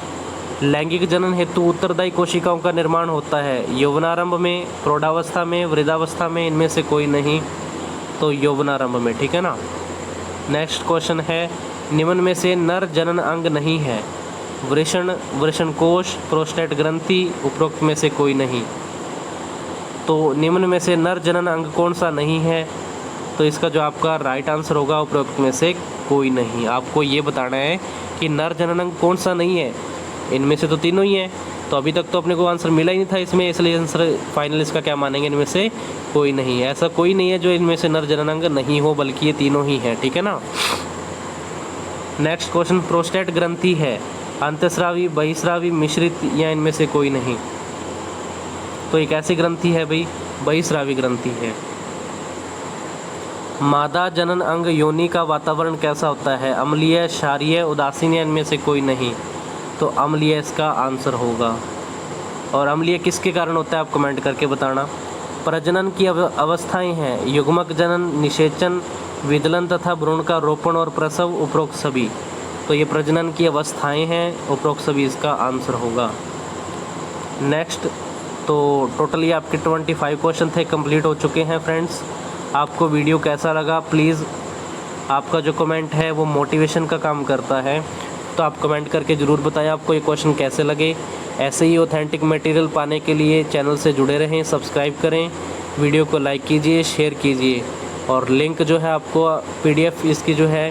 लैंगिक जनन हेतु उत्तरदायी कोशिकाओं का निर्माण होता है? यौवनारंभ में, प्रौढ़ावस्था में, वृद्धावस्था में, इनमें से कोई नहीं। तो यौवनारंभ में। ठीक है ना। नेक्स्ट क्वेश्चन है, निम्न में से नर जनन अंग नहीं है? वृषण, वृषणकोश, प्रोस्टेट ग्रंथि, उपरोक्त में से कोई नहीं। तो निम्न में से नर जनन अंग कौन सा नहीं है? तो इसका जो आपका राइट आंसर होगा उपरोक्त में से कोई नहीं। आपको ये बताना है कि नर जनन अंग कौन सा नहीं है। इनमें से तो तीनों ही हैं, तो अभी तक तो अपने को आंसर मिला ही नहीं था इसमें, इसलिए आंसर फाइनल इसका क्या मानेंगे? इनमें से कोई नहीं है। ऐसा कोई नहीं है जो इनमें से नर जनन अंग नहीं हो, बल्कि ये तीनों ही हैं। ठीक है ना। नेक्स्ट क्वेश्चन, प्रोस्टेट ग्रंथि है? अंतःस्रावी, बहिस्रावी, मिश्रित या इनमें से कोई नहीं? तो एक ऐसी ग्रंथि है भाई, बहिस्रावी ग्रंथि है। मादा जनन अंग योनि का वातावरण कैसा होता है? अम्लीय, क्षारीय, उदासीन या इनमें से कोई नहीं? तो अम्लीय इसका आंसर होगा। और अम्लीय किसके कारण होता है आप कमेंट करके बताना। प्रजनन की अवस्थाएं हैं? युग्मक जनन, निषेचन, विदलन तथा भ्रूण का रोपण और प्रसव, उपरोक्त सभी? तो ये प्रजनन की अवस्थाएं हैं, उपरोक्त सभी इसका आंसर होगा। नेक्स्ट, तो टोटली आपके 25 क्वेश्चन थे, कंप्लीट हो चुके हैं फ्रेंड्स। आपको वीडियो कैसा लगा? प्लीज़ आपका जो कमेंट है वो मोटिवेशन का काम करता है, तो आप कमेंट करके ज़रूर बताएं आपको ये क्वेश्चन कैसे लगे। ऐसे ही ऑथेंटिक मटेरियल पाने के लिए चैनल से जुड़े रहें, सब्सक्राइब करें, वीडियो को लाइक कीजिए, शेयर कीजिए। और लिंक जो है आपको PDF इसकी जो है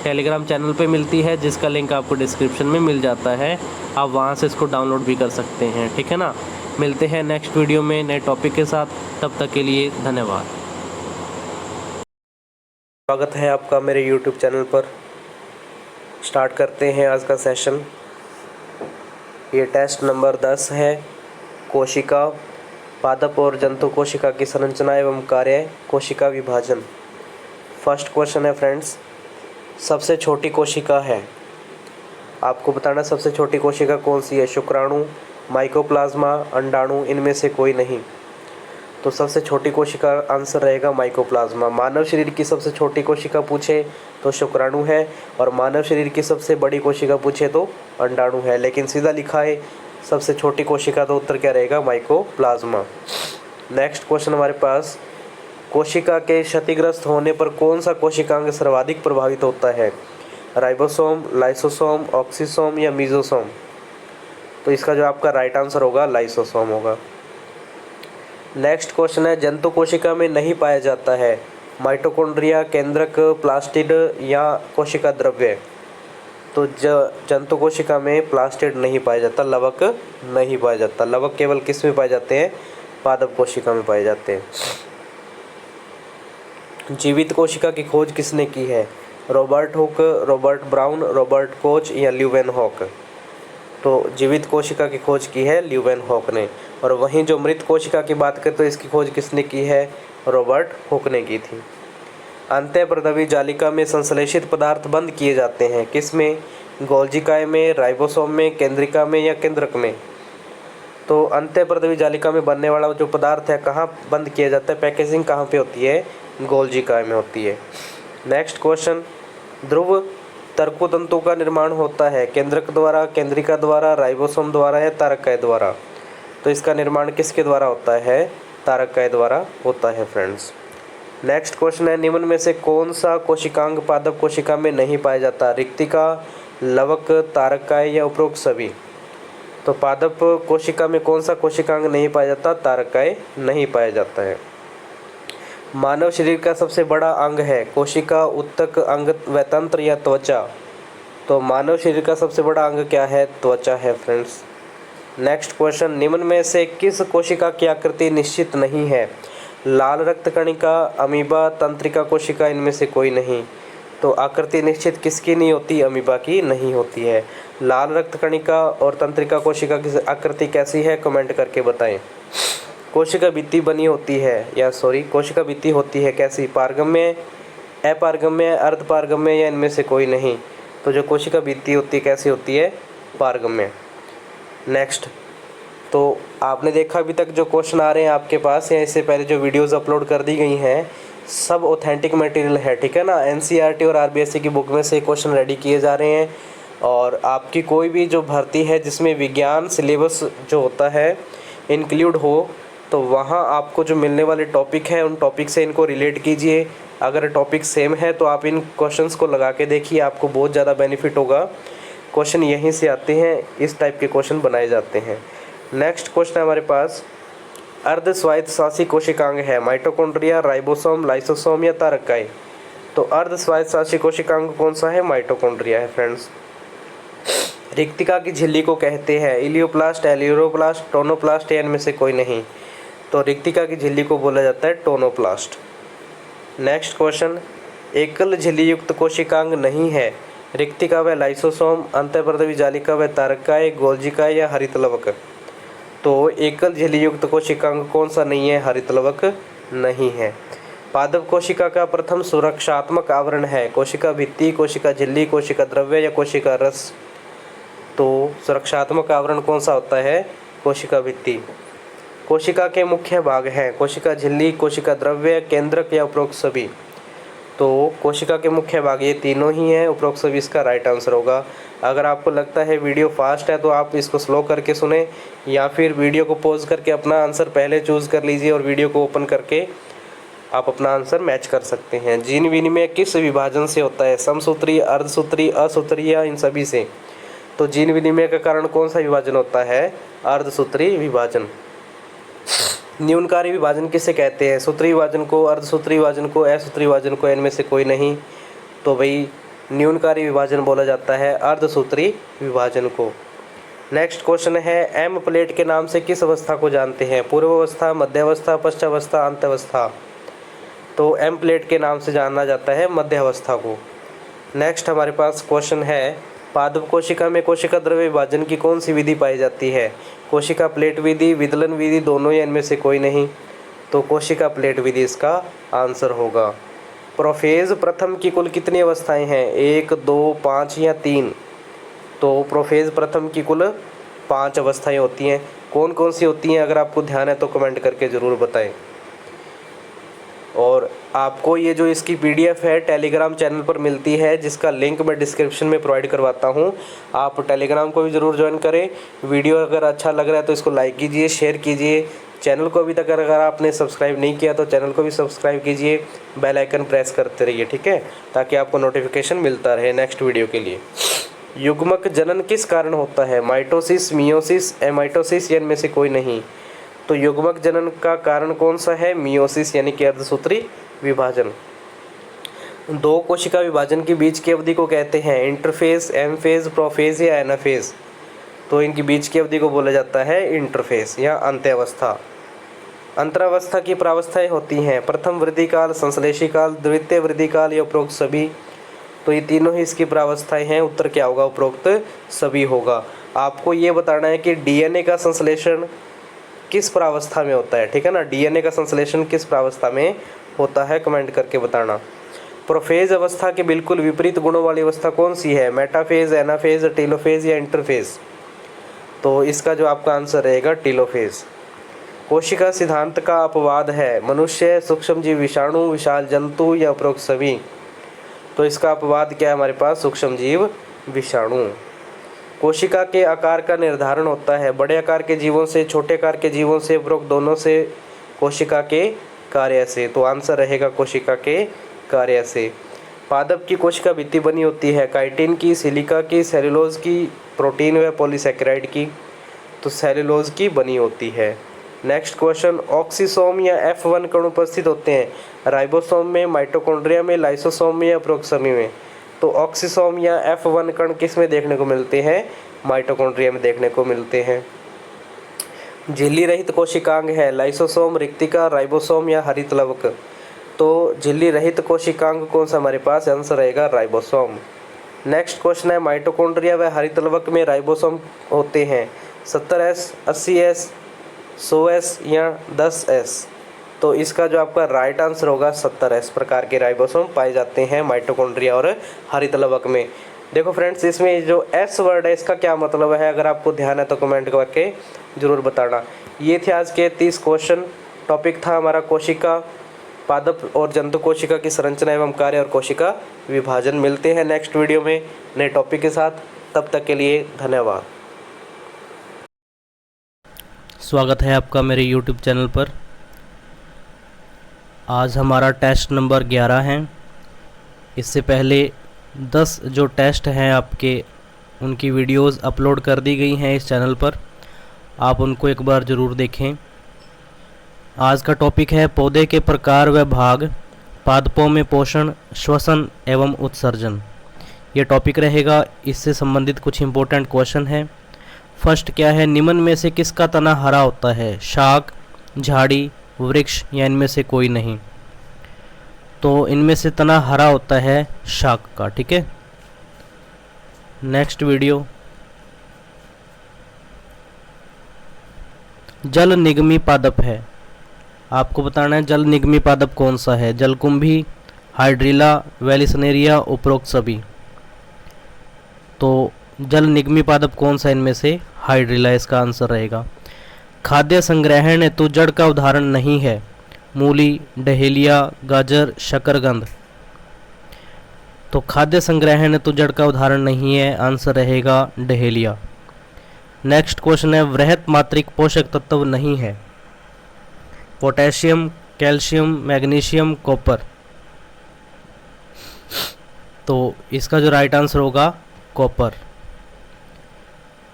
टेलीग्राम चैनल पे मिलती है, जिसका लिंक आपको डिस्क्रिप्शन में मिल जाता है। आप वहाँ से इसको डाउनलोड भी कर सकते हैं। ठीक है ना। मिलते हैं नेक्स्ट वीडियो में नए टॉपिक के साथ, तब तक के लिए धन्यवाद। स्वागत है आपका मेरे YouTube चैनल पर। स्टार्ट करते हैं आज का सेशन। ये टेस्ट नंबर 10 है, कोशिका, पादप और जंतु कोशिका की संरचना एवं कार्य, कोशिका विभाजन। फर्स्ट क्वेश्चन है फ्रेंड्स, सबसे छोटी कोशिका है? आपको बताना सबसे छोटी कोशिका कौन सी है? शुक्राणु, माइकोप्लाज्मा, अंडाणु, इनमें से कोई नहीं। तो सबसे छोटी कोशिका आंसर रहेगा माइकोप्लाज्मा। मानव शरीर की सबसे छोटी कोशिका पूछे तो शुक्राणु है, और मानव शरीर की सबसे बड़ी कोशिका पूछे तो अंडाणु है, लेकिन सीधा लिखा है सबसे छोटी कोशिका, तो उत्तर क्या रहेगा माइकोप्लाज्मा। नेक्स्ट क्वेश्चन हमारे पास, कोशिका के क्षतिग्रस्त होने पर कौन सा कोशिकांग सर्वाधिक प्रभावित होता है? राइबोसोम, लाइसोसोम, ऑक्सीसोम या मीजोसोम? तो इसका जो आपका राइट आंसर होगा लाइसोसोम होगा। नेक्स्ट क्वेश्चन है, जंतु कोशिका में नहीं पाया जाता है? माइटोकॉन्ड्रिया, केंद्रक, प्लास्टिड या कोशिका द्रव्य? तो जंतु कोशिका में प्लास्टिड नहीं पाया जाता, लवक नहीं पाया जाता। लवक केवल किस में पाए जाते हैं? पादप कोशिका में पाए जाते हैं। जीवित कोशिका की खोज किसने की है? Robert Hooke, Robert brown, Robert Koch या ल्यूवेनहॉक? तो जीवित कोशिका की खोज की है ल्यूवेनहॉक ने। और वहीं जो मृत कोशिका की बात करें तो इसकी खोज किसने की है? रॉबर्ट हुक ने की थी। अंतःप्रद्रवी जालिका में संश्लेषित पदार्थ बंद किए जाते हैं किसमें? गोल्जिकाय में, राइबोसोम में, केंद्रिका में या केंद्रक में? तो अंतःप्रद्रवी जालिका में बनने वाला जो पदार्थ है कहाँ बंद किया जाता है? पैकेजिंग कहाँ पे होती है? गोल्जिकाय में होती है। नेक्स्ट क्वेश्चन, ध्रुव तर्कुतंतु का निर्माण होता है केंद्रक द्वारा, केंद्रिका द्वारा, राइबोसोम द्वारा या तारकाय द्वारा? तो इसका निर्माण किसके द्वारा होता है? तारकाय द्वारा होता है फ्रेंड्स। नेक्स्ट क्वेश्चन है, निम्न में से कौन सा कोशिकांग पादप कोशिका में नहीं पाया जाता? रिक्तिका, लवक, तारकाय या उपरोक्त सभी? तो पादप कोशिका में कौन सा कोशिकांग नहीं पाया जाता? तारकाय नहीं पाया जाता है। मानव शरीर का सबसे बड़ा अंग है कोशिका, उत्तक, अंग व तंत्र या त्वचा? तो मानव शरीर का सबसे बड़ा अंग क्या है? त्वचा है फ्रेंड्स। नेक्स्ट क्वेश्चन, निम्न में से किस कोशिका की आकृति निश्चित नहीं है? लाल रक्त कणिका, अमीबा, तंत्रिका कोशिका, इनमें से कोई नहीं। तो आकृति निश्चित किसकी नहीं होती? अमीबा की नहीं होती है। लाल रक्त कणिका और तंत्रिका कोशिका की आकृति कैसी है? कमेंट करके बताएं। कोशिका भित्ति बनी होती है कोशिका भित्ति होती है कैसी? पारगम्य, अपारगम्य, अर्धपारगम्य या इनमें से कोई नहीं? तो जो कोशिका भित्ति होती है कैसी होती है? पारगम्य। नेक्स्ट, तो आपने देखा अभी तक जो क्वेश्चन आ रहे हैं आपके पास या इससे पहले जो वीडियोस अपलोड कर दी गई हैं सब ऑथेंटिक मटेरियल है, ठीक है ना। एनसीईआरटी और आरबीएससी की बुक में से क्वेश्चन रेडी किए जा रहे हैं, और आपकी कोई भी जो भर्ती है जिसमें विज्ञान सिलेबस जो होता है इंक्लूड हो, तो वहाँ आपको जो मिलने वाले टॉपिक हैं उन टॉपिक से इनको रिलेट कीजिए। अगर टॉपिक सेम है तो आप इन क्वेश्चंस को लगा के देखिए, आपको बहुत ज़्यादा बेनिफिट होगा। क्वेश्चन यहीं से आते हैं, इस टाइप के क्वेश्चन बनाए जाते हैं। नेक्स्ट क्वेश्चन है हमारे पास, अर्ध स्वायत्तशासी कोशिकांग है माइटोकॉन्ड्रिया, राइबोसोम, लाइसोसोम या तारकाय? तो अर्ध स्वायत्तशासी कोशिकांग कौन सा है? माइटोकॉन्ड्रिया है फ्रेंड्स। रिक्तिका की झिल्ली को कहते हैं इलियोप्लास्ट, एलियोरोप्लास्ट, टोनोप्लास्ट या इनमें से कोई नहीं? तो रिक्तिका की झिल्ली को बोला जाता है टोनोप्लास्ट। नेक्स्ट क्वेश्चन, एकल झिल्ली युक्त कोशिकांग नहीं है रिक्तिका व लाइसोसोम, अंतःप्रद्रवी जालिका व तारकाय, गोल्जिकाय या हरितलवक? तो एकल झिल्ली युक्त कोशिकांग कौन सा नहीं है? हरितलवक नहीं है। पादप कोशिका का प्रथम सुरक्षात्मक आवरण है कोशिका भित्ति, कोशिका झिल्ली, कोशिका द्रव्य या कोशिका रस? तो सुरक्षात्मक आवरण कौन सा होता है? कोशिका भित्ति। कोशिका के मुख्य भाग हैं कोशिका झिल्ली, कोशिका द्रव्य, केंद्रक या उपरोक्त सभी? तो कोशिका के मुख्य भाग ये तीनों ही हैं, उपरोक्त सभी इसका राइट आंसर होगा। अगर आपको लगता है वीडियो फास्ट है तो आप इसको स्लो करके सुने, या फिर वीडियो को पॉज करके अपना आंसर पहले चूज़ कर लीजिए और वीडियो को ओपन करके आप अपना आंसर मैच कर सकते हैं। जीन विनिमय किस विभाजन से होता है? समसूत्री, अर्धसूत्री, असूत्री या इन सभी से? तो जीन विनिमय के कारण कौन सा विभाजन होता है? अर्धसूत्री विभाजन। न्यूनकारी विभाजन किसे कहते हैं? सूत्री विभाजन को, अर्धसूत्री विभाजन को, असूत्री विभाजन को, इनमें से कोई नहीं? तो भाई न्यूनकारी विभाजन बोला जाता है अर्धसूत्री विभाजन को। नेक्स्ट क्वेश्चन है, एम प्लेट के नाम से किस अवस्था को जानते हैं? पूर्वावस्था, मध्यावस्था, पश्चावस्था, अंतावस्था? तो एम प्लेट के नाम से जाना जाता है मध्यावस्था को। नेक्स्ट हमारे पास क्वेश्चन है, पादप कोशिका में कोशिका द्रव्य विभाजन की कौन सी विधि पाई जाती है? कोशिका प्लेट विधि, विदलन विधि, दोनों या इनमें से कोई नहीं? तो कोशिका प्लेट विधि इसका आंसर होगा। प्रोफेज प्रथम की कुल कितनी अवस्थाएं हैं? 1, 2, 5 या 3? तो प्रोफेज प्रथम की कुल 5 अवस्थाएं होती हैं। कौन कौन सी होती हैं? अगर आपको ध्यान है तो कमेंट करके ज़रूर बताएं। और आपको ये जो इसकी पीडीएफ है टेलीग्राम चैनल पर मिलती है, जिसका लिंक मैं डिस्क्रिप्शन में प्रोवाइड करवाता हूँ। आप टेलीग्राम को भी ज़रूर ज्वाइन करें। वीडियो अगर अच्छा लग रहा है तो इसको लाइक कीजिए, शेयर कीजिए। चैनल को अभी तक अगर आपने सब्सक्राइब नहीं किया तो चैनल को भी सब्सक्राइब कीजिए, बेल आइकन प्रेस करते रहिए, ठीक है, ताकि आपको नोटिफिकेशन मिलता रहे नेक्स्ट वीडियो के लिए। युग्मक जनन किस कारण होता है? माइटोसिस, मियोसिस, एमाइटोसिस या इनमें से कोई नहीं? तो युग्मक जनन का कारण कौन सा है? मियोसिस यानी कि अर्धसूत्री विभाजन। दो कोशिका विभाजन के बीच की अवधि को कहते हैं इंटरफेज, एमफेज, प्रोफेज या एनाफेज। तो इनकी बीच की अवधि को बोला जाता है इंटरफेज या अंत्यावस्था। अंतरावस्था की प्रावस्थाएं होती हैं प्रथम वृद्धि काल, संश्लेषी काल, द्वितीय वृद्धि काल या उपरोक्त सभी। तो ये तीनों ही इसकी प्रावस्थाएं हैं। उत्तर क्या होगा? उपरोक्त सभी होगा। आपको ये बताना है कि डीएनए का संश्लेषण किस प्रावस्था में होता है, ठीक है ना। डीएनए का संश्लेषण किस प्रावस्था में होता है, कमेंट करके बताना। प्रोफेज अवस्था के बिल्कुल विपरीत गुणों वाली अवस्था कौन सी है? मेटाफेज, एनाफेज, टेलोफेज या इंटरफेज। तो इसका जो आपका आंसर रहेगा टेलोफेज। कोशिका सिद्धांत का अपवाद है मनुष्य, सूक्ष्मजीव, विषाणु, विशाल जंतु या उपरोक्त सभी। तो इसका अपवाद क्या है हमारे पास? सूक्ष्मजीव, विषाणु। कोशिका के आकार का निर्धारण होता है बड़े आकार के जीवों से, छोटे आकार के जीवों से, उपरोक्त दोनों से, कोशिका के कार्य से। तो आंसर रहेगा कोशिका के कार्य से। पादप की कोशिका भित्ति बनी होती है काइटिन की, सिलिका की, सेलुलोज की, प्रोटीन व पॉलीसैकेराइड की। तो सेलुलोज की बनी होती है। नेक्स्ट क्वेश्चन, ऑक्सीसोम या F1 कण उपस्थित होते हैं राइबोसोम में, माइटोकॉन्ड्रिया में, लाइसोसोम में या प्रोक्समी में। तो ऑक्सीसोम या F1 कण किस में देखने को मिलते हैं? माइटोकॉन्ड्रिया में देखने को मिलते हैं। झिल्ली रहित कोशिकांग है लाइसोसोम, रिक्तिका, राइबोसोम या हरित लवक। तो झिल्ली रहित कोशिकांग कौन सा हमारे पास? आंसर रहेगा राइबोसोम। नेक्स्ट क्वेश्चन है, माइटोकॉन्ड्रिया व हरित लवक में राइबोसोम होते हैं 70S, 80S, 100S या 10S। तो इसका जो आपका राइट आंसर होगा 70S प्रकार के राइबोसोम पाए जाते हैं माइटोकॉन्ड्रिया और हरित लवक में। देखो फ्रेंड्स, इसमें जो S वर्ड है इसका क्या मतलब है, अगर आपको ध्यान है तो कमेंट करके ज़रूर बताना। ये थे आज के 30 क्वेश्चन। टॉपिक था हमारा कोशिका, पादप और जंतु कोशिका की संरचना एवं कार्य और कोशिका विभाजन। मिलते हैं नेक्स्ट वीडियो में नए टॉपिक के साथ, तब तक के लिए धन्यवाद। स्वागत है आपका मेरे YouTube चैनल पर। आज हमारा टेस्ट नंबर 11 है। इससे पहले 10 जो टेस्ट हैं आपके, उनकी वीडियोस अपलोड कर दी गई हैं इस चैनल पर, आप उनको एक बार ज़रूर देखें। आज का टॉपिक है पौधे के प्रकार व भाग, पादपों में पोषण, श्वसन एवं उत्सर्जन। ये टॉपिक रहेगा। इससे संबंधित कुछ इम्पोर्टेंट क्वेश्चन हैं। फर्स्ट क्या है, निम्न में से किसका तना हरा होता है? शाक, झाड़ी, वृक्ष या इनमें से कोई नहीं। तो इनमें से तना हरा होता है शाक का, ठीक है। नेक्स्ट वीडियो, जल निगमी पादप है। आपको बताना है जल निगमी पादप कौन सा है? जलकुंभी, हाइड्रिला, वेलिसनेरिया, उपरोक्त सभी। तो जल निगमी पादप कौन सा इनमें से? हाइड्रिला इसका आंसर रहेगा। खाद्य संग्रहण हेतु जड़ का उदाहरण नहीं है? मूली, डहेलिया, गाजर, शकरकंद। तो खाद्य संग्रहण हेतु जड़ का उदाहरण नहीं है, आंसर रहेगा डहेलिया। नेक्स्ट क्वेश्चन है, वृहत मात्रिक पोषक तत्व नहीं है? Potassium, calcium, magnesium, copper. तो इसका जो राइट आंसर होगा कॉपर।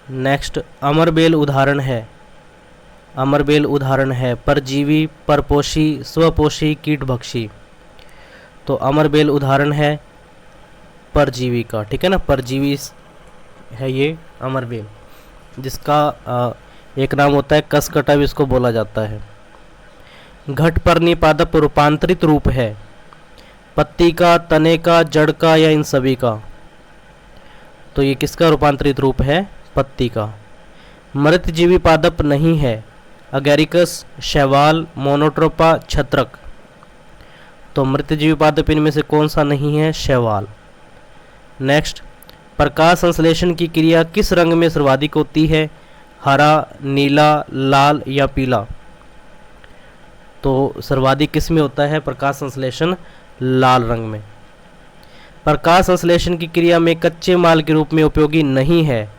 नेक्स्ट, अमरबेल उदाहरण है? अमरबेल उदाहरण है परजीवी, परपोषी, स्वपोषी, कीटभक्षी। तो अमरबेल उदाहरण है परजीवी का, ठीक है ना। परजीवी है ये अमरबेल, जिसका एक नाम होता है कसकटा भी इसको बोला जाता है। घटपर्णी पादप रूपांतरित रूप है? पत्ती का, तने का, जड़ का या इन सभी का? तो ये किसका रूपांतरित रूप है? पत्ती का। मृतजीवी पादप नहीं है? अगैरिकस, शैवाल, मोनोट्रोपा, छत्रक। तो मृतजीवी पादप इनमें से कौन सा नहीं है? शैवाल। नेक्स्ट, प्रकाश संश्लेषण की क्रिया किस रंग में सर्वाधिक होती है? हरा, नीला, लाल या पीला? तो तो सर्वाधिक किस में होता है प्रकाश संश्लेषण? लाल रंग में। प्रकाश संश्लेषण की क्रिया में कच्चे माल के रूप में उपयोगी नहीं है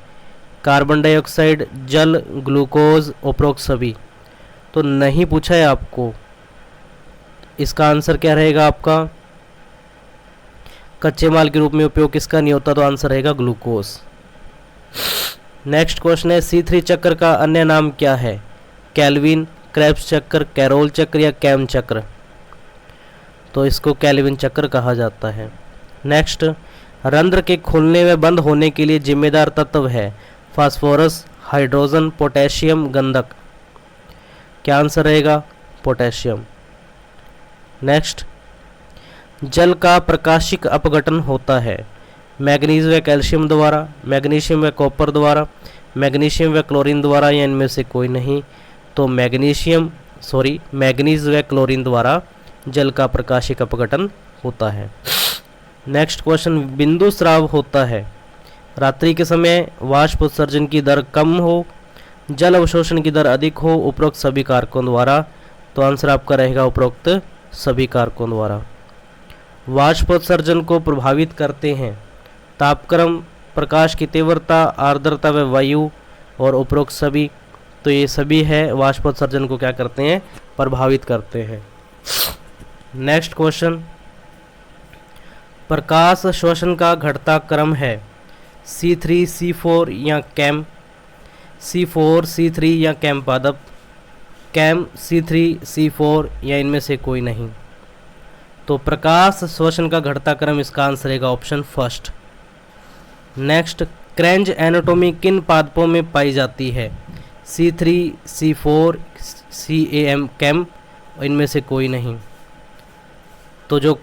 कार्बन डाइऑक्साइड, जल, ग्लूकोज, उपरोक्त सभी। तो नहीं पूछा है आपको, इसका आंसर क्या रहेगा आपका? कच्चे माल के रूप में उपयोग किसका नहीं होता? तो आंसर रहेगा ग्लूकोज। नेक्स्ट क्वेश्चन है C3 चक्र का अन्य नाम क्या है? केल्विन, क्रेब्स चक्र, कैरोल चक्र या कैम चक्र? तो इसको केल्विन चक्र कहा जाता है। नेक्स्ट, रंध्र के खुलने व बंद होने के लिए जिम्मेदार तत्व है फास्फोरस, हाइड्रोजन, पोटेशियम, गंधक। क्या आंसर रहेगा? पोटेशियम। नेक्स्ट, जल का प्रकाशिक अपघटन होता है मैग्नीज व कैल्शियम द्वारा, मैग्नीशियम व कॉपर द्वारा, मैग्नीशियम व क्लोरीन द्वारा या इनमें से कोई नहीं। तो मैग्नीज व क्लोरीन द्वारा जल का प्रकाशिक अपघटन होता है। नेक्स्ट क्वेश्चन, बिंदु स्राव होता है रात्रि के समय वाष्प उत्सर्जन की दर कम हो, जल अवशोषण की दर अधिक हो, उपरोक्त सभी कारकों द्वारा। तो आंसर आपका रहेगा उपरोक्त सभी कारकों द्वारा। वाष्पोत्सर्जन को प्रभावित करते हैं तापक्रम, प्रकाश की तीव्रता, आर्द्रता व वायु और उपरोक्त सभी। तो ये सभी है वाष्पोत्सर्जन को क्या करते हैं? प्रभावित करते हैं। नेक्स्ट क्वेश्चन, प्रकाश श्वसन का घटता क्रम है C3, C4 या कैम? C4, C3 या कैम पादप, कैम, C3, C4 या इनमें से कोई नहीं। तो प्रकाश श्वसन का घटता क्रम इसका आंसर रहेगा ऑप्शन फर्स्ट। नेक्स्ट, क्रेंज एनाटोमी किन पादपों में पाई जाती है? C3, C4, CAM, कैम, इनमें से कोई नहीं। तो जो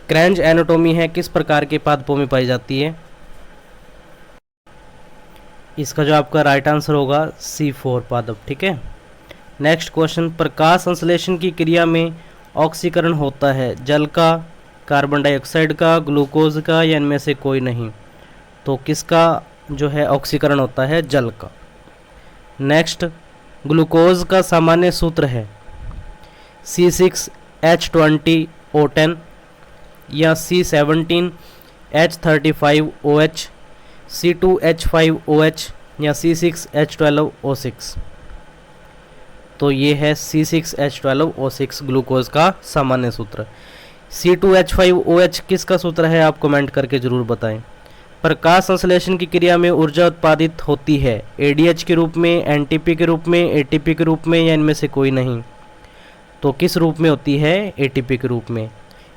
क्रेंज एनाटोमी है किस प्रकार के पादपों में पाई जाती है? इसका जो आपका राइट आंसर होगा C4 पादप, ठीक है। नेक्स्ट क्वेश्चन, प्रकाश संश्लेषण की क्रिया में ऑक्सीकरण होता है जल का, कार्बन डाइऑक्साइड का, ग्लूकोज का या इनमें से कोई नहीं। तो किसका जो है ऑक्सीकरण होता है? जल का। नेक्स्ट, ग्लूकोज का सामान्य सूत्र है C6H20O10 या C17H35OH, C2H5OH या C6H12O6। तो ये है C6H12O6 ग्लूकोज का सामान्य सूत्र। C2H5OH किसका सूत्र है? आप कमेंट करके ज़रूर बताएं। प्रकाश संश्लेषण की क्रिया में ऊर्जा उत्पादित होती है ADH के रूप में, NTP के रूप में, ATP के रूप में या इनमें से कोई नहीं। तो किस रूप में होती है? ATP के रूप में।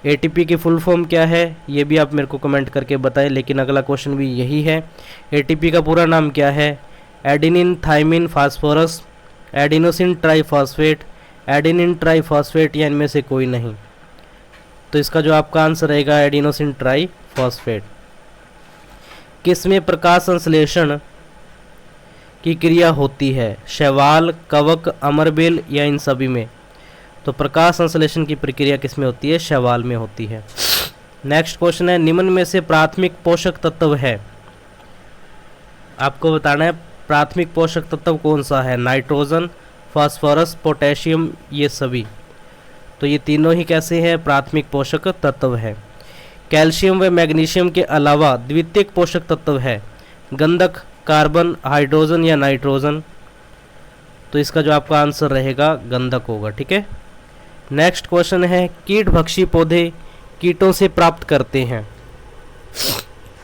ATP की फुल फॉर्म क्या है? ये भी आप मेरे को कमेंट करके बताएं, लेकिन अगला क्वेश्चन भी यही है। ATP का पूरा नाम क्या है? Adenine thymine phosphorus, adenosine triphosphate, adenine triphosphate या इनमें से कोई नहीं। तो इसका जो आपका आंसर रहेगा एडिनोसिन ट्राईफॉस्फेट। किसमें प्रकाश संश्लेषण की क्रिया होती है? शैवाल, कवक, अमरबेल या इन सभी में? तो प्रकाश संश्लेषण की प्रक्रिया किसमें होती है? शैवाल में होती है। नेक्स्ट क्वेश्चन है, निम्न में से प्राथमिक पोषक तत्व है? आपको बताना है प्राथमिक पोषक तत्व कौन सा है? नाइट्रोजन, फास्फोरस, पोटेशियम, ये सभी। तो ये तीनों ही कैसे हैं? प्राथमिक पोषक तत्व है। कैल्शियम व मैग्नीशियम के अलावा द्वितीयक पोषक तत्व है गंधक, कार्बन, हाइड्रोजन या नाइट्रोजन। तो इसका जो आपका आंसर रहेगा गंधक होगा, ठीक है। नेक्स्ट क्वेश्चन है, कीट भक्षी पौधे कीटों से प्राप्त करते हैं?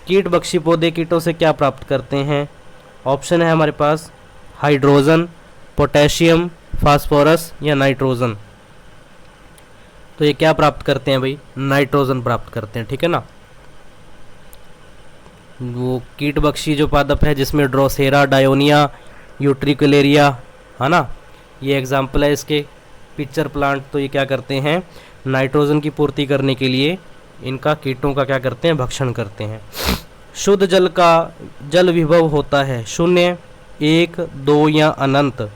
कीट भक्षी पौधे कीटों से क्या प्राप्त करते हैं? ऑप्शन है हमारे पास हाइड्रोजन, पोटेशियम, फास्फोरस या नाइट्रोजन। तो ये क्या प्राप्त करते हैं भाई? नाइट्रोजन प्राप्त करते हैं, ठीक है ना। वो कीट भक्षी जो पादप है जिसमें ड्रोसेरा, डायोनिया, यूट्रिकुलेरिया, है ना, ये एग्जाम्पल है इसके। पिक्चर प्लांट, तो ये क्या करते हैं? नाइट्रोजन की पूर्ति करने के लिए इनका कीटों का क्या करते हैं? भक्षण करते हैं। शुद्ध जल का जल विभव होता है 0, 1, 2 या अनंत।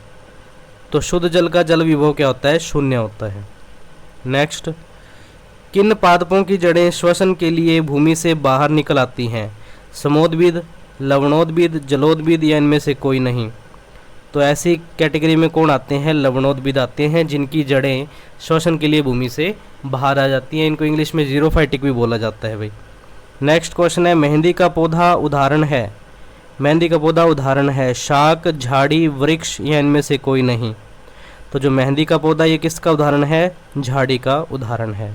तो शुद्ध जल का जल विभव क्या होता है? 0 होता है। नेक्स्ट, किन पादपों की जड़ें श्वसन के लिए भूमि से बाहर निकल आती हैं? समोद्भिद, लवणोद्भिद, जलोद्भिद या इनमें से कोई नहीं। तो ऐसी कैटेगरी में कौन आते हैं? लवणोद्भिद आते हैं, जिनकी जड़ें श्वसन के लिए भूमि से बाहर आ जाती हैं। इनको इंग्लिश में जीरोफाइटिक भी बोला जाता है भाई। नेक्स्ट क्वेश्चन है, मेहंदी का पौधा उदाहरण है। मेहंदी का पौधा उदाहरण है शाक, झाड़ी, वृक्ष या इनमें से कोई नहीं। तो जो मेहंदी का पौधा ये किसका उदाहरण है? झाड़ी का उदाहरण है।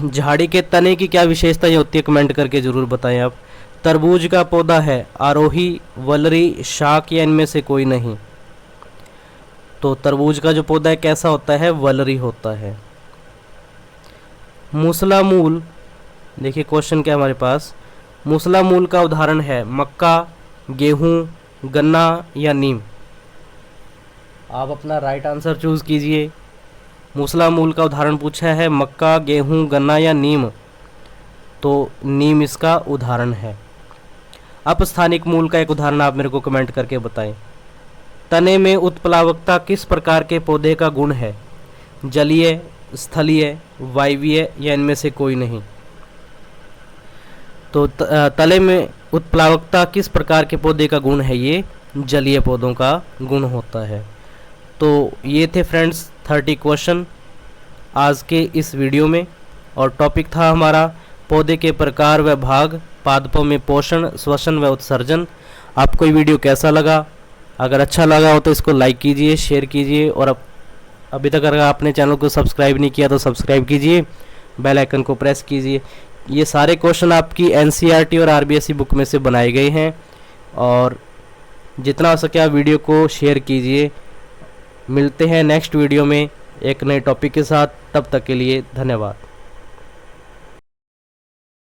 झाड़ी के तने की क्या विशेषताएं होती है? कमेंट करके जरूर बताएं आप। तरबूज का पौधा है आरोही, वलरी, शाक या इनमें से कोई नहीं। तो तरबूज का जो पौधा है कैसा होता है? वलरी होता है। मूसला मूल, देखिए क्वेश्चन क्या हमारे पास, मूसला मूल का उदाहरण है मक्का, गेहूं, गन्ना या नीम। आप अपना राइट आंसर चूज कीजिए। मूसला मूल का उदाहरण पूछा है मक्का, गेहूं, गन्ना या नीम, तो नीम इसका उदाहरण है। अपस्थानिक मूल का एक उदाहरण आप मेरे को कमेंट करके बताएं। तने में उत्प्लावकता किस प्रकार के पौधे का गुण है? जलीय, स्थलीय, वायवीय या इनमें से कोई नहीं। तो तले में उत्प्लावकता किस प्रकार के पौधे का गुण है? ये जलीय पौधों का गुण होता है। तो ये थे फ्रेंड्स 30 क्वेश्चन आज के इस वीडियो में, और टॉपिक था हमारा पौधे के प्रकार व भाग, पादपों में पोषण, श्वसन व उत्सर्जन। आपको ये वीडियो कैसा लगा? अगर अच्छा लगा हो तो इसको लाइक कीजिए, शेयर कीजिए, और अभी तक अगर आपने चैनल को सब्सक्राइब नहीं किया तो सब्सक्राइब कीजिए, बेल आइकन को प्रेस कीजिए। ये सारे क्वेश्चन आपकी एनसीईआरटी और आरबीएसई बुक में से बनाए गए हैं, और जितना हो सके आप वीडियो को शेयर कीजिए। मिलते हैं नेक्स्ट वीडियो में एक नए टॉपिक के साथ, तब तक के लिए धन्यवाद।